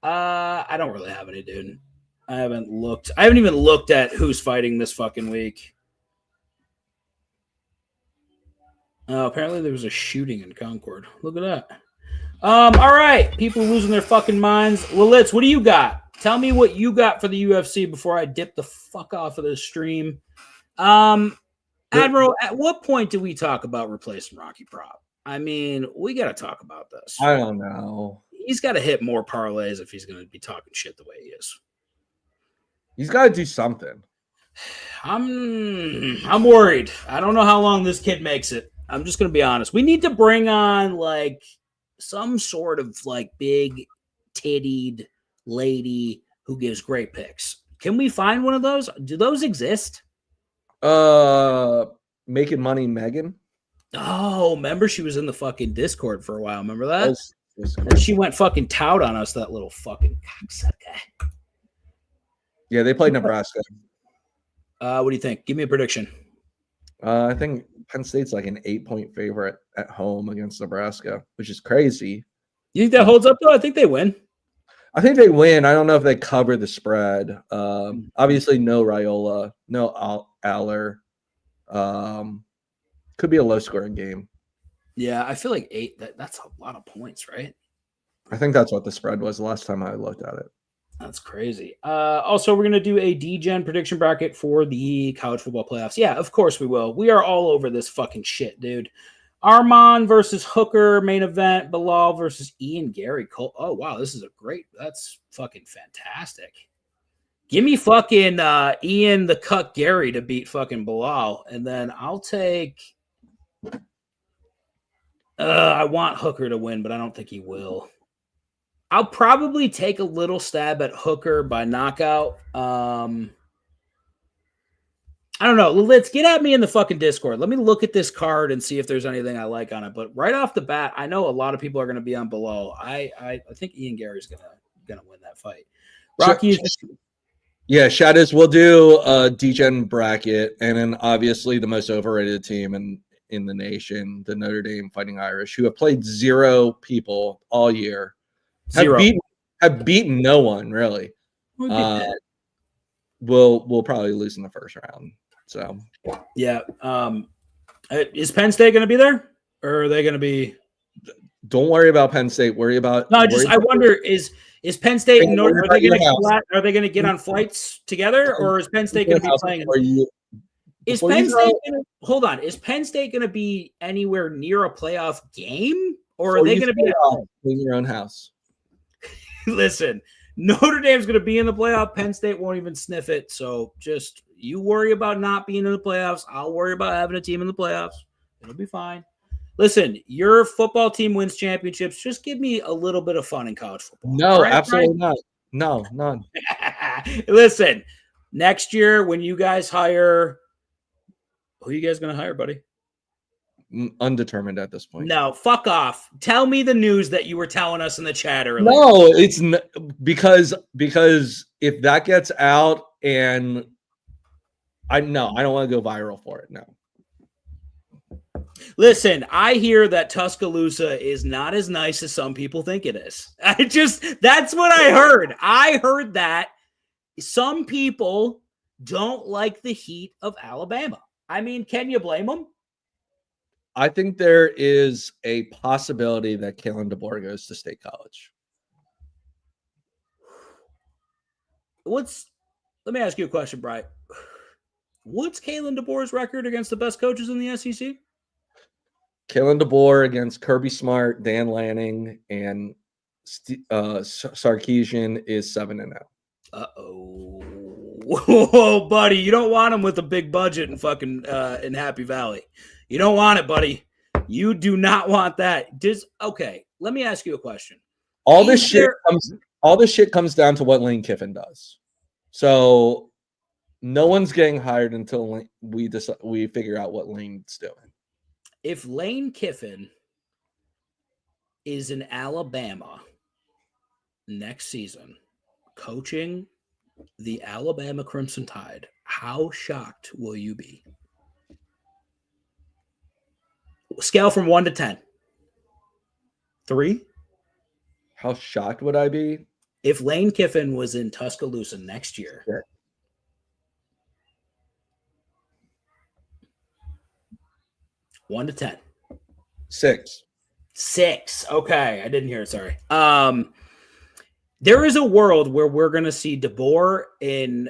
[SPEAKER 3] I don't really have any, dude. I haven't even looked at who's fighting this fucking week. Apparently there was a shooting in Concord. Look at that. All right. People losing their fucking minds. Lilitz, what do you got? Tell me what you got for the UFC before I dip the fuck off of this stream. Admiral, at what point do we talk about replacing Rocky Prop? I mean, we got to talk about this.
[SPEAKER 2] I don't know.
[SPEAKER 3] He's got to hit more parlays if he's going to be talking shit the way he is.
[SPEAKER 2] He's got to do something.
[SPEAKER 3] I'm worried. I don't know how long this kid makes it. I'm just going to be honest. We need to bring on like some sort of like big tittied lady who gives great picks. Can we find one of those? Do those exist?
[SPEAKER 2] Making Money Megan.
[SPEAKER 3] Oh, remember she was in the fucking Discord for a while. Remember that? And she went fucking tout on us, that little fucking cocksucker.
[SPEAKER 2] Yeah, they played Nebraska.
[SPEAKER 3] What do you think? Give me a prediction.
[SPEAKER 2] I think Penn State's like an 8-point favorite at home against Nebraska, which is crazy.
[SPEAKER 3] You think that holds up, though? I think they win.
[SPEAKER 2] I think they win. I don't know if they cover the spread. Obviously, no Raiola, no Aller. Could be a low-scoring game.
[SPEAKER 3] Yeah, I feel like 8. That's a lot of points, right?
[SPEAKER 2] I think that's what the spread was the last time I looked at it.
[SPEAKER 3] That's crazy. Also, we're going to do a Degen prediction bracket for the college football playoffs. Yeah, of course we will. We are all over this fucking shit, dude. Armand versus Hooker, main event. Bilal versus Ian Gary. Cole. Oh, wow, this is that's fucking fantastic. Give me fucking Ian the Cuck Gary to beat fucking Bilal, and then I'll take... I want Hooker to win, but I don't think he will. I'll probably take a little stab at Hooker by knockout. I don't know. Let's get at me in the fucking Discord. Let me look at this card and see if there's anything I like on it. But right off the bat, I know a lot of people are going to be on below. I think Ian Gary's gonna win that fight. Rocky.
[SPEAKER 2] Yeah, Shadows will do a Degen bracket, and then obviously the most overrated team in the nation, the Notre Dame Fighting Irish, who have played 0 people all year. Have beaten no one really. We'll probably lose in the first round. So
[SPEAKER 3] yeah, is Penn State going to be there, or are they going to be?
[SPEAKER 2] Don't worry about Penn State. Worry about.
[SPEAKER 3] No, I wonder is Penn State and Notre, are they going to get on flights together, or is Penn State going to be playing? Is Penn State hold on? Is Penn State going to be anywhere near a playoff game, or are they going to be
[SPEAKER 2] in your own house?
[SPEAKER 3] Listen, Notre Dame's going to be in the playoff. Penn State won't even sniff it. So just you worry about not being in the playoffs. I'll worry about having a team in the playoffs. It'll be fine. Listen, your football team wins championships. Just give me a little bit of fun in college football.
[SPEAKER 2] No, right, absolutely not. No, none.
[SPEAKER 3] Listen, next year when you guys hire, who are you guys going to hire, buddy?
[SPEAKER 2] Undetermined at this point.
[SPEAKER 3] No, fuck off. Tell me the news that you were telling us in the chat earlier.
[SPEAKER 2] No, it's because if that gets out, and I don't want to go viral for it. No.
[SPEAKER 3] Listen, I hear that Tuscaloosa is not as nice as some people think it is. That's what I heard. I heard that some people don't like the heat of Alabama. I mean, can you blame them?
[SPEAKER 2] I think there is a possibility that Kalen DeBoer goes to State College.
[SPEAKER 3] Let me ask you a question, Brian. What's Kalen DeBoer's record against the best coaches in the SEC?
[SPEAKER 2] Kalen DeBoer against Kirby Smart, Dan Lanning, and Sarkisian is 7-0.
[SPEAKER 3] Whoa, buddy, you don't want him with a big budget and fucking in Happy Valley. You don't want it, buddy. You do not want that. Okay, let me ask you a question.
[SPEAKER 2] All this shit comes all this shit comes down to what Lane Kiffin does. So no one's getting hired until we figure out what Lane's doing.
[SPEAKER 3] If Lane Kiffin is in Alabama next season, coaching the Alabama Crimson Tide, how shocked will you be? Scale from 1 to 10. 3?
[SPEAKER 2] How shocked would I be?
[SPEAKER 3] If Lane Kiffin was in Tuscaloosa next year.
[SPEAKER 2] Yeah.
[SPEAKER 3] 1 to 10.
[SPEAKER 2] 6.
[SPEAKER 3] 6. Okay, I didn't hear it. Sorry. There is a world where we're going to see DeBoer in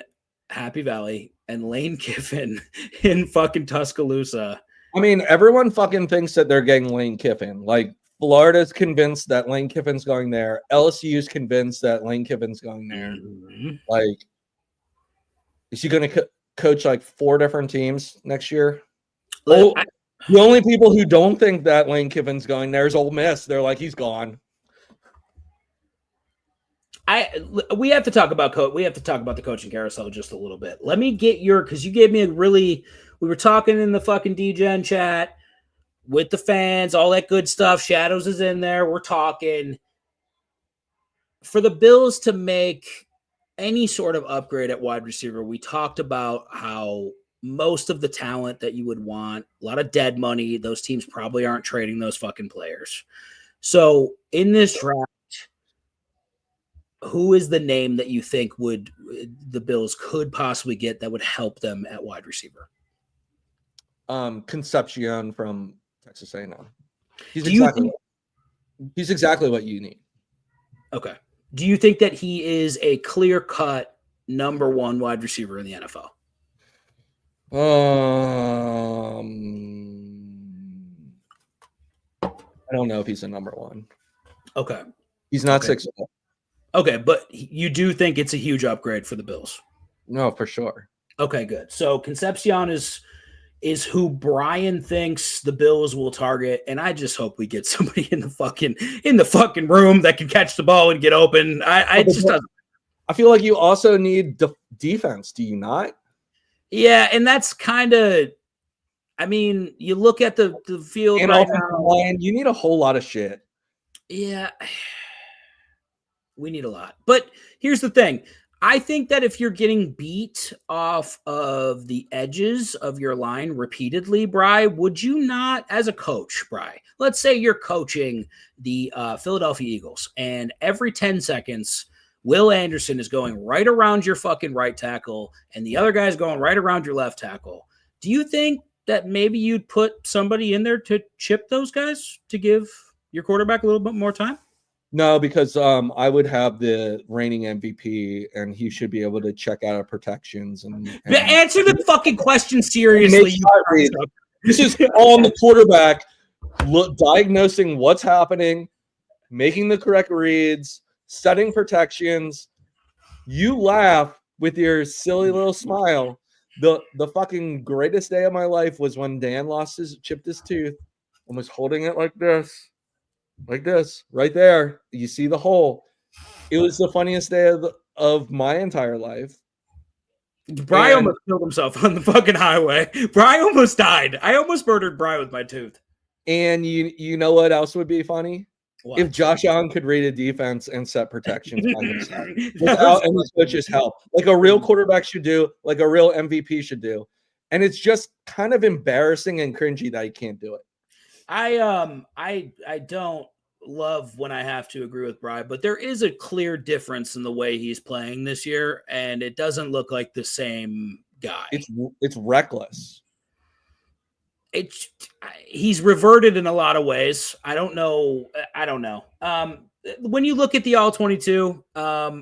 [SPEAKER 3] Happy Valley and Lane Kiffin in fucking Tuscaloosa.
[SPEAKER 2] I mean, everyone fucking thinks that they're getting Lane Kiffin. Like, Florida's convinced that Lane Kiffin's going there. LSU's convinced that Lane Kiffin's going there.
[SPEAKER 3] Mm-hmm.
[SPEAKER 2] Like, is he going to coach like 4 different teams next year? The only people who don't think that Lane Kiffin's going there is Ole Miss. They're like, he's gone.
[SPEAKER 3] We have to talk about the coaching carousel just a little bit. Let me get because you gave me we were talking in the fucking DGen chat with the fans, all that good stuff. Shadows is in there. We're talking for the Bills to make any sort of upgrade at wide receiver. We talked about how most of the talent that you would want, a lot of dead money. Those teams probably aren't trading those fucking players. So in this draft, who is the name that you think the Bills could possibly get that would help them at wide receiver?
[SPEAKER 2] Concepcion from Texas A&M. He's exactly what you need.
[SPEAKER 3] Okay. Do you think that he is a clear-cut number 1 wide receiver in the NFL?
[SPEAKER 2] I don't know if he's a number 1.
[SPEAKER 3] Okay.
[SPEAKER 2] He's not 6'4".
[SPEAKER 3] Okay, but you do think it's a huge upgrade for the Bills?
[SPEAKER 2] No, for sure.
[SPEAKER 3] Okay, good. So Concepcion is who Brian thinks the Bills will target, and I just hope we get somebody in the fucking room that can catch the ball and get open. I
[SPEAKER 2] feel like you also need defense. Do you not?
[SPEAKER 3] Yeah, and that's kind of. I mean, you look at the field
[SPEAKER 2] and
[SPEAKER 3] right now.
[SPEAKER 2] Line, you need a whole lot of shit.
[SPEAKER 3] Yeah. We need a lot. But here's the thing. I think that if you're getting beat off of the edges of your line repeatedly, Bri, would you not, as a coach, Bri, let's say you're coaching the Philadelphia Eagles, and every 10 seconds, Will Anderson is going right around your fucking right tackle, and the other guy's going right around your left tackle. Do you think that maybe you'd put somebody in there to chip those guys to give your quarterback a little bit more time?
[SPEAKER 2] No, because I would have the reigning MVP, and he should be able to check out our protections. And
[SPEAKER 3] answer the fucking question seriously.
[SPEAKER 2] This is on the quarterback, diagnosing what's happening, making the correct reads, setting protections. You laugh with your silly little smile. The fucking greatest day of my life was when Dan chipped his tooth and was holding it like this. Like this, right there. You see the hole. It was the funniest day of my entire life.
[SPEAKER 3] Brian almost killed himself on the fucking highway. Brian almost died. I almost murdered Brian with my tooth.
[SPEAKER 2] And you know what else would be funny? What? If Josh Allen could read a defense and set protections by himself without any coach's help, like a real quarterback should do, like a real MVP should do. And it's just kind of embarrassing and cringy that he can't do it.
[SPEAKER 3] I don't love when I have to agree with Brian, but there is a clear difference in the way he's playing this year, and it doesn't look like the same guy.
[SPEAKER 2] It's reckless.
[SPEAKER 3] He's reverted in a lot of ways. I don't know. When you look at the all 22,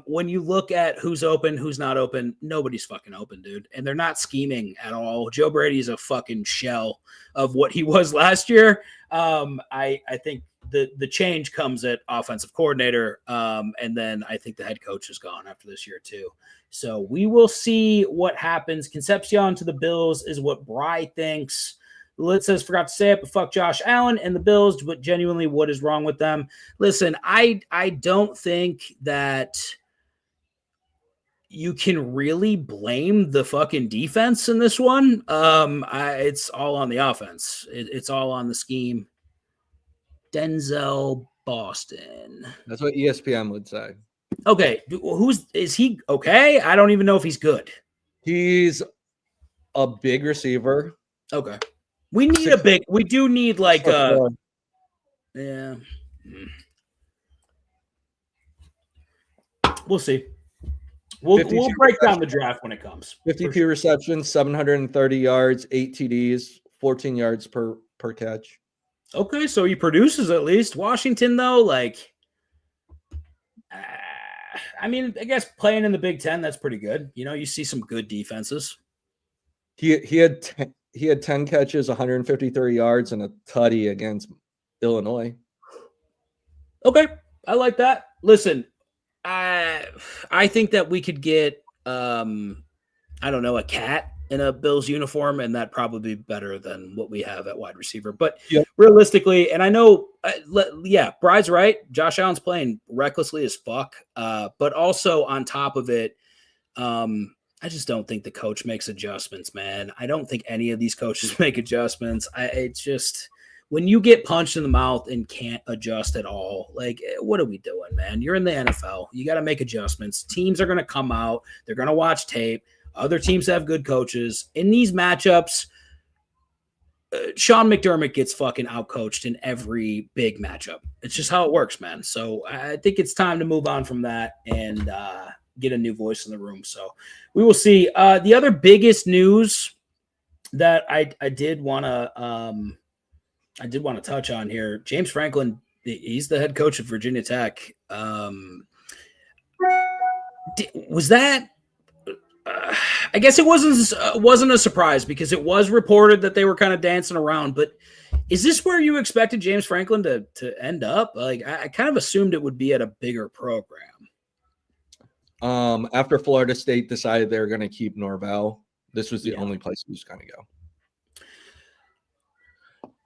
[SPEAKER 3] when you look at who's open, who's not open, nobody's fucking open, dude. And they're not scheming at all. Joe Brady is a fucking shell of what he was last year. I think the change comes at offensive coordinator. And then I think the head coach is gone after this year too. So we will see what happens. Concepcion to the Bills is what Bry thinks. Lit says, forgot to say it, but fuck Josh Allen and the Bills. But genuinely, what is wrong with them? Listen, I don't think that you can really blame the fucking defense in this one. It's all on the offense. It's all on the scheme. Denzel Boston.
[SPEAKER 2] That's what ESPN would say.
[SPEAKER 3] Okay, is he okay? I don't even know if he's good.
[SPEAKER 2] He's a big receiver.
[SPEAKER 3] Okay. We do need like yeah. We'll see. We'll break down the draft when it comes.
[SPEAKER 2] 52 receptions, 730 yards, 8 TDs, 14 yards per catch.
[SPEAKER 3] Okay, so he produces at least. Washington, though, like, I mean, I guess playing in the Big Ten, that's pretty good. You know, you see some good defenses.
[SPEAKER 2] He had 10 catches, 153 yards, and a tutty against Illinois.
[SPEAKER 3] Okay, I like that. Listen, I think that we could get, I don't know, a cat in a Bills uniform, and that'd probably be better than what we have at wide receiver. But realistically, and I know, Bride's right. Josh Allen's playing recklessly as fuck. But also on top of it, I just don't think the coach makes adjustments, man. I don't think any of these coaches make adjustments. It's just when you get punched in the mouth and can't adjust at all, like, what are we doing, man? You're in the NFL. You got to make adjustments. Teams are going to come out. They're going to watch tape. Other teams have good coaches. In these matchups, Sean McDermott gets fucking outcoached in every big matchup. It's just how it works, man. So I think it's time to move on from that and get a new voice in the room. So we will see. The other biggest news that I did want to touch on here, James Franklin, he's the head coach of Virginia Tech. Was that? I guess it wasn't a surprise because it was reported that they were kind of dancing around. But is this where you expected James Franklin to end up? Like, I kind of assumed it would be at a bigger program.
[SPEAKER 2] After Florida State decided they were going to keep Norvell, this was the only place he was going to go.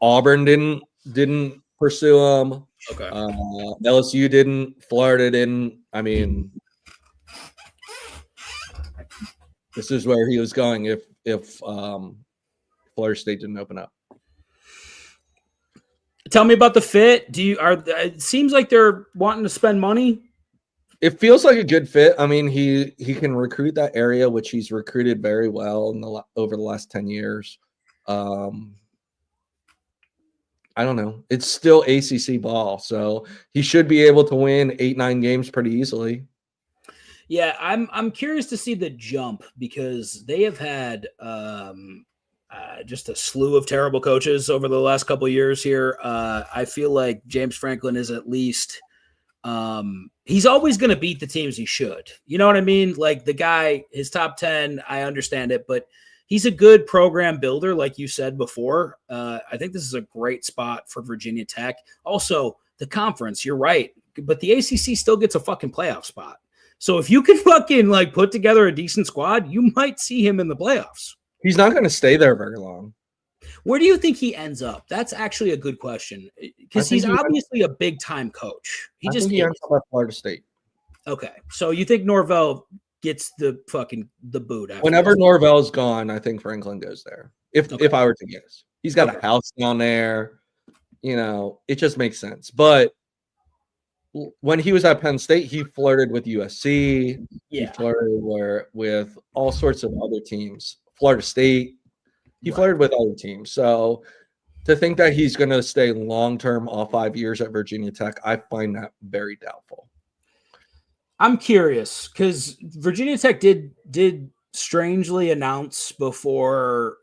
[SPEAKER 2] Auburn didn't pursue him.
[SPEAKER 3] Okay.
[SPEAKER 2] LSU didn't. Florida didn't. I mean, this is where he was going if Florida State didn't open up.
[SPEAKER 3] Tell me about the fit. It seems like they're wanting to spend money.
[SPEAKER 2] It feels like a good fit. I mean, he can recruit that area, which he's recruited very well over the last 10 years. I don't know. It's still ACC ball, so he should be able to win 8-9 games pretty easily.
[SPEAKER 3] Yeah, I'm curious to see the jump because they have had just a slew of terrible coaches over the last couple of years here. I feel like James Franklin is at least he's always going to beat the teams he should. You know what I mean? Like the guy, his top 10, I understand it, but he's a good program builder, like you said before. I think this is a great spot for Virginia Tech. Also, the conference, you're right, but the ACC still gets a fucking playoff spot. So if you can fucking like put together a decent squad, you might see him in the playoffs.
[SPEAKER 2] He's not going to stay there very long.
[SPEAKER 3] Where do you think he ends up? That's actually a good question because he's obviously a big time coach. He ends
[SPEAKER 2] up at Florida State.
[SPEAKER 3] Okay, so you think Norvell gets the boot after
[SPEAKER 2] whenever
[SPEAKER 3] this?
[SPEAKER 2] Norvell's gone? I think Franklin goes there. If I were to guess, he's got a house down there. You know, it just makes sense. But when he was at Penn State, he flirted with USC. He flirted with all sorts of other teams. Florida State. He flirted with other teams. So to think that he's going to stay long-term all 5 years at Virginia Tech, I find that very doubtful.
[SPEAKER 3] I'm curious because Virginia Tech did strangely announce before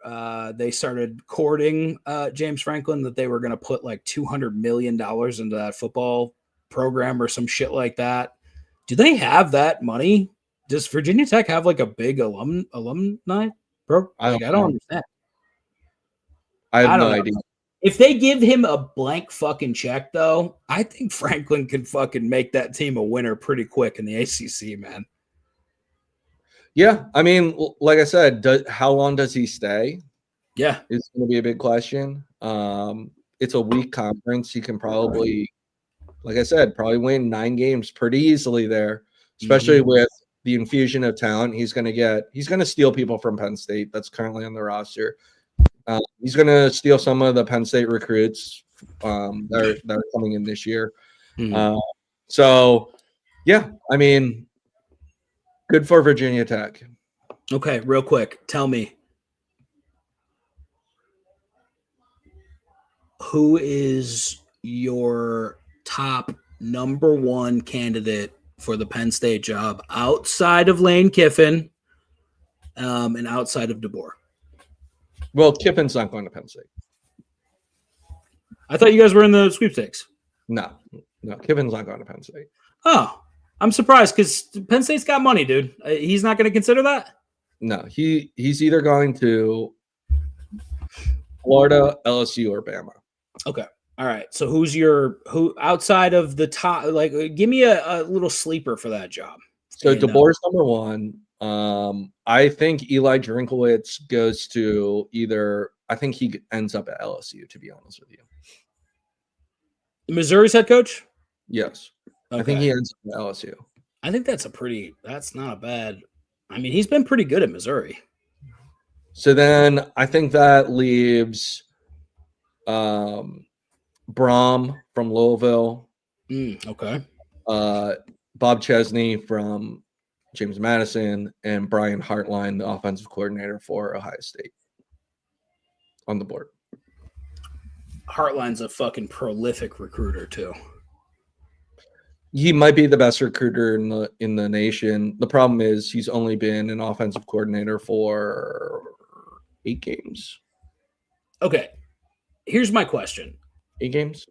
[SPEAKER 3] they started courting James Franklin that they were going to put like $200 million into that football program or some shit like that. Do they have that money? Does Virginia Tech have like a big alumni program? I don't understand.
[SPEAKER 2] I have no idea.
[SPEAKER 3] If they give him a blank fucking check, though, I think Franklin can fucking make that team a winner pretty quick in the ACC, man.
[SPEAKER 2] Yeah, I mean, like I said, how long does he stay?
[SPEAKER 3] Yeah.
[SPEAKER 2] is going to be a big question. It's a weak conference. He can probably, like I said, probably win 9 games pretty easily there, especially with the infusion of talent. He's going to steal people from Penn State that's currently on the roster. He's going to steal some of the Penn State recruits that are coming in this year. So, yeah, I mean, good for Virginia Tech.
[SPEAKER 3] Okay, real quick, tell me, who is your top number 1 candidate for the Penn State job outside of Lane Kiffin and outside of DeBoer?
[SPEAKER 2] Well, Kiffin's not going to Penn State.
[SPEAKER 3] I thought you guys were in the sweepstakes.
[SPEAKER 2] No, Kiffin's not going to Penn State.
[SPEAKER 3] Oh, I'm surprised because Penn State's got money, dude. He's not going to consider that?
[SPEAKER 2] No, he's either going to Florida, LSU, or Bama. Okay.
[SPEAKER 3] All right. So who outside of the top? Like, give me a little sleeper for that job.
[SPEAKER 2] So DeBoer's number 1. I think Eli Drinkowitz goes to either. I think he ends up at LSU. To be honest with you,
[SPEAKER 3] Missouri's head coach.
[SPEAKER 2] Yes,
[SPEAKER 3] okay.
[SPEAKER 2] I think he ends up at LSU.
[SPEAKER 3] I think that's not a bad. I mean, he's been pretty good at Missouri.
[SPEAKER 2] So then I think that leaves Brom from Louisville.
[SPEAKER 3] Okay.
[SPEAKER 2] Bob Chesney from James Madison, and Brian Hartline, the offensive coordinator for Ohio State, on the board.
[SPEAKER 3] Hartline's a fucking prolific recruiter too.
[SPEAKER 2] He might be the best recruiter in the nation. The problem is he's only been an offensive coordinator for 8 games.
[SPEAKER 3] Okay. Here's my question.
[SPEAKER 2] 8 games?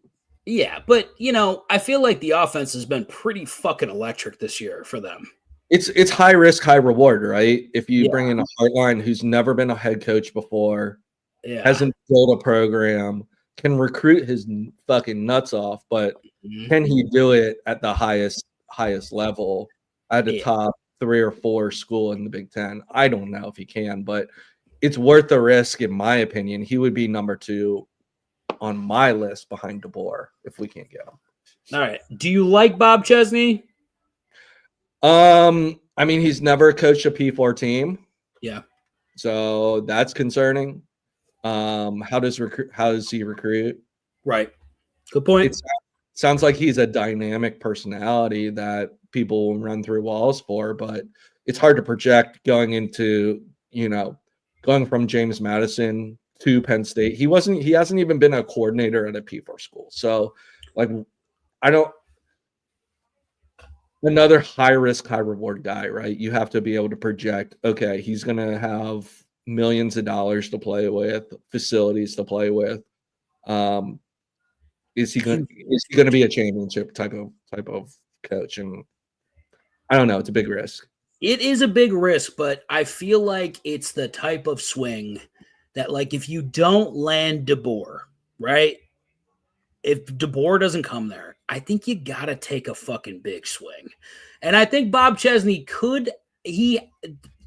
[SPEAKER 3] Yeah, but I feel like the offense has been pretty fucking electric this year for them.
[SPEAKER 2] It's high risk, high reward, right? If you bring in a Hartline who's never been a head coach before, hasn't built a program, can recruit his fucking nuts off, but can he do it at the highest level at the top 3 or 4 school in the Big Ten? I don't know if he can, but it's worth the risk, in my opinion. He would be number 2 on my list behind DeBoer if we can't get him.
[SPEAKER 3] All right. Do you like Bob Chesney?
[SPEAKER 2] I mean, he's never coached a P4 team.
[SPEAKER 3] Yeah.
[SPEAKER 2] So that's concerning. How does he recruit?
[SPEAKER 3] Right. Good point.
[SPEAKER 2] It sounds like he's a dynamic personality that people will run through walls for, but it's hard to project going from James Madison to Penn State. He hasn't even been a coordinator at a P4 school. So another high risk, high reward guy, right? You have to be able to project, okay, he's going to have millions of dollars to play with, facilities to play with. Is he going to be a championship type of coach? And I don't know. It's a big risk.
[SPEAKER 3] It is a big risk, but I feel like it's the type of swing that, like, if you don't land DeBoer, right? If DeBoer doesn't come there, I think you got to take a fucking big swing. And I think Bob Chesney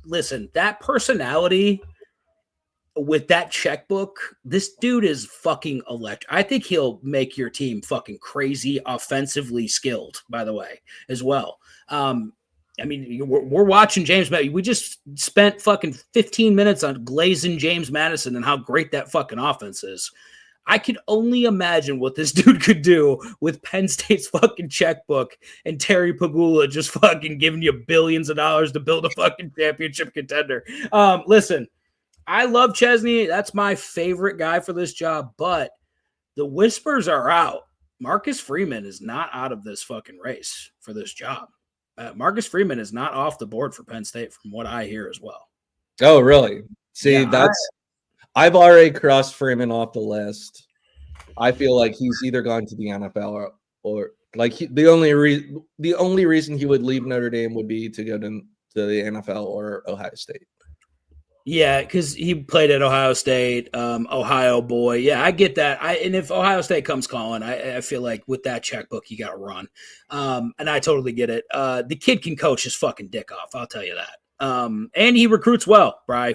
[SPEAKER 3] listen, that personality with that checkbook, this dude is fucking electric. I think he'll make your team fucking crazy, offensively skilled, by the way, as well. I mean, we're watching James Madison. We just spent fucking 15 minutes on glazing James Madison and how great that fucking offense is. I could only imagine what this dude could do with Penn State's fucking checkbook and Terry Pagula just fucking giving you billions of dollars to build a fucking championship contender. Listen, I love Chesney. That's my favorite guy for this job, but the whispers are out. Marcus Freeman is not out of this fucking race for this job. Marcus Freeman is not off the board for Penn State from what I hear as well.
[SPEAKER 2] Oh, really? See, I've already crossed Freeman off the list. I feel like he's either gone to the NFL or the only reason he would leave Notre Dame would be to go to the NFL or Ohio State.
[SPEAKER 3] Yeah, because he played at Ohio State, Ohio boy. Yeah, I get that. And if Ohio State comes calling, I feel like with that checkbook, you got to run. And I totally get it. The kid can coach his fucking dick off. I'll tell you that. And he recruits well, Bri.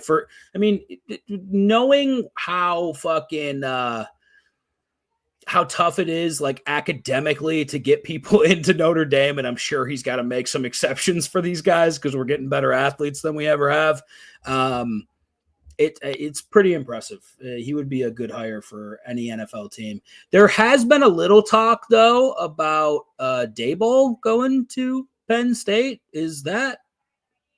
[SPEAKER 3] Knowing how fucking how tough it is, like academically, to get people into Notre Dame, and I'm sure he's got to make some exceptions for these guys because we're getting better athletes than we ever have. It's pretty impressive. He would be a good hire for any NFL team. There has been a little talk though about Daboll going to Penn State. Is that?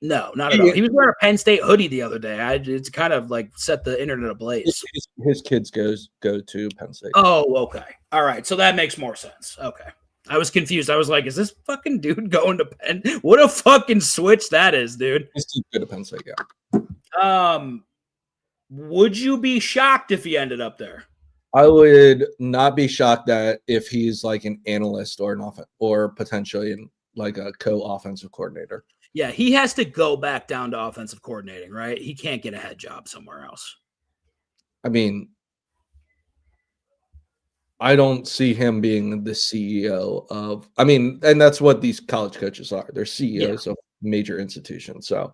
[SPEAKER 3] No, not at all. He was wearing a Penn State hoodie the other day. It's kind of like set the internet ablaze.
[SPEAKER 2] His kids go to Penn State.
[SPEAKER 3] Oh, okay. All right. So that makes more sense. Okay. I was confused. I was like, is this fucking dude going to Penn? What a fucking switch that is, dude.
[SPEAKER 2] His kids go to Penn State, yeah.
[SPEAKER 3] Would you be shocked if he ended up there?
[SPEAKER 2] I would not be shocked that if he's like an analyst or or potentially like a co-offensive coordinator.
[SPEAKER 3] Yeah, he has to go back down to offensive coordinating, right? He can't get a head job somewhere else.
[SPEAKER 2] I mean, I don't see him being the CEO of, and that's what these college coaches are. They're CEOs of major institutions. So,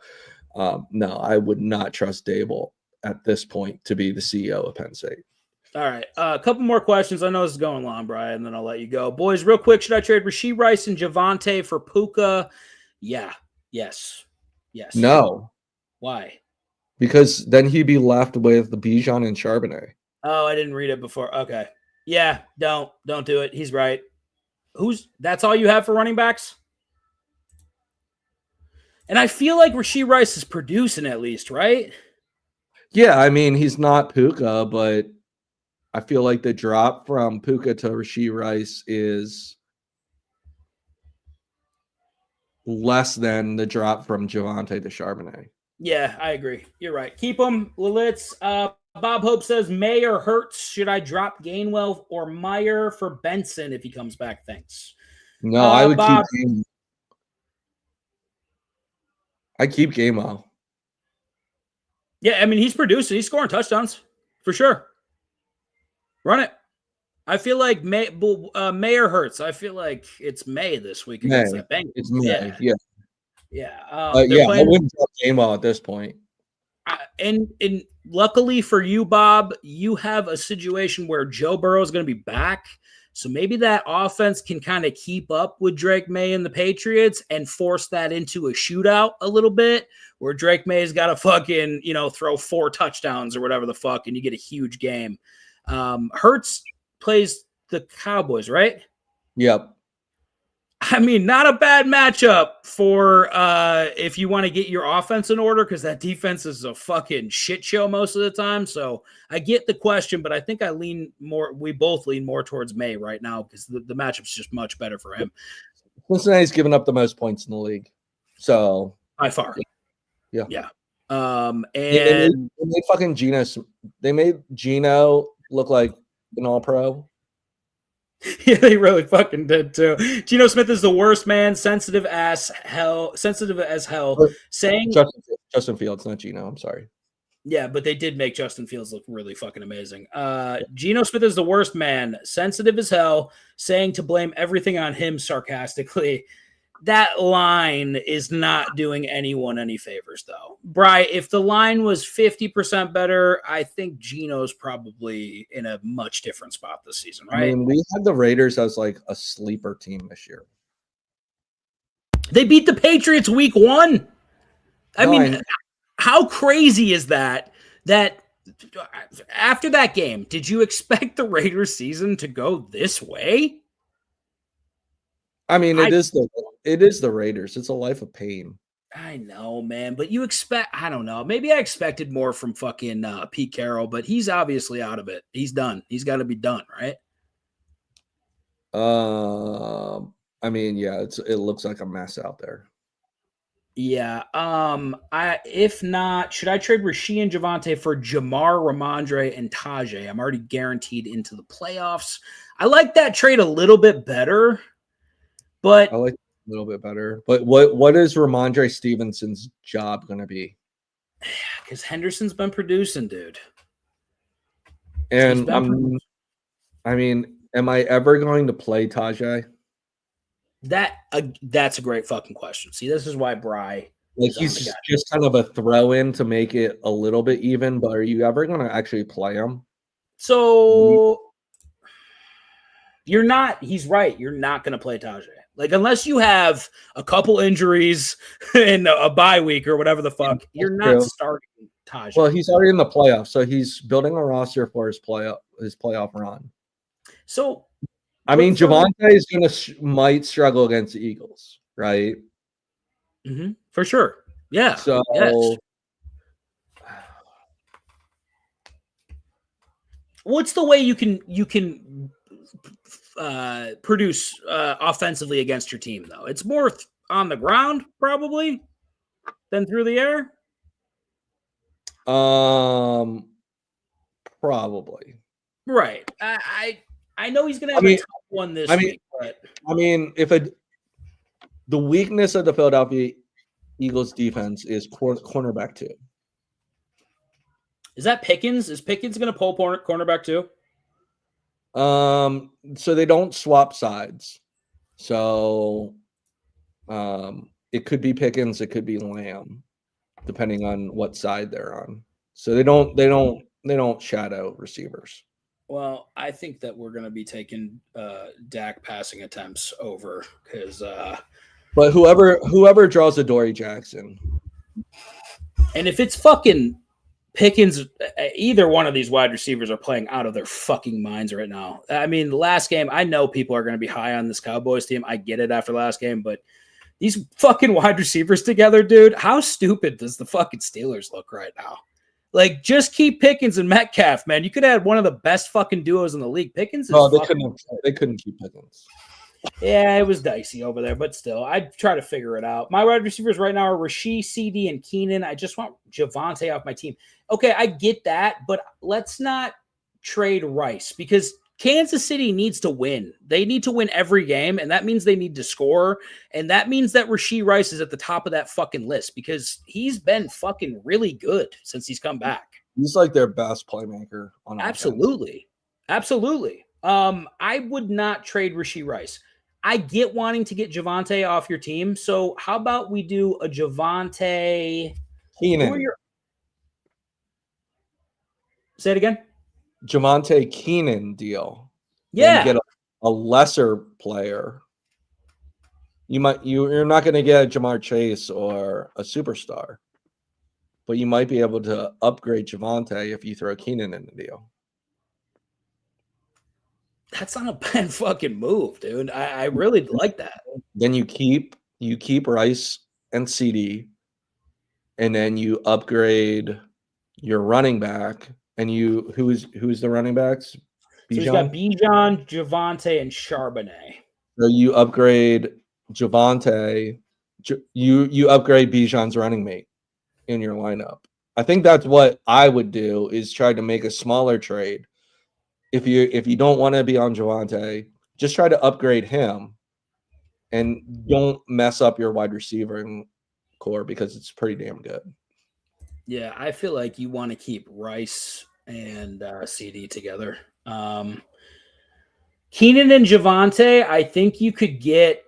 [SPEAKER 2] no, I would not trust Daboll at this point to be the CEO of Penn State.
[SPEAKER 3] All right. A couple more questions. I know this is going long, Brian, and then I'll let you go. Boys, real quick, should I trade Rashee Rice and Javonte for Puka? Yeah. Yes.
[SPEAKER 2] No.
[SPEAKER 3] Why?
[SPEAKER 2] Because then he'd be left with Bijan and Charbonnet.
[SPEAKER 3] Oh, I didn't read it before. Okay. Yeah, don't do it. He's right. That's all you have for running backs? And I feel like Rashee Rice is producing at least, right?
[SPEAKER 2] Yeah, he's not Puka, but I feel like the drop from Puka to Rashee Rice is less than the drop from Javonte to Charbonnet.
[SPEAKER 3] Yeah, I agree. You're right. Keep them. Lilitz. Bob Hope says, May or Hurts? Should I drop Gainwell or Meyer for Benson if he comes back? Thanks.
[SPEAKER 2] No, I would
[SPEAKER 3] Bob,
[SPEAKER 2] keep Gainwell.
[SPEAKER 3] Yeah, he's producing. He's scoring touchdowns for sure. Run it. I feel like May or Hurts. I feel like it's May this week against that Bengals.
[SPEAKER 2] It's May. Yeah.
[SPEAKER 3] Yeah.
[SPEAKER 2] I wouldn't drop Gainwell at this point.
[SPEAKER 3] And luckily for you, Bob, you have a situation where Joe Burrow is going to be back. So maybe that offense can kind of keep up with Drake May and the Patriots and force that into a shootout a little bit where Drake May's got to fucking, throw 4 touchdowns or whatever the fuck, and you get a huge game. Hurts plays the Cowboys, right?
[SPEAKER 2] Yep.
[SPEAKER 3] Not a bad matchup for if you want to get your offense in order, because that defense is a fucking shit show most of the time. So I get the question, but I think we both lean more towards May right now because the matchup's just much better for him.
[SPEAKER 2] Cincinnati's given up the most points in the league. So
[SPEAKER 3] by far.
[SPEAKER 2] Yeah.
[SPEAKER 3] And
[SPEAKER 2] they made fucking Geno. They made Geno look like an all-pro.
[SPEAKER 3] Yeah, they really fucking did too. Geno Smith is the worst man, sensitive as hell. Saying
[SPEAKER 2] Justin Fields, not Geno. I'm sorry.
[SPEAKER 3] Yeah, but they did make Justin Fields look really fucking amazing. Geno Smith is the worst man, sensitive as hell, saying to blame everything on him sarcastically. That line is not doing anyone any favors, though. Bri, if the line was 50% better, I think Geno's probably in a much different spot this season, right?
[SPEAKER 2] We had the Raiders as like a sleeper team this year.
[SPEAKER 3] They beat the Patriots week 1. How crazy is that? That after that game, did you expect the Raiders season to go this way?
[SPEAKER 2] It is the Raiders. It's a life of pain.
[SPEAKER 3] I know, man, but I don't know. Maybe I expected more from fucking Pete Carroll, but he's obviously out of it. He's done. He's got to be done, right?
[SPEAKER 2] It looks like a mess out there.
[SPEAKER 3] Yeah. If not, should I trade Rashee and Javonte for Jamar, Ramondre, and Tajay? I'm already guaranteed into the playoffs. I like that trade a little bit better. But
[SPEAKER 2] I like it a little bit better. But what is Ramondre Stevenson's job going to be?
[SPEAKER 3] Because Henderson's been producing, dude.
[SPEAKER 2] And am I ever going to play Tajay?
[SPEAKER 3] That's a great fucking question. See, this is why Bri
[SPEAKER 2] Like
[SPEAKER 3] is on
[SPEAKER 2] he's
[SPEAKER 3] the guy.
[SPEAKER 2] just kind of a throw in to make it a little bit even, but are you ever going to actually play him?
[SPEAKER 3] So you're not. He's right. You're not going to play Tajay. Like unless you have a couple injuries and a bye week or whatever the fuck, you're not
[SPEAKER 2] true.
[SPEAKER 3] starting Tajay.
[SPEAKER 2] Well, he's already in the playoffs, so he's building a roster for his playoff run.
[SPEAKER 3] So
[SPEAKER 2] I mean, Javante is might struggle against the Eagles, right?
[SPEAKER 3] For sure. Yeah.
[SPEAKER 2] So
[SPEAKER 3] yes. What's the way you can produce offensively against your team though? It's more on the ground probably than through the air.
[SPEAKER 2] Probably.
[SPEAKER 3] Right. I know he's gonna have a top one this week, but
[SPEAKER 2] I mean, the weakness of the Philadelphia Eagles defense is cornerback 2.
[SPEAKER 3] Is that Pickens? Is Pickens going to pull cornerback too?
[SPEAKER 2] So they don't swap sides. So, it could be Pickens, it could be Lamb, depending on what side they're on. So they don't shadow receivers.
[SPEAKER 3] Well, I think that we're going to be taking Dak passing attempts over because.
[SPEAKER 2] But whoever draws the Dory Jackson,
[SPEAKER 3] and if it's fucking Pickens, either one of these wide receivers are playing out of their fucking minds right now. I mean, the last game, I know people are going to be high on this Cowboys team. I get it after last game, but these fucking wide receivers together, dude, how stupid does the fucking Steelers look right now? Like, just keep Pickens and Metcalf, man. You could have one of the best fucking duos in the league. Pickens is
[SPEAKER 2] they couldn't keep Pickens.
[SPEAKER 3] Yeah, it was dicey over there, but still, I'd try to figure it out. My wide receivers right now are Rasheed, CD, and Keenan. I just want Javante off my team. Okay, I get that, but let's not trade Rice because Kansas City needs to win. They need to win every game, and that means they need to score, and that means that Rasheed Rice is at the top of that fucking list because he's been fucking really good since he's come back.
[SPEAKER 2] He's like their best playmaker on offense.
[SPEAKER 3] Absolutely. I would not trade Rasheed Rice. I get wanting to get Javante off your team. So how about we do a Javante
[SPEAKER 2] Keenan?
[SPEAKER 3] Say it again.
[SPEAKER 2] Javante Keenan deal.
[SPEAKER 3] Yeah.
[SPEAKER 2] Get a lesser player. You're not going to get a Jamar Chase or a superstar, but you might be able to upgrade Javante if you throw Keenan in the deal.
[SPEAKER 3] That's not a bad fucking move, dude. I really like that.
[SPEAKER 2] Then you keep Rice and CD, and then you upgrade your running back. And who's the running backs?
[SPEAKER 3] Bijan? So he's got Bijan, Javante, and Charbonnet.
[SPEAKER 2] So you upgrade Javante. You upgrade Bijan's running mate in your lineup. I think that's what I would do is try to make a smaller trade. If you don't want to be on Javante, just try to upgrade him and don't mess up your wide receiver core because it's pretty damn good.
[SPEAKER 3] Yeah, I feel like you want to keep Rice and CD together. Keenan and Javante, I think you could get.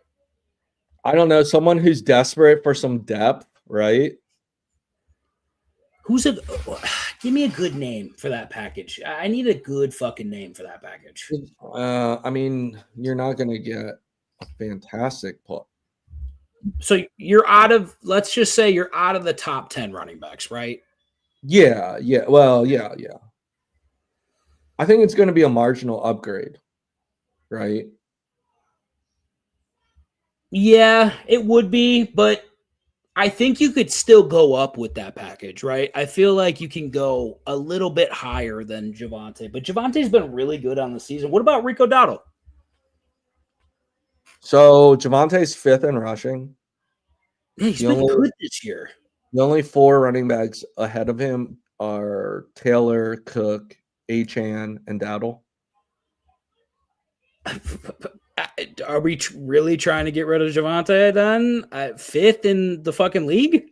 [SPEAKER 2] I don't know, someone who's desperate for some depth, right?
[SPEAKER 3] Give me a good name for that package. I need a good fucking name for that package.
[SPEAKER 2] I mean, you're not going to get a fantastic pull.
[SPEAKER 3] So let's just say you're out of the top 10 running backs, right?
[SPEAKER 2] Yeah. Well, yeah. I think it's going to be a marginal upgrade, right?
[SPEAKER 3] Yeah, it would be, but I think you could still go up with that package, right? I feel like you can go a little bit higher than Javante, but Javante's been really good on the season. What about Rico Dowdle?
[SPEAKER 2] So Javante's 5th in rushing.
[SPEAKER 3] Yeah, he's been good this year.
[SPEAKER 2] The only 4 running backs ahead of him are Taylor, Cook, Achane, and Dowdle.
[SPEAKER 3] Are we really trying to get rid of Javante then? 5th in the fucking league?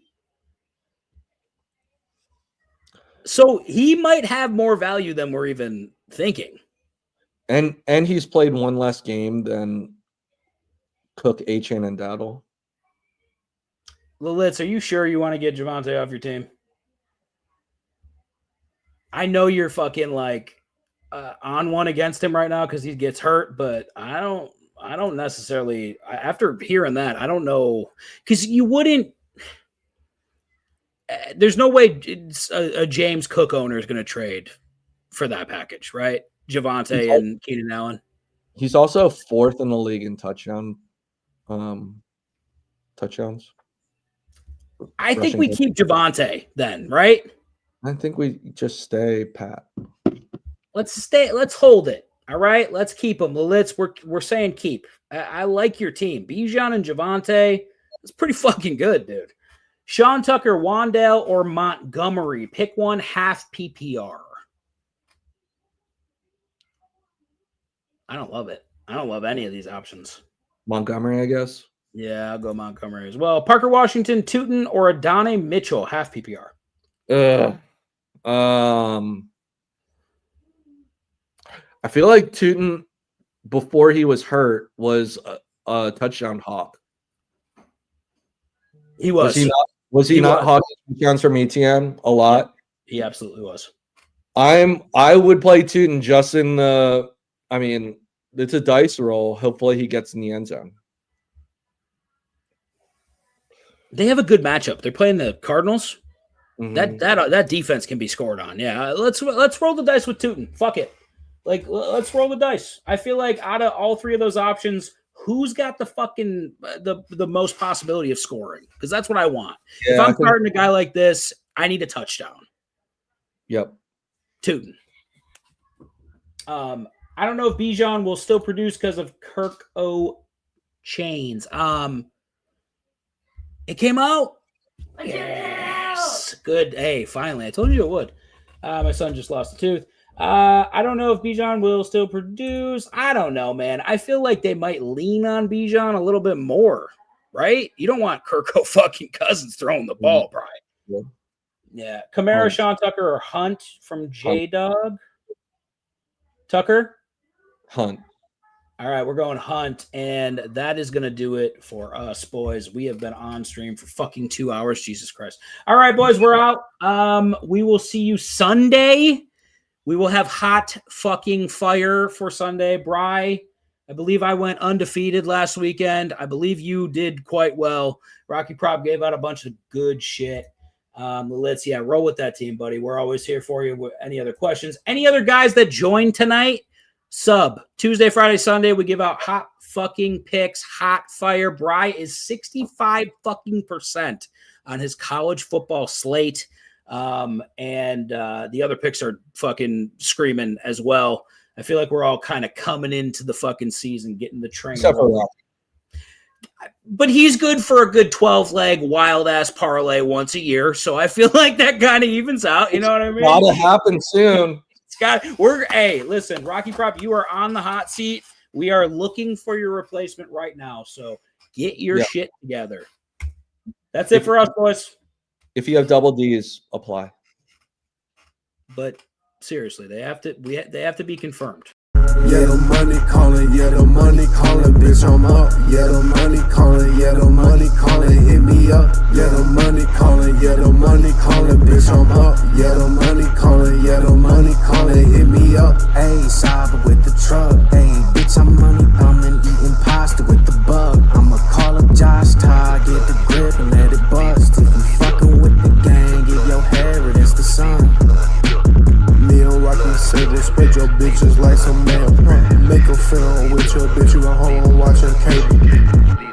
[SPEAKER 3] So he might have more value than we're even thinking.
[SPEAKER 2] And he's played one less game than Cook, Achane, and Dowdle.
[SPEAKER 3] Lilitz, are you sure you want to get Javonte off your team? I know you're fucking like on one against him right now because he gets hurt, but I don't necessarily. After hearing that, I don't know because you wouldn't. There's no way a James Cook owner is going to trade for that package, right? Javonte and Keenan Allen.
[SPEAKER 2] He's also 4th in the league in touchdowns.
[SPEAKER 3] I think we keep Javonte then, right?
[SPEAKER 2] I think we just stay pat.
[SPEAKER 3] Let's hold it. All right, let's keep him. We're saying keep. I like your team. Bijan and Javonte. It's pretty fucking good, dude. Sean Tucker, Wandale, or Montgomery. Pick one, half PPR. I don't love it. I don't love any of these options.
[SPEAKER 2] Montgomery, I guess.
[SPEAKER 3] Yeah, I'll go Montgomery as well. Parker Washington, Tootin, or Adonai Mitchell, half PPR.
[SPEAKER 2] I feel like Tootin, before he was hurt, was a touchdown hawk.
[SPEAKER 3] He was.
[SPEAKER 2] Was he not hawking touchdowns from ETN a lot?
[SPEAKER 3] He absolutely was.
[SPEAKER 2] I would play Tootin just in the. I mean, it's a dice roll. Hopefully, he gets in the end zone.
[SPEAKER 3] They have a good matchup. They're playing the Cardinals.
[SPEAKER 2] Mm-hmm.
[SPEAKER 3] That defense can be scored on. Yeah, let's roll the dice with Tootin. Fuck it. Like, let's roll the dice. I feel like out of all three of those options, who's got the fucking the most possibility of scoring? Because that's what I want. Yeah, if I'm guarding a guy like this, I need a touchdown.
[SPEAKER 2] Yep.
[SPEAKER 3] Tootin. I don't know if Bijan will still produce because of Kirk O. Chains. It came out. Yes. Good. Hey, finally. I told you it would. My son just lost a tooth. I don't know if Bijan will still produce. I don't know, man. I feel like they might lean on Bijan a little bit more, right? You don't want Kirk fucking Cousins throwing the ball, Brian. Yeah. Kamara, Sean Tucker, or Hunt from J-Dog? Tucker?
[SPEAKER 2] Hunt.
[SPEAKER 3] All right, we're going Hunt, and that is going to do it for us, boys. We have been on stream for fucking 2 hours. Jesus Christ. All right, boys, we're out. We will see you Sunday. We will have hot fucking fire for Sunday. Bri, I believe I went undefeated last weekend. I believe you did quite well. Rocky Prop gave out a bunch of good shit. Let's roll with that team, buddy. We're always here for you with any other questions. Any other guys that joined tonight? Sub. Tuesday, Friday, Sunday, we give out hot fucking picks, hot fire. Bri is 65% on his college football slate. And the other picks are fucking screaming as well. I feel like we're all kind of coming into the fucking season, getting the train. But he's good for a good 12-leg wild-ass parlay once a year. So I feel like that kind of evens out. You know what I mean?
[SPEAKER 2] Gotta happen soon.
[SPEAKER 3] Hey, listen, Rocky Prop, you are on the hot seat. We are looking for your replacement right now. So get your shit together. That's it for us, boys.
[SPEAKER 2] If you have double D's, apply.
[SPEAKER 3] But seriously, they have to be confirmed.
[SPEAKER 7] Yeah, the money calling, bitch, I'm up. Yeah, the money calling, hit me up. Yeah, the money calling, bitch, I'm up. Yeah, the money calling, hit me up. Ayy, Saba with the truck. Ayy, bitch, I'm money thumbing, eating pasta with the bug. I'ma call up Josh Todd, get the grip and let it bust. If you fucking with the gang, give your hair, it's the sun. Meal rockin' silver, spread your bitches like some mail. Make a film with your bitch, you a hoe watching cable.